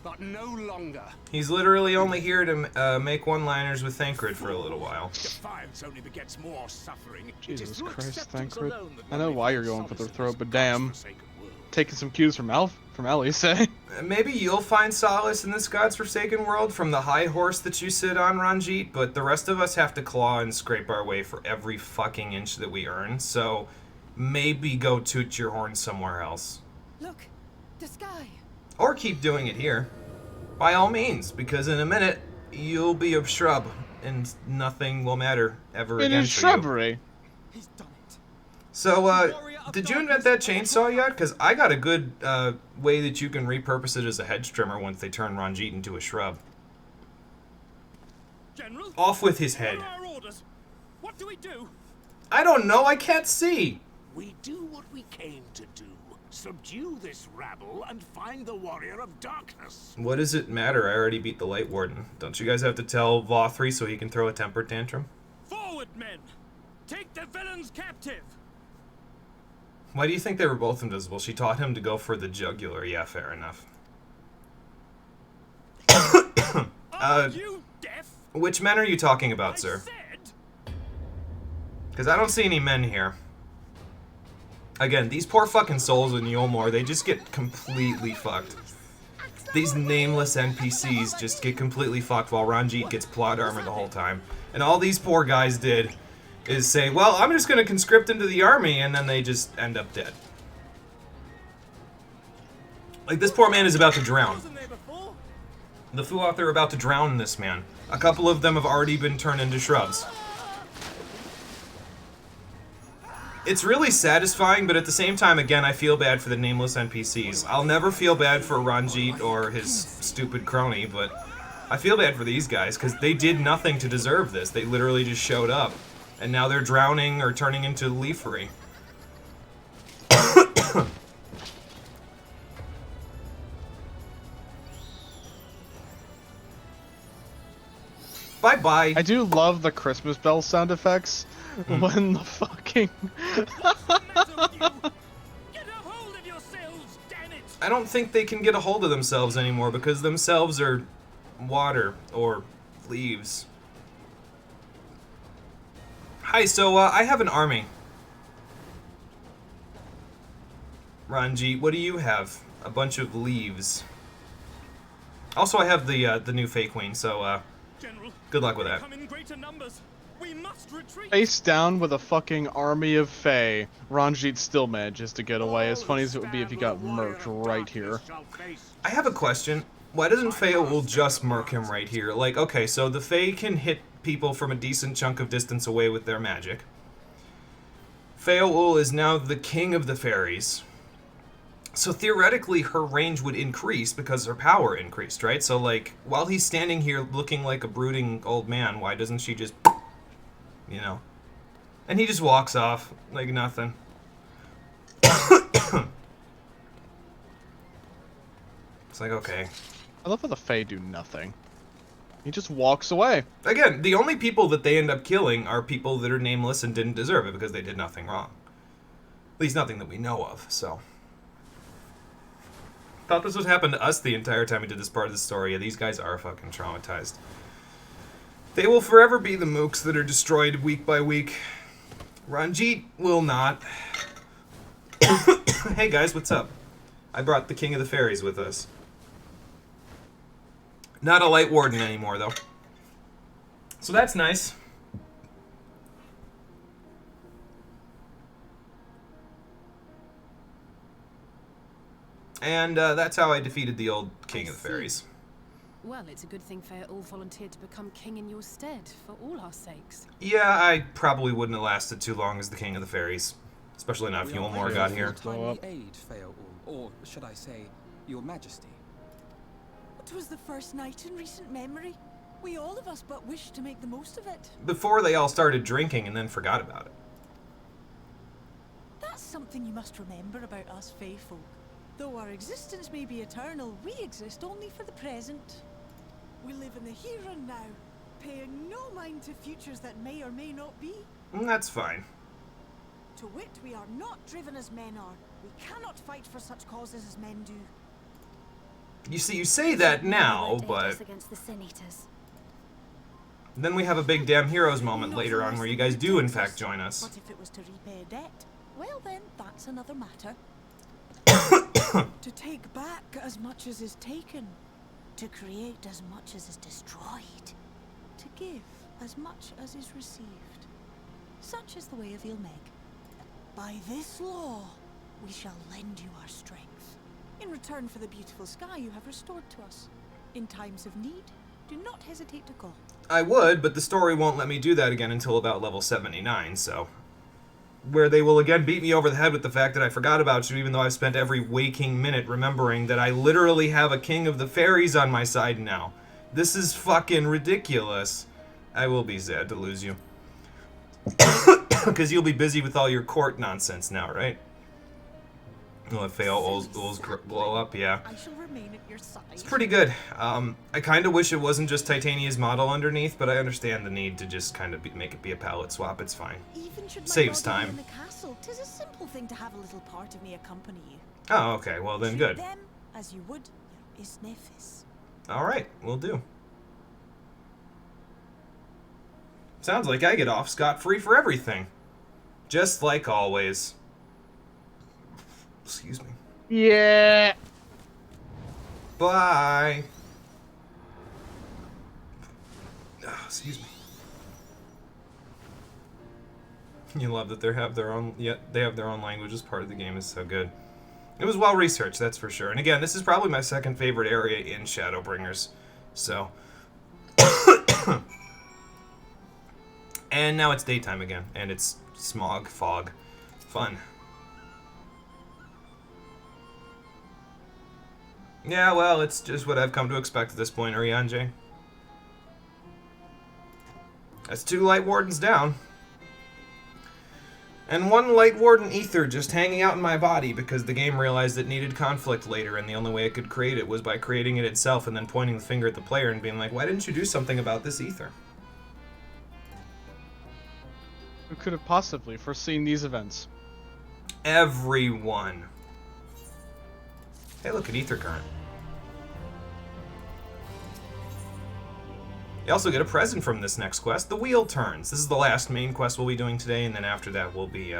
But no longer. He's literally only here to make one-liners with Thancred for a little while. Defiance only begets more suffering. It Jesus is through Christ, acceptance Thancred. alone that I know one may why you're find going for the solace in throat, this but damn. god's-forsaken world. Taking some cues from Ellie, say. Maybe you'll find solace in this god's forsaken world from the high horse that you sit on, Ranjit, but the rest of us have to claw and scrape our way for every fucking inch that we earn, so maybe go toot your horn somewhere else. Look, the sky. Or keep doing it here. By all means, because in a minute, you'll be a shrub, and nothing will matter ever It again is for shrubbery. He's done it. So, did you invent that chainsaw yet? Because I got a good way that you can repurpose it as a hedge trimmer once they turn Ranjit into a shrub. General, Off with his head. what are our orders? do we do? I don't know, I can't see. We do what we came to do. Subdue this rabble and find the warrior of darkness. What does it matter? I already beat the Light Warden. Don't you guys have to tell Vothri so he can throw a temper tantrum? Forward, men! Take the villains captive! Why do you think they were both invisible? She taught him to go for the jugular. Yeah, fair enough. Are you deaf? Which men are you talking about, sir? Because I don't see any men here. Again, these poor fucking souls in Yulmore, they just get completely fucked. These nameless NPCs just get completely fucked while Ranjit gets plot armor the whole time. And all these poor guys did is say, well, I'm just going to conscript into the army, and then they just end up dead. Like, this poor man is about to drown. The Fuoth are about to drown this man. A couple of them have already been turned into shrubs. It's really satisfying, but at the same time, again, I feel bad for the nameless NPCs. I'll never feel bad for Ranjit or his stupid crony, but I feel bad for these guys, because they did nothing to deserve this. They literally just showed up, and now they're drowning or turning into leafery. Bye-bye. I do love the Christmas bell sound effects when the fucking... I don't think they can get a hold of themselves anymore because themselves are water or leaves. Hi, so I have an army. Ranjit, what do you have? A bunch of leaves. Also, I have the new Fey Queen, so good luck with that. Face down with a fucking army of Fae, Ranjit still manages to get away, as funny as it would be if he got murked right here. I have a question. Why doesn't Feaul just murk him right here? Like, okay, so the Fae can hit people from a decent chunk of distance away with their magic. Feaul is now the king of the fairies. So theoretically, her range would increase because her power increased, right? So, like, while he's standing here looking like a brooding old man, why doesn't she just... You know? And he just walks off like nothing. It's like, okay. I love how the Fae do nothing. He just walks away. Again, the only people that they end up killing are people that are nameless and didn't deserve it because they did nothing wrong. At least nothing that we know of, so... Thought this would happen to us the entire time we did this part of the story. Yeah, these guys are fucking traumatized. They will forever be the mooks that are destroyed week by week. Ranjit will not. Hey guys, what's up? I brought the King of the Fairies with us. Not a Light Warden anymore, though. So that's nice. And that's how I defeated the old King of the Fairies. Well, it's a good thing Feaul volunteered to become king in your stead, for all our sakes. Yeah, I probably wouldn't have lasted too long as the King of the Fairies. Especially not if Yulmore got here. Timely aid, Feaul, or should I say, Your Majesty. It was the first night in recent memory. We all of us but wished to make the most of it. Before they all started drinking and then forgot about it. That's something you must remember about us Fae folk. Though our existence may be eternal, we exist only for the present. We live in the here and now, paying no mind to futures that may or may not be. That's fine. To wit, we are not driven as men are. We cannot fight for such causes as men do. You see, you say that now, but... Then we have a big damn heroes moment later on where you guys do in fact join us. But if it was to repay a debt, well then, that's another matter. To take back as much as is taken. To create as much as is destroyed. To give as much as is received. Such is the way of Ilmeg. By this law, we shall lend you our strength. In return for the beautiful sky you have restored to us. In times of need, do not hesitate to call. I would, but the story won't let me do that again until about level 79, so... Where they will again beat me over the head with the fact that I forgot about you, even though I've spent every waking minute remembering that I literally have a King of the Fairies on my side now. This is fucking ridiculous. I will be sad to lose you. Because you'll be busy with all your court nonsense now, right? Let Fail Ul's blow up, yeah. I shall remain at your side. It's pretty good. I kind of wish it wasn't just Titania's model underneath, but I understand the need to just kind of make it be a palette swap. It's fine. Even should my Saves body be time. in the castle, 'tis a simple thing to have a little part of me accompany you. Oh, okay. Well, then good. Treat them as you would your Isnefis. All right, we'll do. Sounds like I get off scot-free for everything. Just like always. Excuse me. Yeah. Bye. Oh, excuse me. You love that they have their own. Yeah, they have their own language as part of the game. Is so good. It was well researched, that's for sure. And again, this is probably my second favorite area in Shadowbringers. So. And now it's daytime again, and it's smog, fog, fun. Yeah, well, it's just what I've come to expect at this point, Arianje. That's 2 Light Wardens down. And 1 Light Warden Ether just hanging out in my body because the game realized it needed conflict later, and the only way it could create it was by creating it itself and then pointing the finger at the player and being like, why didn't you do something about this Ether? Who could have possibly foreseen these events? Everyone. Hey, look at Ether Current. You also get a present from this next quest, The Wheel Turns. This is the last main quest we'll be doing today, and then after that we'll be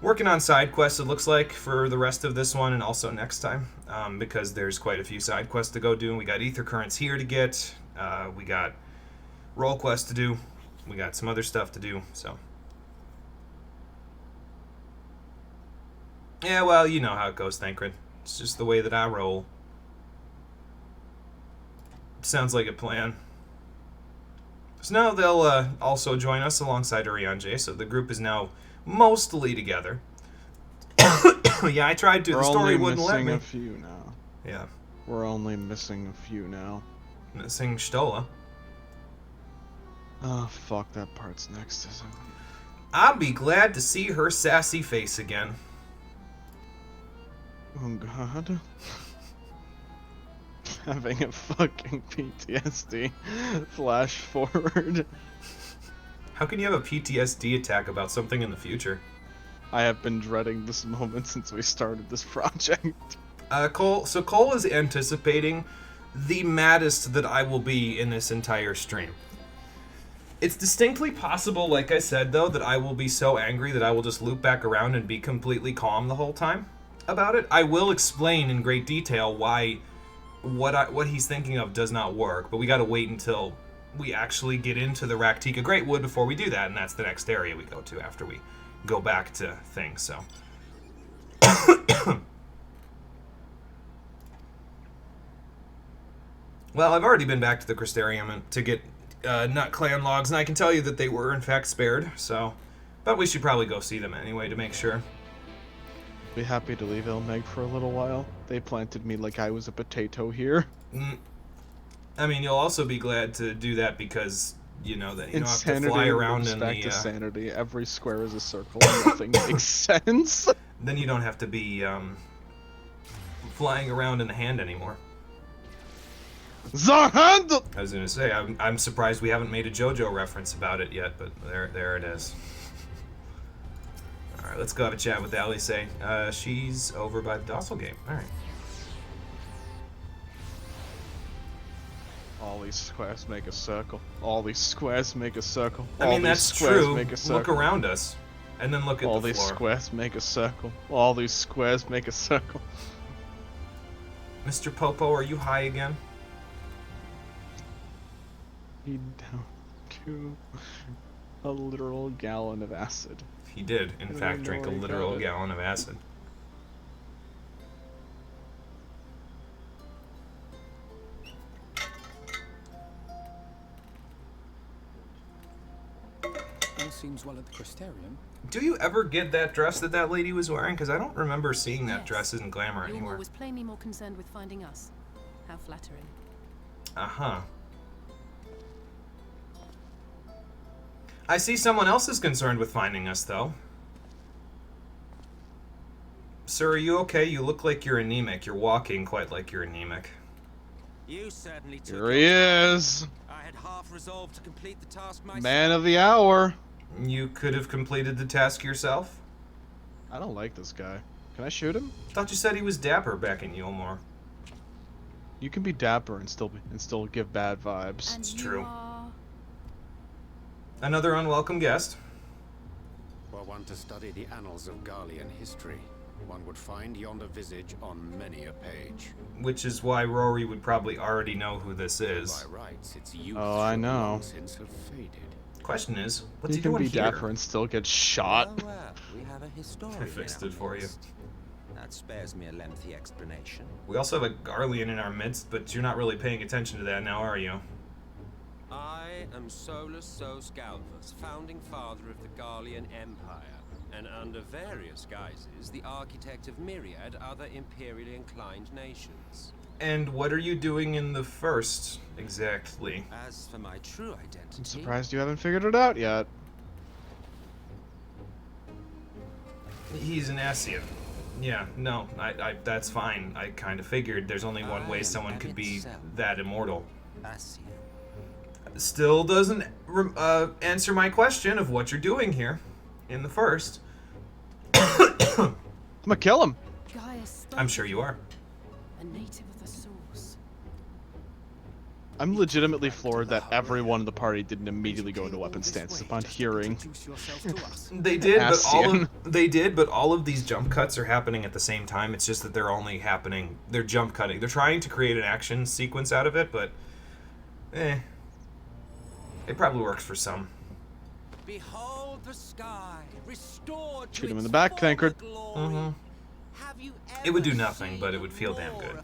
working on side quests, it looks like, for the rest of this one and also next time, because there's quite a few side quests to go do. We got Ether Currents here to get, we got role quests to do, we got some other stuff to do, so. Yeah, well, you know how it goes, Thancred. It's just the way that I roll. Sounds like a plan. So now they'll also join us alongside Arianje, so the group is now mostly together. Yeah, I tried to. The story wouldn't let me. We're only missing a few now. Yeah. We're only missing a few now. Missing Stola. Oh, fuck, that part's next, isn't it? I'll be glad to see her sassy face again. Oh, God. Having a fucking PTSD flash forward. How can you have a PTSD attack about something in the future? I have been dreading this moment since we started this project. Cole is anticipating the maddest that I will be in this entire stream. It's distinctly possible, like I said, though, that I will be so angry that I will just loop back around and be completely calm the whole time about it. I will explain in great detail why what he's thinking of does not work, but we gotta wait until we actually get into the Raktika Greatwood before we do that, and that's the next area we go to after we go back to things, so. Well, I've already been back to the Crystarium to get Nut Clan logs, and I can tell you that they were in fact spared, so. But we should probably go see them anyway to make sure. Be happy to leave Ilmeg for a little while. They planted me like I was a potato here. I mean, you'll also be glad to do that because, you know, that you don't have Insanity to fly around moves in back the... to sanity. Every square is a circle and nothing makes sense. Then you don't have to be flying around in the hand anymore. The hand! I was going to say, I'm surprised we haven't made a JoJo reference about it yet, but there it is. Alright, let's go have a chat with Alice. She's over by the Dossel game. Alright. All these squares make a circle. All these squares make a circle. I mean, that's true. Look around us. And then look at the floor. All these squares make a circle. All these squares make a circle. Mr. Popo, are you high again? He down to a literal gallon of acid. He did, in fact, drink a literal gallon of acid. All seems well at the Crystarium. Do you ever get that dress that lady was wearing? Because I don't remember seeing that Yes. dress in Glamour Gilmore anywhere. was plainly more concerned with finding us. How flattering. Uh-huh. I see someone else is concerned with finding us, though. Sir, are you okay? You look like you're anemic. You're walking quite like you're anemic. You certainly took Here he is. I had half resolved to complete the task myself. Man of the hour. You could have completed the task yourself? I don't like this guy. Can I shoot him? Thought you said he was dapper back in Yulmore. You can be dapper and still give bad vibes. It's true. Another unwelcome guest. Were one to study the annals of Garlean history, one would find yonder visage on many a page. Which is why Rory would probably already know who this is. By rights, its youth Oh, I know. long since have faded. Question is, what's You he can doing be here? dapper and still get shot. We have a historian. I fixed it for you. That spares me a lengthy explanation. We also have a Garlean in our midst, but you're not really paying attention to that now, are you? I am Solus Sos Galvus, founding father of the Garlean Empire, and under various guises, the architect of myriad other imperially inclined nations. And what are you doing in the first, exactly? As for my true identity... I'm surprised you haven't figured it out yet. He's an Asian. Yeah, no, I that's fine. I kind of figured there's only one way someone could be that immortal. Still doesn't answer my question of what you're doing here in the first. I'm gonna kill him. I'm sure you are. A native of the source. I'm legitimately floored that everyone in the party didn't immediately go into weapon stances upon hearing. They did, but all of these jump cuts are happening at the same time. It's just that they're only happening. They're jump cutting. They're trying to create an action sequence out of it, but it probably works for some. Behold the sky, restored Shoot him in the back, Tankard. It would do nothing, but it would feel damn good.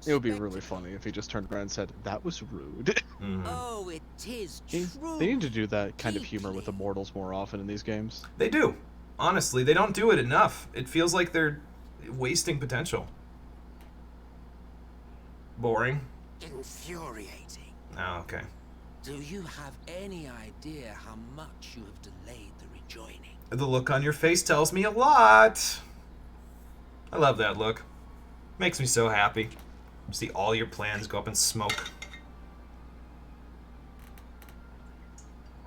It would be really funny if he just turned around and said, "That was rude." Oh, it is true. They need to do that kind of humor with immortals more often in these games. They do. Honestly, they don't do it enough. It feels like they're wasting potential. Boring. Infuriating. Oh, okay. Do you have any idea how much you have delayed the rejoining? The look on your face tells me a lot. I love that look. Makes me so happy. See all your plans go up in smoke.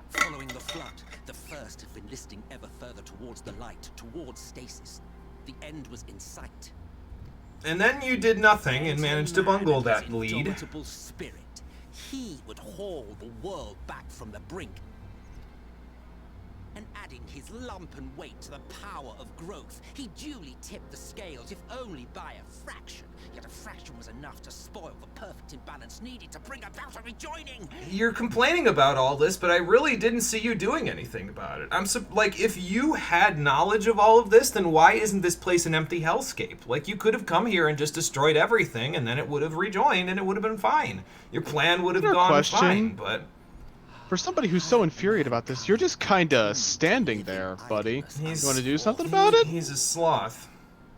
Following the flood, the first have been listing ever further towards the light, towards stasis. The end was in sight. And then you did nothing and managed to bungle that lead. Indomitable spirit. He would haul the world back from the brink. And adding his lumpen weight to the power of growth, he duly tipped the scales, if only by a fraction. Yet a fraction was enough to spoil the perfect imbalance needed to bring about a rejoining. You're complaining about all this, but I really didn't see you doing anything about it. Like, if you had knowledge of all of this, then why isn't this place an empty hellscape? Like, you could have come here and just destroyed everything, and then it would have rejoined, and it would have been fine. Your plan would have gone fine, but... For somebody who's so infuriated about this, you're just kinda standing there, buddy. You want to do something about it? He's a sloth.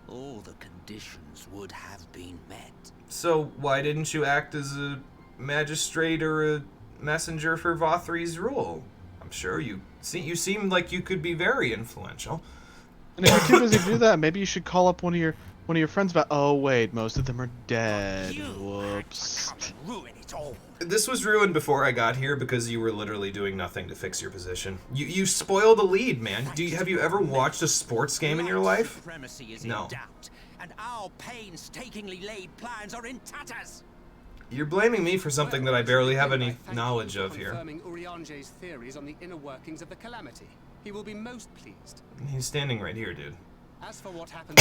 All the conditions would have been met. So why didn't you act as a magistrate or a messenger for Vothri's rule? I'm sure you seem like you could be very influential. And if you're too busy to do that, maybe you should call up one of your friends about. Oh wait, most of them are dead. Whoops. Ruin it all. This was ruined before I got here because you were literally doing nothing to fix your position. You spoiled the lead, man. Have you ever watched a sports game in your life? Supremacy is No. in doubt, and our painstakingly laid plans are in tatters. You're blaming me for something that I barely have any knowledge of here. Confirming Uriange's theories on the inner workings of the Calamity. He will be most pleased. He's standing right here, dude. As for what happened,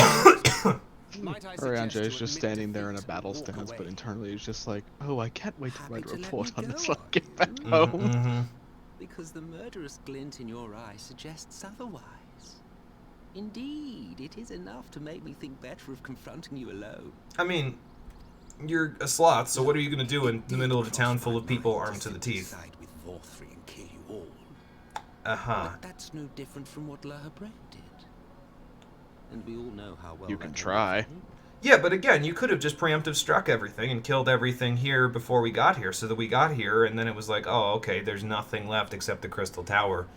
Uriange is just standing there in a battle stance, but internally he's just like, oh, I can't wait to write a report on this when I get back home. Because the murderous glint in your eye suggests otherwise. Indeed, it is enough to make me think better of confronting you alone. I mean, you're a sloth, so what are you gonna do in the middle of a town full of people armed to the teeth? With Vorthri and kill you all. Uh-huh. But that's no different from what Lahabret did. And we all know how well You can try. Yeah, but again, you could have just preemptive struck everything and killed everything here before we got here, so that we got here, and then it was like, oh, okay, there's nothing left except the Crystal Tower.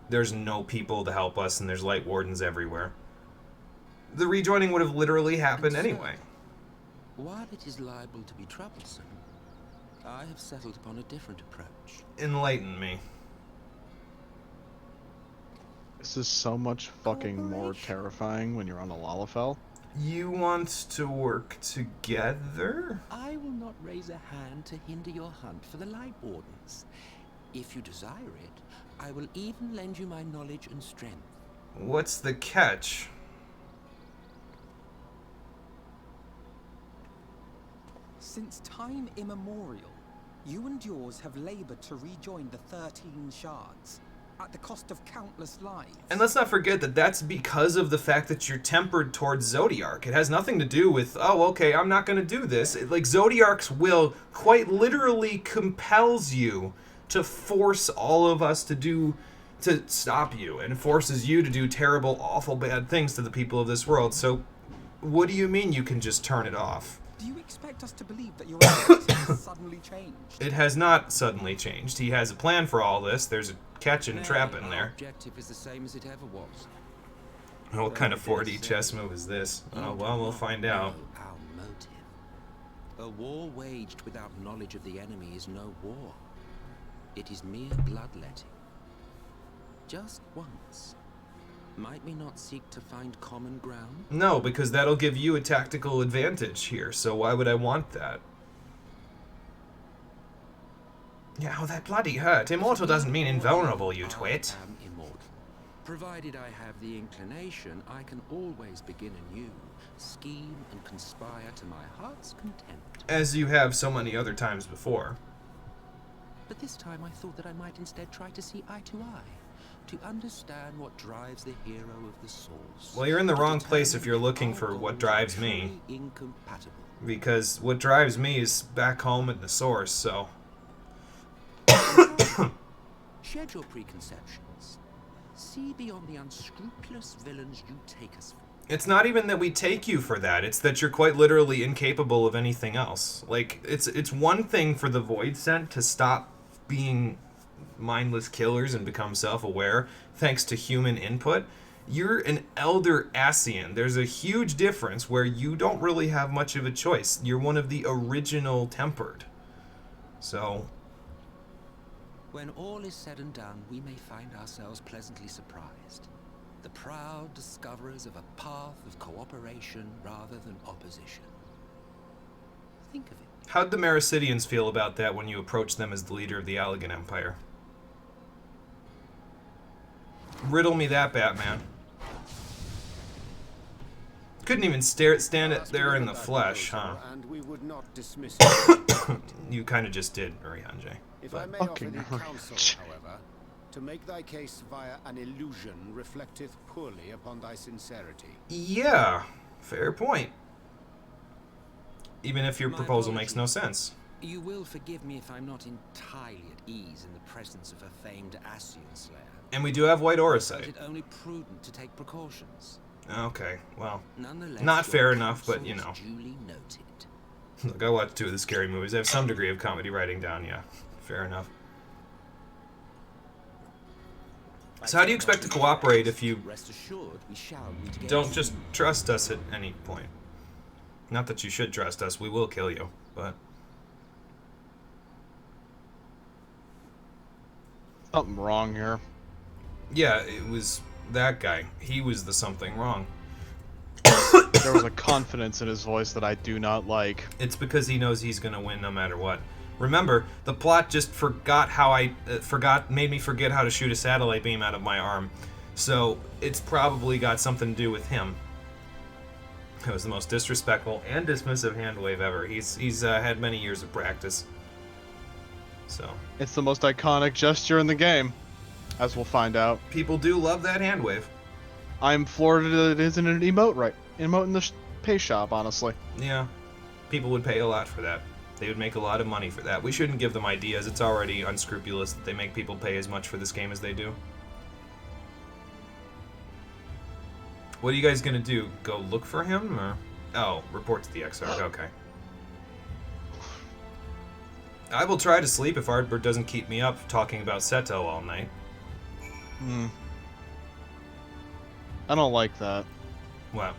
There's no people to help us, and there's Light Wardens everywhere. the rejoining would have literally happened anyway. While it is liable to be troublesome, I have settled upon a different approach. Enlighten me. This is so much fucking more terrifying when you're on a Lalafell. You want to work together? I will not raise a hand to hinder your hunt for the Light Wardens. If you desire it, I will even lend you my knowledge and strength. What's the catch? Since time immemorial, you and yours have labored to rejoin the 13 shards, at the cost of countless lives. And let's not forget that that's because of the fact that you're tempered towards Zodiark. It has nothing to do with, oh, okay, I'm not going to do this. Like, Zodiark's will quite literally compels you to force all of us to stop you, and forces you to do terrible, awful, bad things to the people of this world. So, what do you mean you can just turn it off? Do you expect us to believe that your identity has suddenly changed? It has not suddenly changed. He has a plan for all this. There's a catch and a trap in there. Our objective is the same as it ever was. What kind of 4D chess move is this? Oh, well, we'll find out. Our motive. A war waged without knowledge of the enemy is no war. It is mere bloodletting. Just once. Might we not seek to find common ground? No, because that'll give you a tactical advantage here, so why would I want that? Yeah, oh, that bloody hurt. Immortal doesn't mean invulnerable, you twit. I am immortal. Provided I have the inclination, I can always begin anew, scheme and conspire to my heart's content. As you have so many other times before. But this time I thought that I might instead try to see eye to eye, to understand what drives the hero of the source. Well, you're in the wrong place if you're looking for what drives me. Incompatible. Because what drives me is back home at the source, so... Shed your preconceptions. See beyond the unscrupulous villains you take us for. It's not even that we take you for that. It's that you're quite literally incapable of anything else. Like, it's one thing for the Void Sent to stop being mindless killers and become self-aware thanks to human input. You're an Elder Ascian. There's a huge difference where you don't really have much of a choice. You're one of the original Tempered. So... when all is said and done, we may find ourselves pleasantly surprised. The proud discoverers of a path of cooperation rather than opposition. Think of it. How'd the Mericidians feel about that when you approached them as the leader of the Allegan Empire? Riddle me that, Batman. Couldn't even stand it there in the flesh, huh? And we would not dismiss You kind of just did, Urianjay. If I may offer thee counsel, however, to make thy case via an illusion reflecteth poorly upon thy sincerity. Yeah, fair point. Even if your proposal makes no sense. You will forgive me if I'm not entirely at ease in the presence of a famed Ascian slayer. And we do have white aura Is sight. it only prudent to take precautions? Okay, well, Nonetheless, not fair your enough, but counsel you is know. duly noted. Look, I watched 2 of the scary movies. I have some degree of comedy writing down, yeah. Fair enough. So how do you expect to cooperate if you Rest assured, we shall meet again don't soon. just trust us at any point? Not that you should trust us, we will kill you, but... Something wrong here. Yeah, it was that guy. He was the something wrong. There was a confidence in his voice that I do not like. It's because he knows he's gonna win no matter what. Remember, the plot just forgot how made me forget how to shoot a satellite beam out of my arm. So, it's probably got something to do with him. It was the most disrespectful and dismissive hand wave ever. He's had many years of practice. So. It's the most iconic gesture in the game, as we'll find out. People do love that hand wave. I'm floored that it isn't an emote in the pay shop, honestly. Yeah. People would pay a lot for that. They would make a lot of money for that. We shouldn't give them ideas. It's already unscrupulous that they make people pay as much for this game as they do. What are you guys gonna do? Go look for him, or... Oh, report to the Exarch, okay. I will try to sleep if Ardbert doesn't keep me up talking about Seto all night. I don't like that. Well,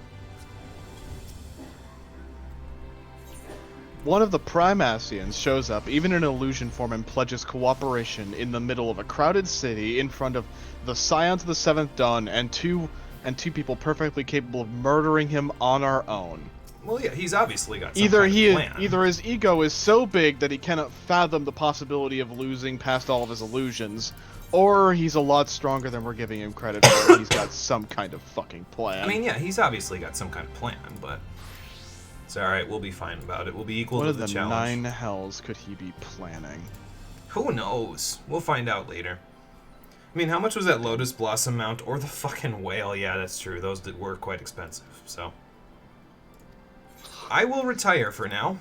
One of the Primacians shows up, even in illusion form, and pledges cooperation in the middle of a crowded city in front of the Scions of the Seventh Dawn and two people perfectly capable of murdering him on our own. Well, yeah, he's obviously got some kind of plan. Either his ego is so big that he cannot fathom the possibility of losing past all of his illusions, or he's a lot stronger than we're giving him credit for. He's got some kind of fucking plan. I mean, yeah, he's obviously got some kind of plan, but it's alright, we'll be fine about it. We'll be equal to the challenge. What of the 9 hells could he be planning? Who knows? We'll find out later. I mean, how much was that Lotus Blossom mount or the fucking whale? Yeah, that's true. Those were quite expensive, so I will retire for now.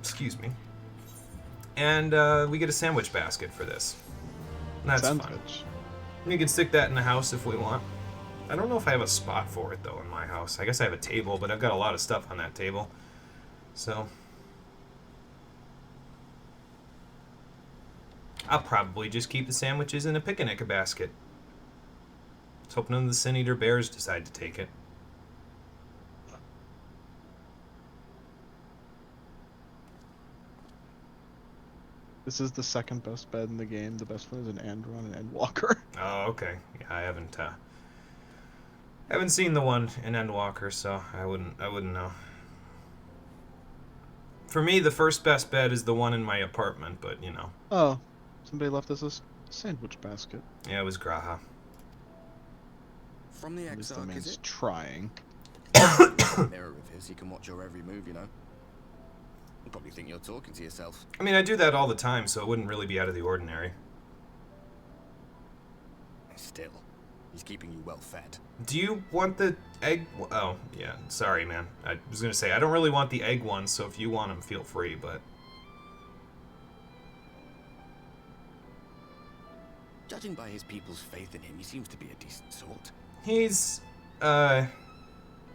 Excuse me. And we get a sandwich basket for this. That's fun. You can stick that in the house if we want. I don't know if I have a spot for it, though, in my house. I guess I have a table, but I've got a lot of stuff on that table. So I'll probably just keep the sandwiches in a picnic basket. Let's hope none of the Sin Eater bears decide to take it. This is the second best bed in the game. The best one is an Andron and Endwalker. Oh, okay. Yeah, I haven't seen the one in Endwalker, so I wouldn't know. For me, the first best bed is the one in my apartment, but you know. Oh, somebody left us a sandwich basket. Yeah, it was Graha. From the Exarch, is it? Trying. Mirror of his, he can watch your every move, you know. You'll probably think you're talking to yourself. I mean, I do that all the time, so it wouldn't really be out of the ordinary. Still, he's keeping you well fed. Do you want the egg? Oh, yeah. Sorry, man. I was gonna say I don't really want the egg ones, so if you want them, feel free. But judging by his people's faith in him, he seems to be a decent sort. He's an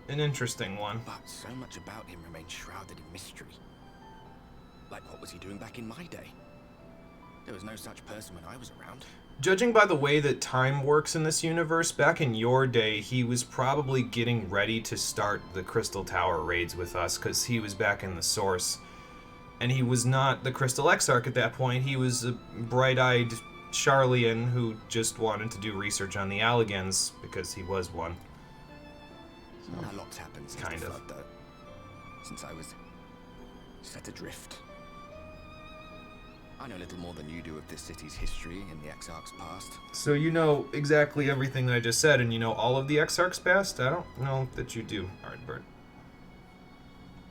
interesting one. But so much about him remains shrouded in mystery. Like, what was he doing back in my day? There was no such person when I was around. Judging by the way that time works in this universe, back in your day, he was probably getting ready to start the Crystal Tower raids with us, because he was back in the Source. And he was not the Crystal Exarch at that point. He was a bright-eyed Charlian who just wanted to do research on the Alligans, because he was one. So, a lot's happened since the flood, though. Since I was set adrift. I know little more than you do of this city's history and the Exarch's past. So you know exactly everything that I just said, and you know all of the Exarch's past? I don't know that you do, Ardbert.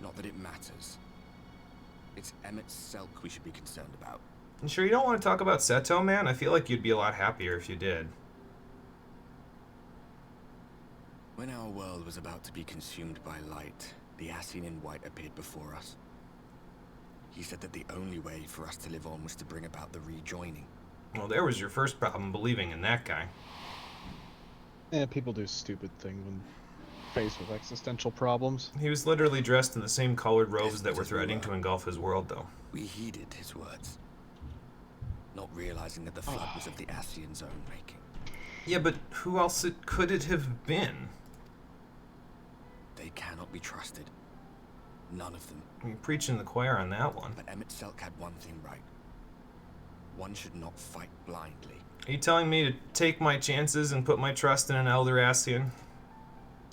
Not that it matters. It's Emmett Selk we should be concerned about. You sure you don't want to talk about Seto, man? I feel like you'd be a lot happier if you did. When our world was about to be consumed by light, the Assin in White appeared before us. He said that the only way for us to live on was to bring about the rejoining. Well, there was your first problem, believing in that guy. Yeah, people do stupid things when faced with existential problems. He was literally dressed in the same colored robes that were threatening to engulf his world, though. We heeded his words, not realizing that the flood was of the Ascian's own making. Yeah, but who else could it have been? They cannot be trusted. None of them. You're preaching the choir on that one. But Emmett Selk had one thing right. One should not fight blindly. Are you telling me to take my chances and put my trust in an Elder Ascian?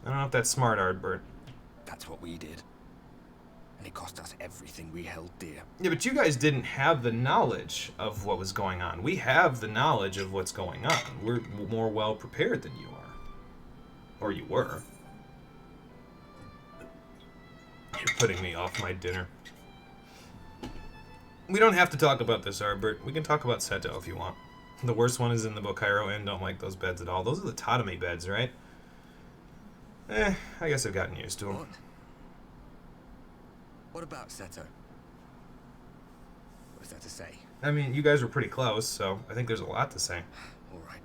I don't know if that's smart, Ardbert. That's what we did. And it cost us everything we held dear. Yeah, but you guys didn't have the knowledge of what was going on. We have the knowledge of what's going on. We're more well prepared than you are. Or you were. You're putting me off my dinner. We don't have to talk about this, Ardbert. We can talk about Seto if you want. The worst one is in the Bokairo Inn. Don't like those beds at all. Those are the Tatami beds, right? I guess I've gotten used to them. What about Seto? What is that to say? I mean, you guys were pretty close, so I think there's a lot to say. All right.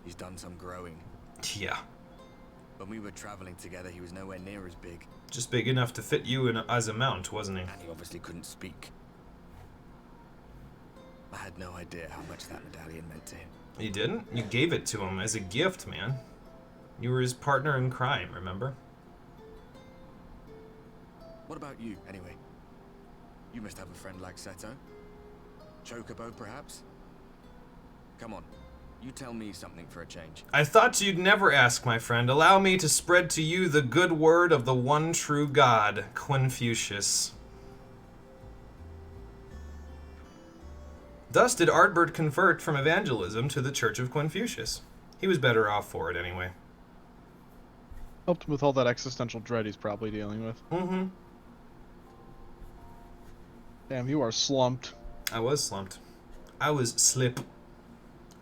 He's done some growing. Yeah. When we were traveling together, he was nowhere near as big. Just big enough to fit you as a mount, wasn't he? And he obviously couldn't speak. I had no idea how much that medallion meant to him. You didn't? You gave it to him as a gift, man. You were his partner in crime, remember? What about you, anyway? You must have a friend like Seto. Chocobo, perhaps? Come on, you tell me something for a change. I thought you'd never ask, my friend. Allow me to spread to you the good word of the one true God, Quinfucius. Thus did Ardbert convert from evangelism to the Church of Quinfucius. He was better off for it anyway. Helped him with all that existential dread he's probably dealing with. Mm-hmm. Damn, you are slumped. I was slumped. I was slip.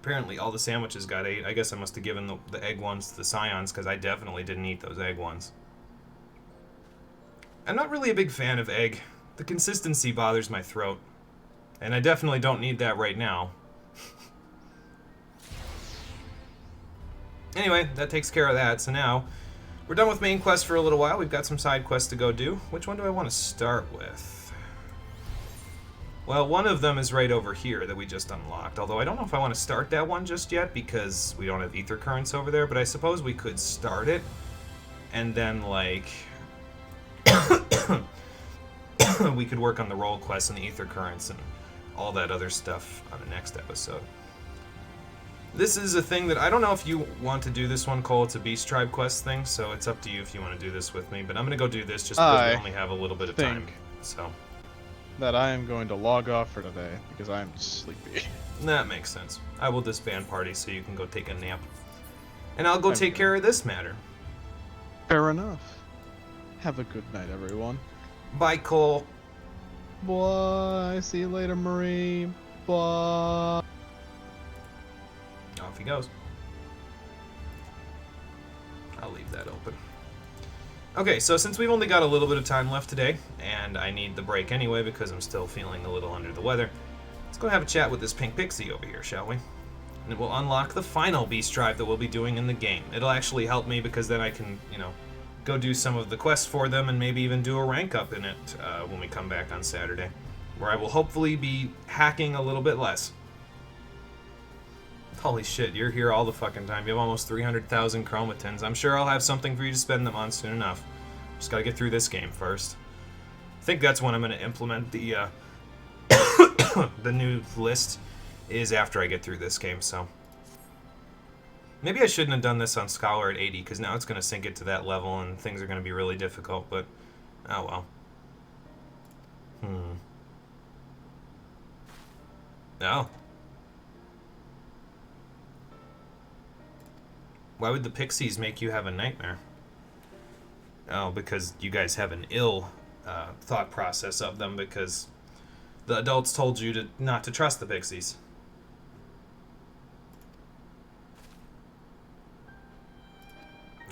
Apparently all the sandwiches got ate. I guess I must have given the egg ones to the Scions, because I definitely didn't eat those egg ones. I'm not really a big fan of egg. The consistency bothers my throat. And I definitely don't need that right now. Anyway, that takes care of that. So now, we're done with main quest for a little while. We've got some side quests to go do. Which one do I want to start with? Well, one of them is right over here that we just unlocked. Although I don't know if I want to start that one just yet because we don't have ether currents over there. But I suppose we could start it. And then, like... we could work on the role quests and the ether currents and all that other stuff on the next episode. This is a thing that I don't know if you want to do this one, Cole. It's a Beast Tribe quest thing, so it's up to you if you want to do this with me. But I'm going to go do this just because we only have a little bit of time. So that I am going to log off for today because I am sleepy. That makes sense. I will disband party so you can go take a nap. And I'll go take care of this matter. Fair enough. Have a good night, everyone. Bye, Cole. Bye. See you later, Marie. Bye. Off he goes. I'll leave that open. Okay, so since we've only got a little bit of time left today, and I need the break anyway because I'm still feeling a little under the weather, let's go have a chat with this pink pixie over here, shall we? And it will unlock the final Beast Tribe that we'll be doing in the game. It'll actually help me because then I can, you know, go do some of the quests for them and maybe even do a rank up in it when we come back on Saturday, where I will hopefully be hacking a little bit less. Holy shit, you're here all the fucking time. You have almost 300,000 chromatins. I'm sure I'll have something for you to spend them on soon enough. Just gotta get through this game first. I think that's when I'm gonna implement the the new list, is after I get through this game, so. Maybe I shouldn't have done this on Scholar at 80, because now it's gonna sink it to that level and things are gonna be really difficult, but oh well. Oh. Why would the pixies make you have a nightmare? Oh, because you guys have an ill thought process of them because the adults told you not to trust the pixies.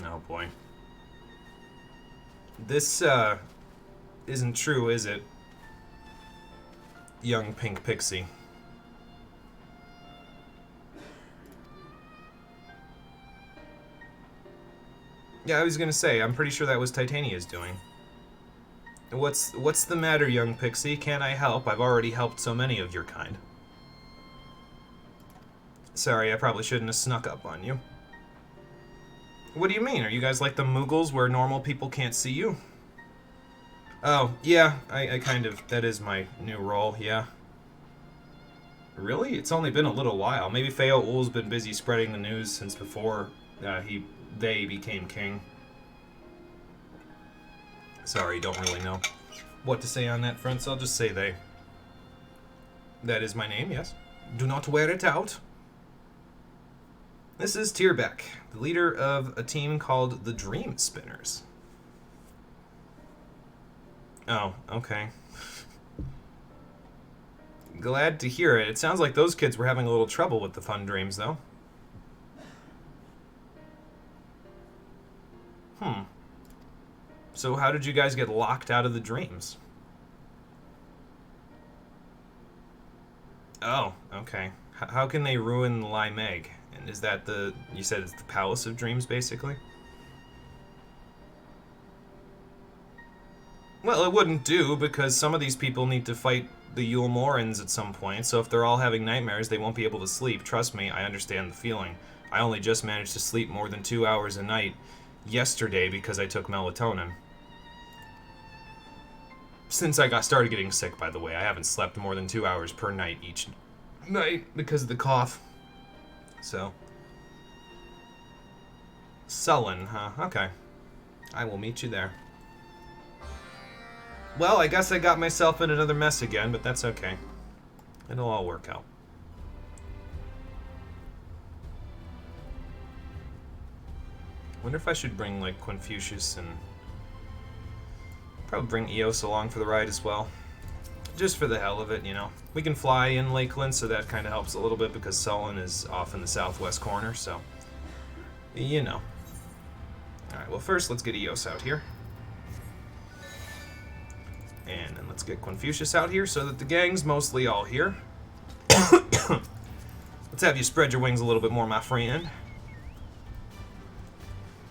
Oh boy. This isn't true, is it? Young pink pixie. Yeah, I was gonna say, I'm pretty sure that was Titania's doing. What's the matter, young pixie? Can't I help? I've already helped so many of your kind. Sorry, I probably shouldn't have snuck up on you. What do you mean? Are you guys like the Moogles where normal people can't see you? Oh, yeah, I kind of... That is my new role, yeah. Really? It's only been a little while. Maybe Feo Ul's been busy spreading the news since before they became king. Sorry, don't really know what to say on that front, so I'll just say they. That is my name, yes. Do not wear it out. This is Tierbeck, the leader of a team called the Dream Spinners. Oh, okay. Glad to hear it. It sounds like those kids were having a little trouble with the fun dreams, though. So how did you guys get locked out of the dreams? Oh, okay. How can they ruin Limeg? And is that you said it's the Palace of Dreams, basically? Well, it wouldn't do, because some of these people need to fight the Yule-Morans at some point, so if they're all having nightmares, they won't be able to sleep. Trust me, I understand the feeling. I only just managed to sleep more than 2 hours a night yesterday because I took melatonin. Since I started getting sick, by the way, I haven't slept more than 2 hours per night each night because of the cough. So, sullen, huh? Okay. I will meet you there. Well, I guess I got myself in another mess again, but that's okay. It'll all work out. Wonder if I should bring, like, Confucius and... probably bring Eos along for the ride as well. Just for the hell of it, you know. We can fly in Lakeland, so that kind of helps a little bit because Sullen is off in the southwest corner, so... you know. Alright, well first let's get Eos out here. And then let's get Confucius out here so that the gang's mostly all here. Let's have you spread your wings a little bit more, my friend.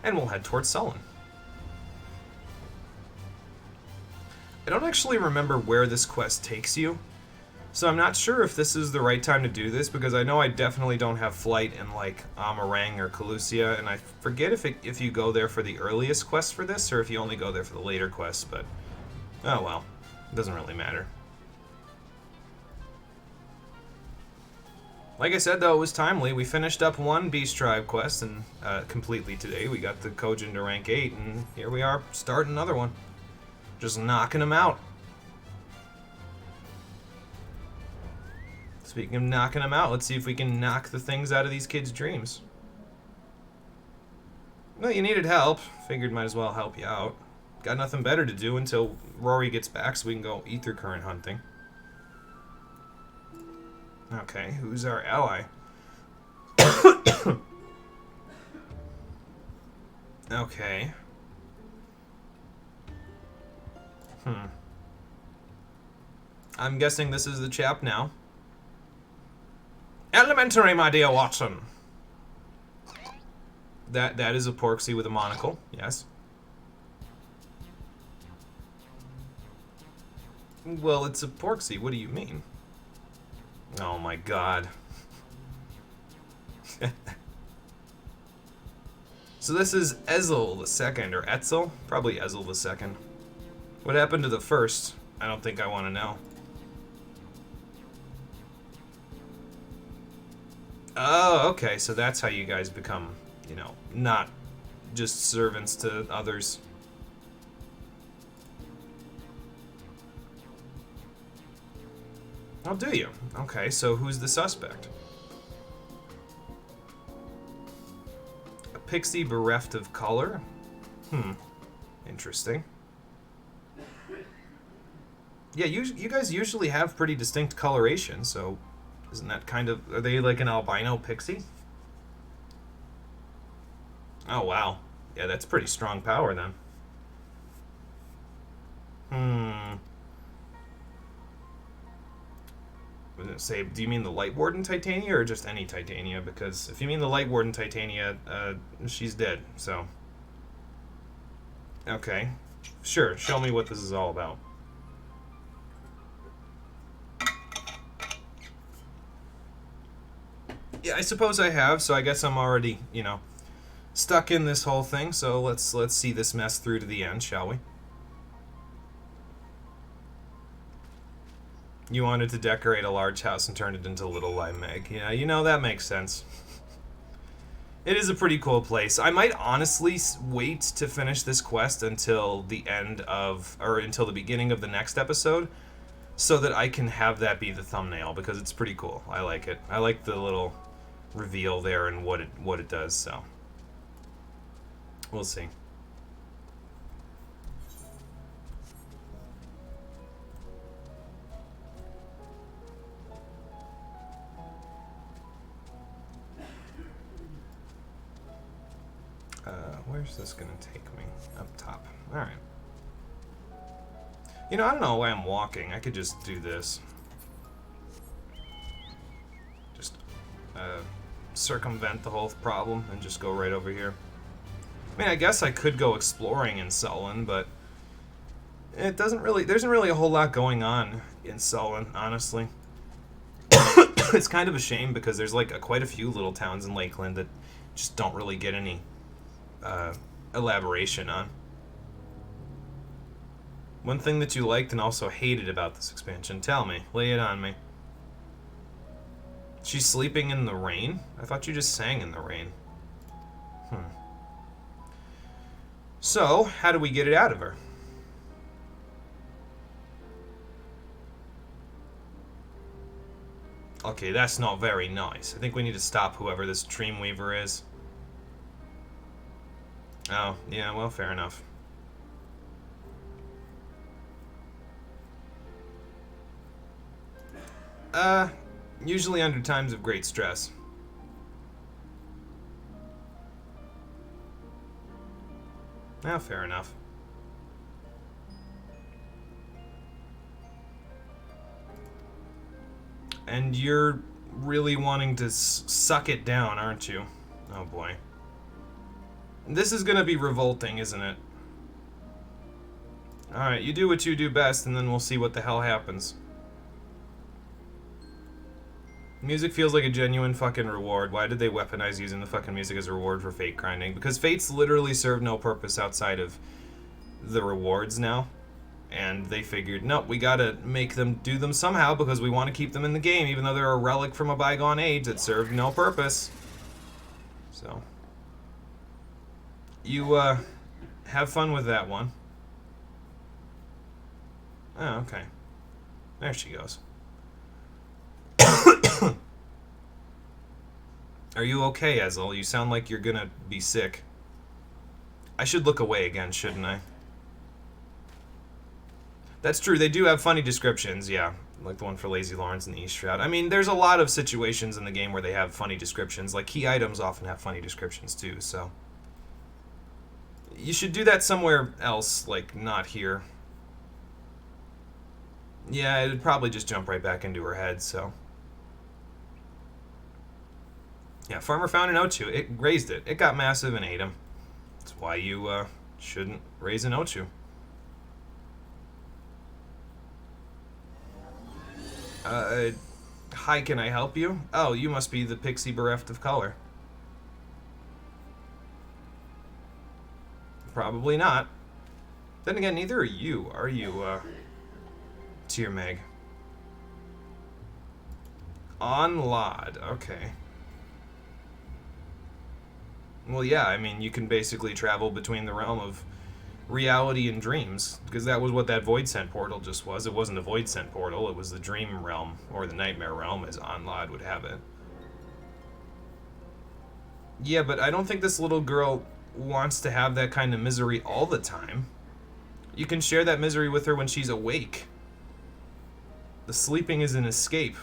And we'll head towards Sullen. I don't actually remember where this quest takes you, so I'm not sure if this is the right time to do this, because I know I definitely don't have flight in, like, Amarang or Calusia, and I forget if you go there for the earliest quest for this, or if you only go there for the later quests, but... oh well, it doesn't really matter. Like I said, though, it was timely. We finished up one Beast Tribe quest and completely today. We got the Kojin to rank 8, and here we are starting another one. Just knocking them out. Speaking of knocking them out, let's see if we can knock the things out of these kids' dreams. Well, you needed help. Figured might as well help you out. Got nothing better to do until Rory gets back so we can go ether current hunting. Okay, who's our ally? Okay. I'm guessing this is the chap now. Elementary, my dear Watson. That is a Porksy with a monocle, yes. Well, it's a Porksy, what do you mean? Oh my god. So this is Ezel the second, or Etzel? Probably Ezel the second. What happened to the first? I don't think I want to know. Oh, okay, so that's how you guys become, you know, not just servants to others. Oh, do you? Okay, so who's the suspect? A pixie bereft of color? Interesting. Yeah, you guys usually have pretty distinct coloration, so isn't that kind of... are they like an albino pixie? Oh, wow. Yeah, that's pretty strong power, then. Was it say, do you mean the Light Warden Titania or just any Titania? Because if you mean the Light Warden Titania, she's dead, so... okay. Sure, show me what this is all about. Yeah, I suppose I have, so I guess I'm already, you know, stuck in this whole thing, so let's see this mess through to the end, shall we? You wanted to decorate a large house and turn it into Little Lime Meg. Yeah, you know, that makes sense. It is a pretty cool place. I might honestly wait to finish this quest until the end of, or until the beginning of the next episode, so that I can have that be the thumbnail, because it's pretty cool. I like it. I like the little reveal there and what it does, so we'll see. Where's this gonna take me? Up top. Alright. You know, I don't know why I'm walking. I could just do this. Just circumvent the whole problem and just go right over here. I mean, I guess I could go exploring in Sullen, but it doesn't really... there isn't really a whole lot going on in Sullen, honestly. It's kind of a shame because there's like quite a few little towns in Lakeland that just don't really get any elaboration on. One thing that you liked and also hated about this expansion. Tell me. Lay it on me. She's sleeping in the rain? I thought you just sang in the rain. So, how do we get it out of her? Okay, that's not very nice. I think we need to stop whoever this Dreamweaver is. Oh, yeah, well, fair enough. Usually under times of great stress. Oh, fair enough. And you're really wanting to suck it down, aren't you? Oh boy. This is gonna be revolting, isn't it? Alright, you do what you do best, and then we'll see what the hell happens. Music feels like a genuine fucking reward. Why did they weaponize using the fucking music as a reward for fate grinding? Because fates literally serve no purpose outside of the rewards now. And they figured, nope, we gotta make them do them somehow because we want to keep them in the game, even though they're a relic from a bygone age that served no purpose. So. You, have fun with that one. Oh, okay. There she goes. Are you okay, Ezel? You sound like you're gonna be sick. I should look away again, shouldn't I? That's true, they do have funny descriptions, yeah. Like the one for Lazy Lawrence and the East Shroud. I mean, there's a lot of situations in the game where they have funny descriptions. Like, key items often have funny descriptions, too, so... You should do that somewhere else, like, not here. Yeah, it'd probably just jump right back into her head, so... Yeah, Farmer found an Ochu. It raised it. It got massive and ate him. That's why you, shouldn't raise an Ochu. Hi, can I help you? Oh, you must be the pixie bereft of color. Probably not. Then again, neither are you, Tier Meg? On Lod, okay. Well, yeah, I mean, you can basically travel between the realm of reality and dreams, because that was what that Void Scent portal just was. It wasn't a Void Scent portal, it was the dream realm, or the nightmare realm, as Onlad would have it. Yeah, but I don't think this little girl wants to have that kind of misery all the time. You can share that misery with her when she's awake. The sleeping is an escape.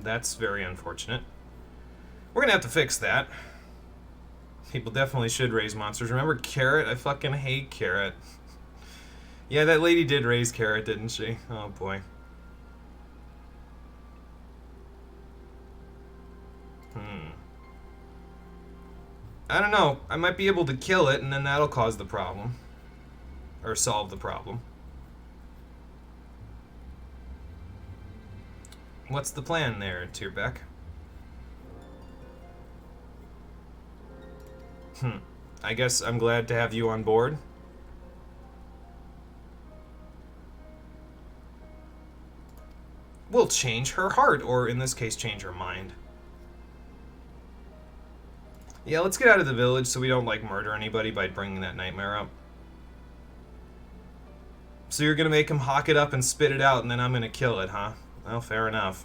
That's very unfortunate. We're gonna have to fix that. People definitely should raise monsters. Remember Carrot? I fucking hate Carrot. Yeah, that lady did raise Carrot, didn't she? Oh boy. I don't know. I might be able to kill it, and then that'll cause the problem. Or solve the problem. What's the plan there, Tierbeck? I guess I'm glad to have you on board. We'll change her heart, or in this case, change her mind. Yeah, let's get out of the village so we don't, like, murder anybody by bringing that nightmare up. So you're gonna make him hawk it up and spit it out, and then I'm gonna kill it, huh? Well, fair enough.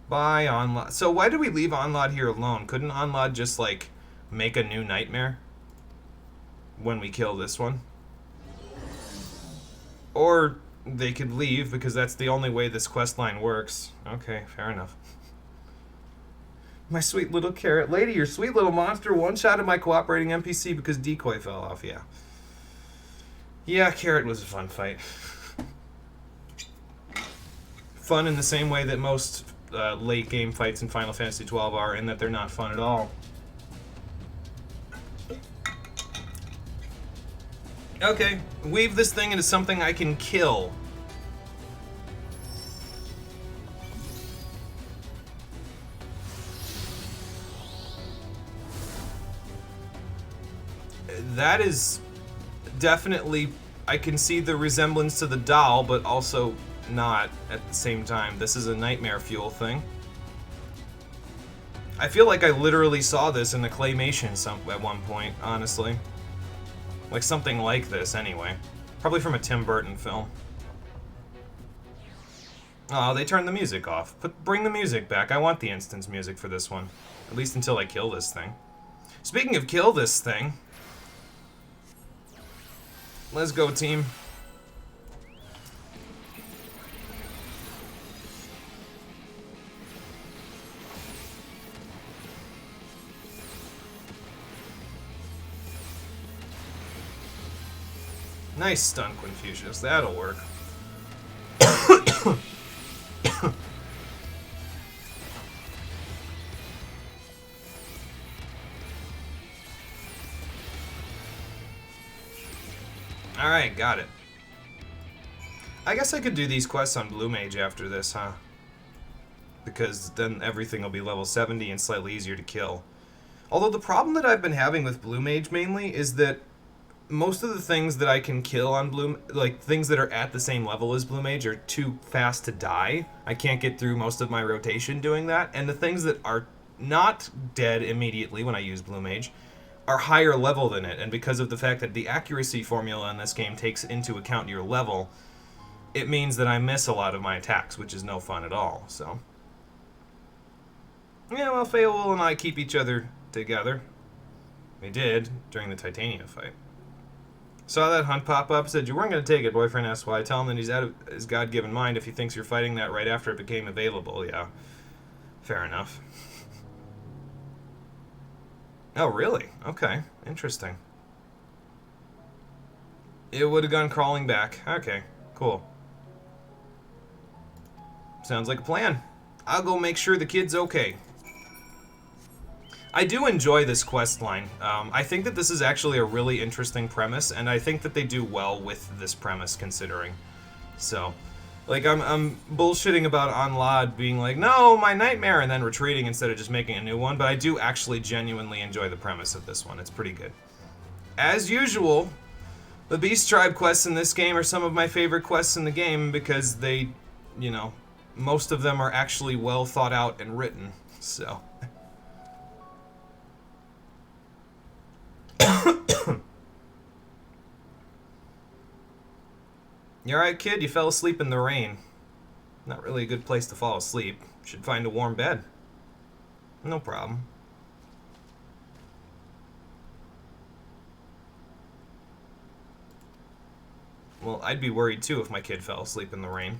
Bye, Onlad. So why did we leave Onlad here alone? Couldn't Onlad just, like, make a new nightmare when we kill this one? Or they could leave, because that's the only way this quest line works. Okay, fair enough. My sweet little Carrot lady, your sweet little monster one-shotted my cooperating NPC because decoy fell off, yeah. Yeah, Carrot was a fun fight. Fun in the same way that most late game fights in Final Fantasy XII are, in that they're not fun at all. Okay, weave this thing into something I can kill. that is definitely, I can see the resemblance to the doll, but also not at the same time. This is a nightmare fuel thing. I feel like I literally saw this in a claymation at one point, honestly. Like something like this, anyway. Probably from a Tim Burton film. Oh, they turned the music off. Bring the music back. I want the instance music for this one. At least until I kill this thing. Speaking of kill this thing. Let's go, team. Nice stun, Confucius. That'll work. Alright, got it. I guess I could do these quests on Blue Mage after this, huh? Because then everything will be level 70 and slightly easier to kill. Although the problem that I've been having with Blue Mage mainly is that most of the things that I can kill on like things that are at the same level as Blue Mage are too fast to die. I can't get through most of my rotation doing that. And the things that are not dead immediately when I use Blue Mage are higher level than it, and because of the fact that the accuracy formula in this game takes into account your level, it means that I miss a lot of my attacks, which is no fun at all, so. Yeah, well, Feowul and I keep each other together. We did, during the Titania fight. Saw that hunt pop up, said you weren't going to take it, boyfriend asked why. Tell him that he's out of his God-given mind if he thinks you're fighting that right after it became available. Yeah, fair enough. Oh, really? Okay. Interesting. It would have gone crawling back. Okay. Cool. Sounds like a plan. I'll go make sure the kid's okay. I do enjoy this quest line. I think that this is actually a really interesting premise, and I think that they do well with this premise, considering. So, like, I'm bullshitting about Anlad being like, no, my nightmare, and then retreating instead of just making a new one, but I do actually genuinely enjoy the premise of this one. It's pretty good. As usual, the Beast Tribe quests in this game are some of my favorite quests in the game because they, you know, most of them are actually well thought out and written, so. You alright, kid? You fell asleep in the rain. Not really a good place to fall asleep. Should find a warm bed. No problem. Well, I'd be worried too if my kid fell asleep in the rain.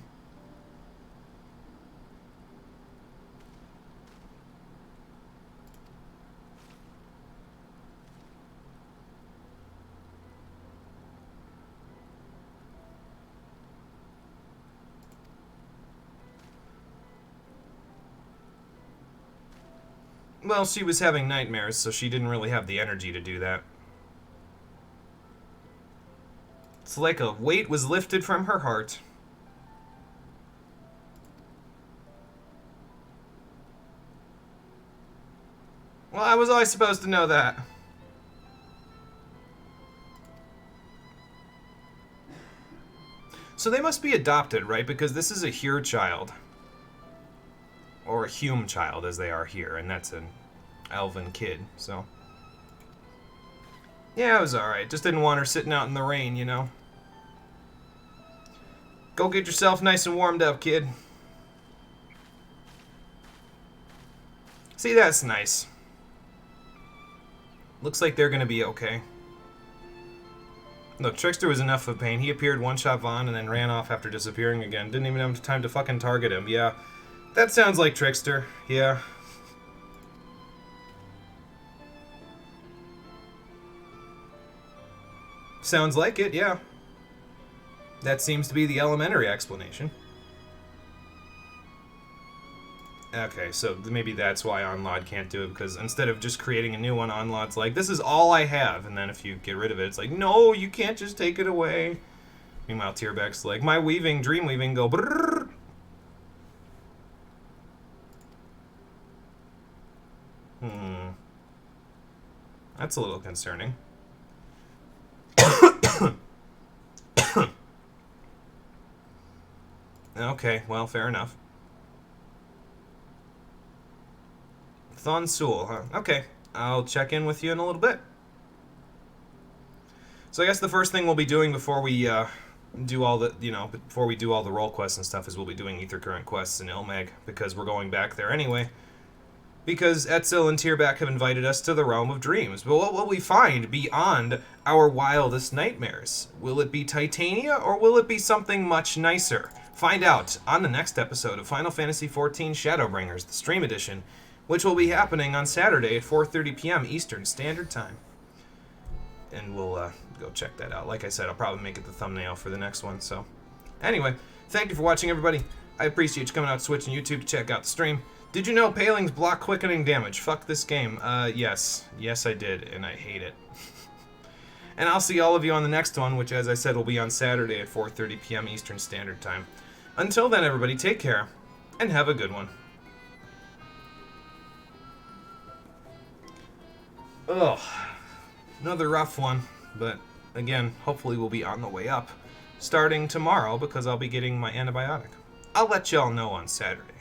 Well, she was having nightmares, so she didn't really have the energy to do that. It's like a weight was lifted from her heart. Well, I was always supposed to know that. So they must be adopted, right? Because this is a Hyr child. Or a Hume child, as they are here, and that's an elven kid, so. Yeah, it was alright. Just didn't want her sitting out in the rain, you know. Go get yourself nice and warmed up, kid. See, that's nice. Looks like they're gonna be okay. Look, Trickster was enough of pain. He appeared, one-shot Vaughn, and then ran off after disappearing again. Didn't even have time to fucking target him, yeah. That sounds like Trickster, yeah. Sounds like it, yeah. That seems to be the elementary explanation. Okay, so maybe that's why Onlad can't do it, because instead of just creating a new one, Onlad's like, this is all I have, and then if you get rid of it, it's like, no, you can't just take it away. Meanwhile, Tierbeck's like, my weaving, dream weaving, go brrrr. That's a little concerning. Okay, well, fair enough. Thonsul, huh? Okay, I'll check in with you in a little bit. So I guess the first thing we'll be doing before we do all the, before we do all the role quests and stuff is we'll be doing Ether Current quests in Ilmag, because we're going back there anyway. Because Etzel and Tierback have invited us to the realm of dreams. But what will we find beyond our wildest nightmares? Will it be Titania, or will it be something much nicer? Find out on the next episode of Final Fantasy XIV Shadowbringers, the Stream Edition, which will be happening on Saturday at 4:30 p.m. Eastern Standard Time. And we'll go check that out. Like I said, I'll probably make it the thumbnail for the next one. So, anyway, thank you for watching, everybody. I appreciate you coming out to Twitch and YouTube to check out the stream. Did you know Palings block quickening damage? Fuck this game. Yes. Yes, I did, and I hate it. And I'll see all of you on the next one, which, as I said, will be on Saturday at 4:30 p.m. Eastern Standard Time. Until then, everybody, take care, and have a good one. Ugh. Another rough one, but again, hopefully we'll be on the way up starting tomorrow because I'll be getting my antibiotic. I'll let y'all know on Saturday.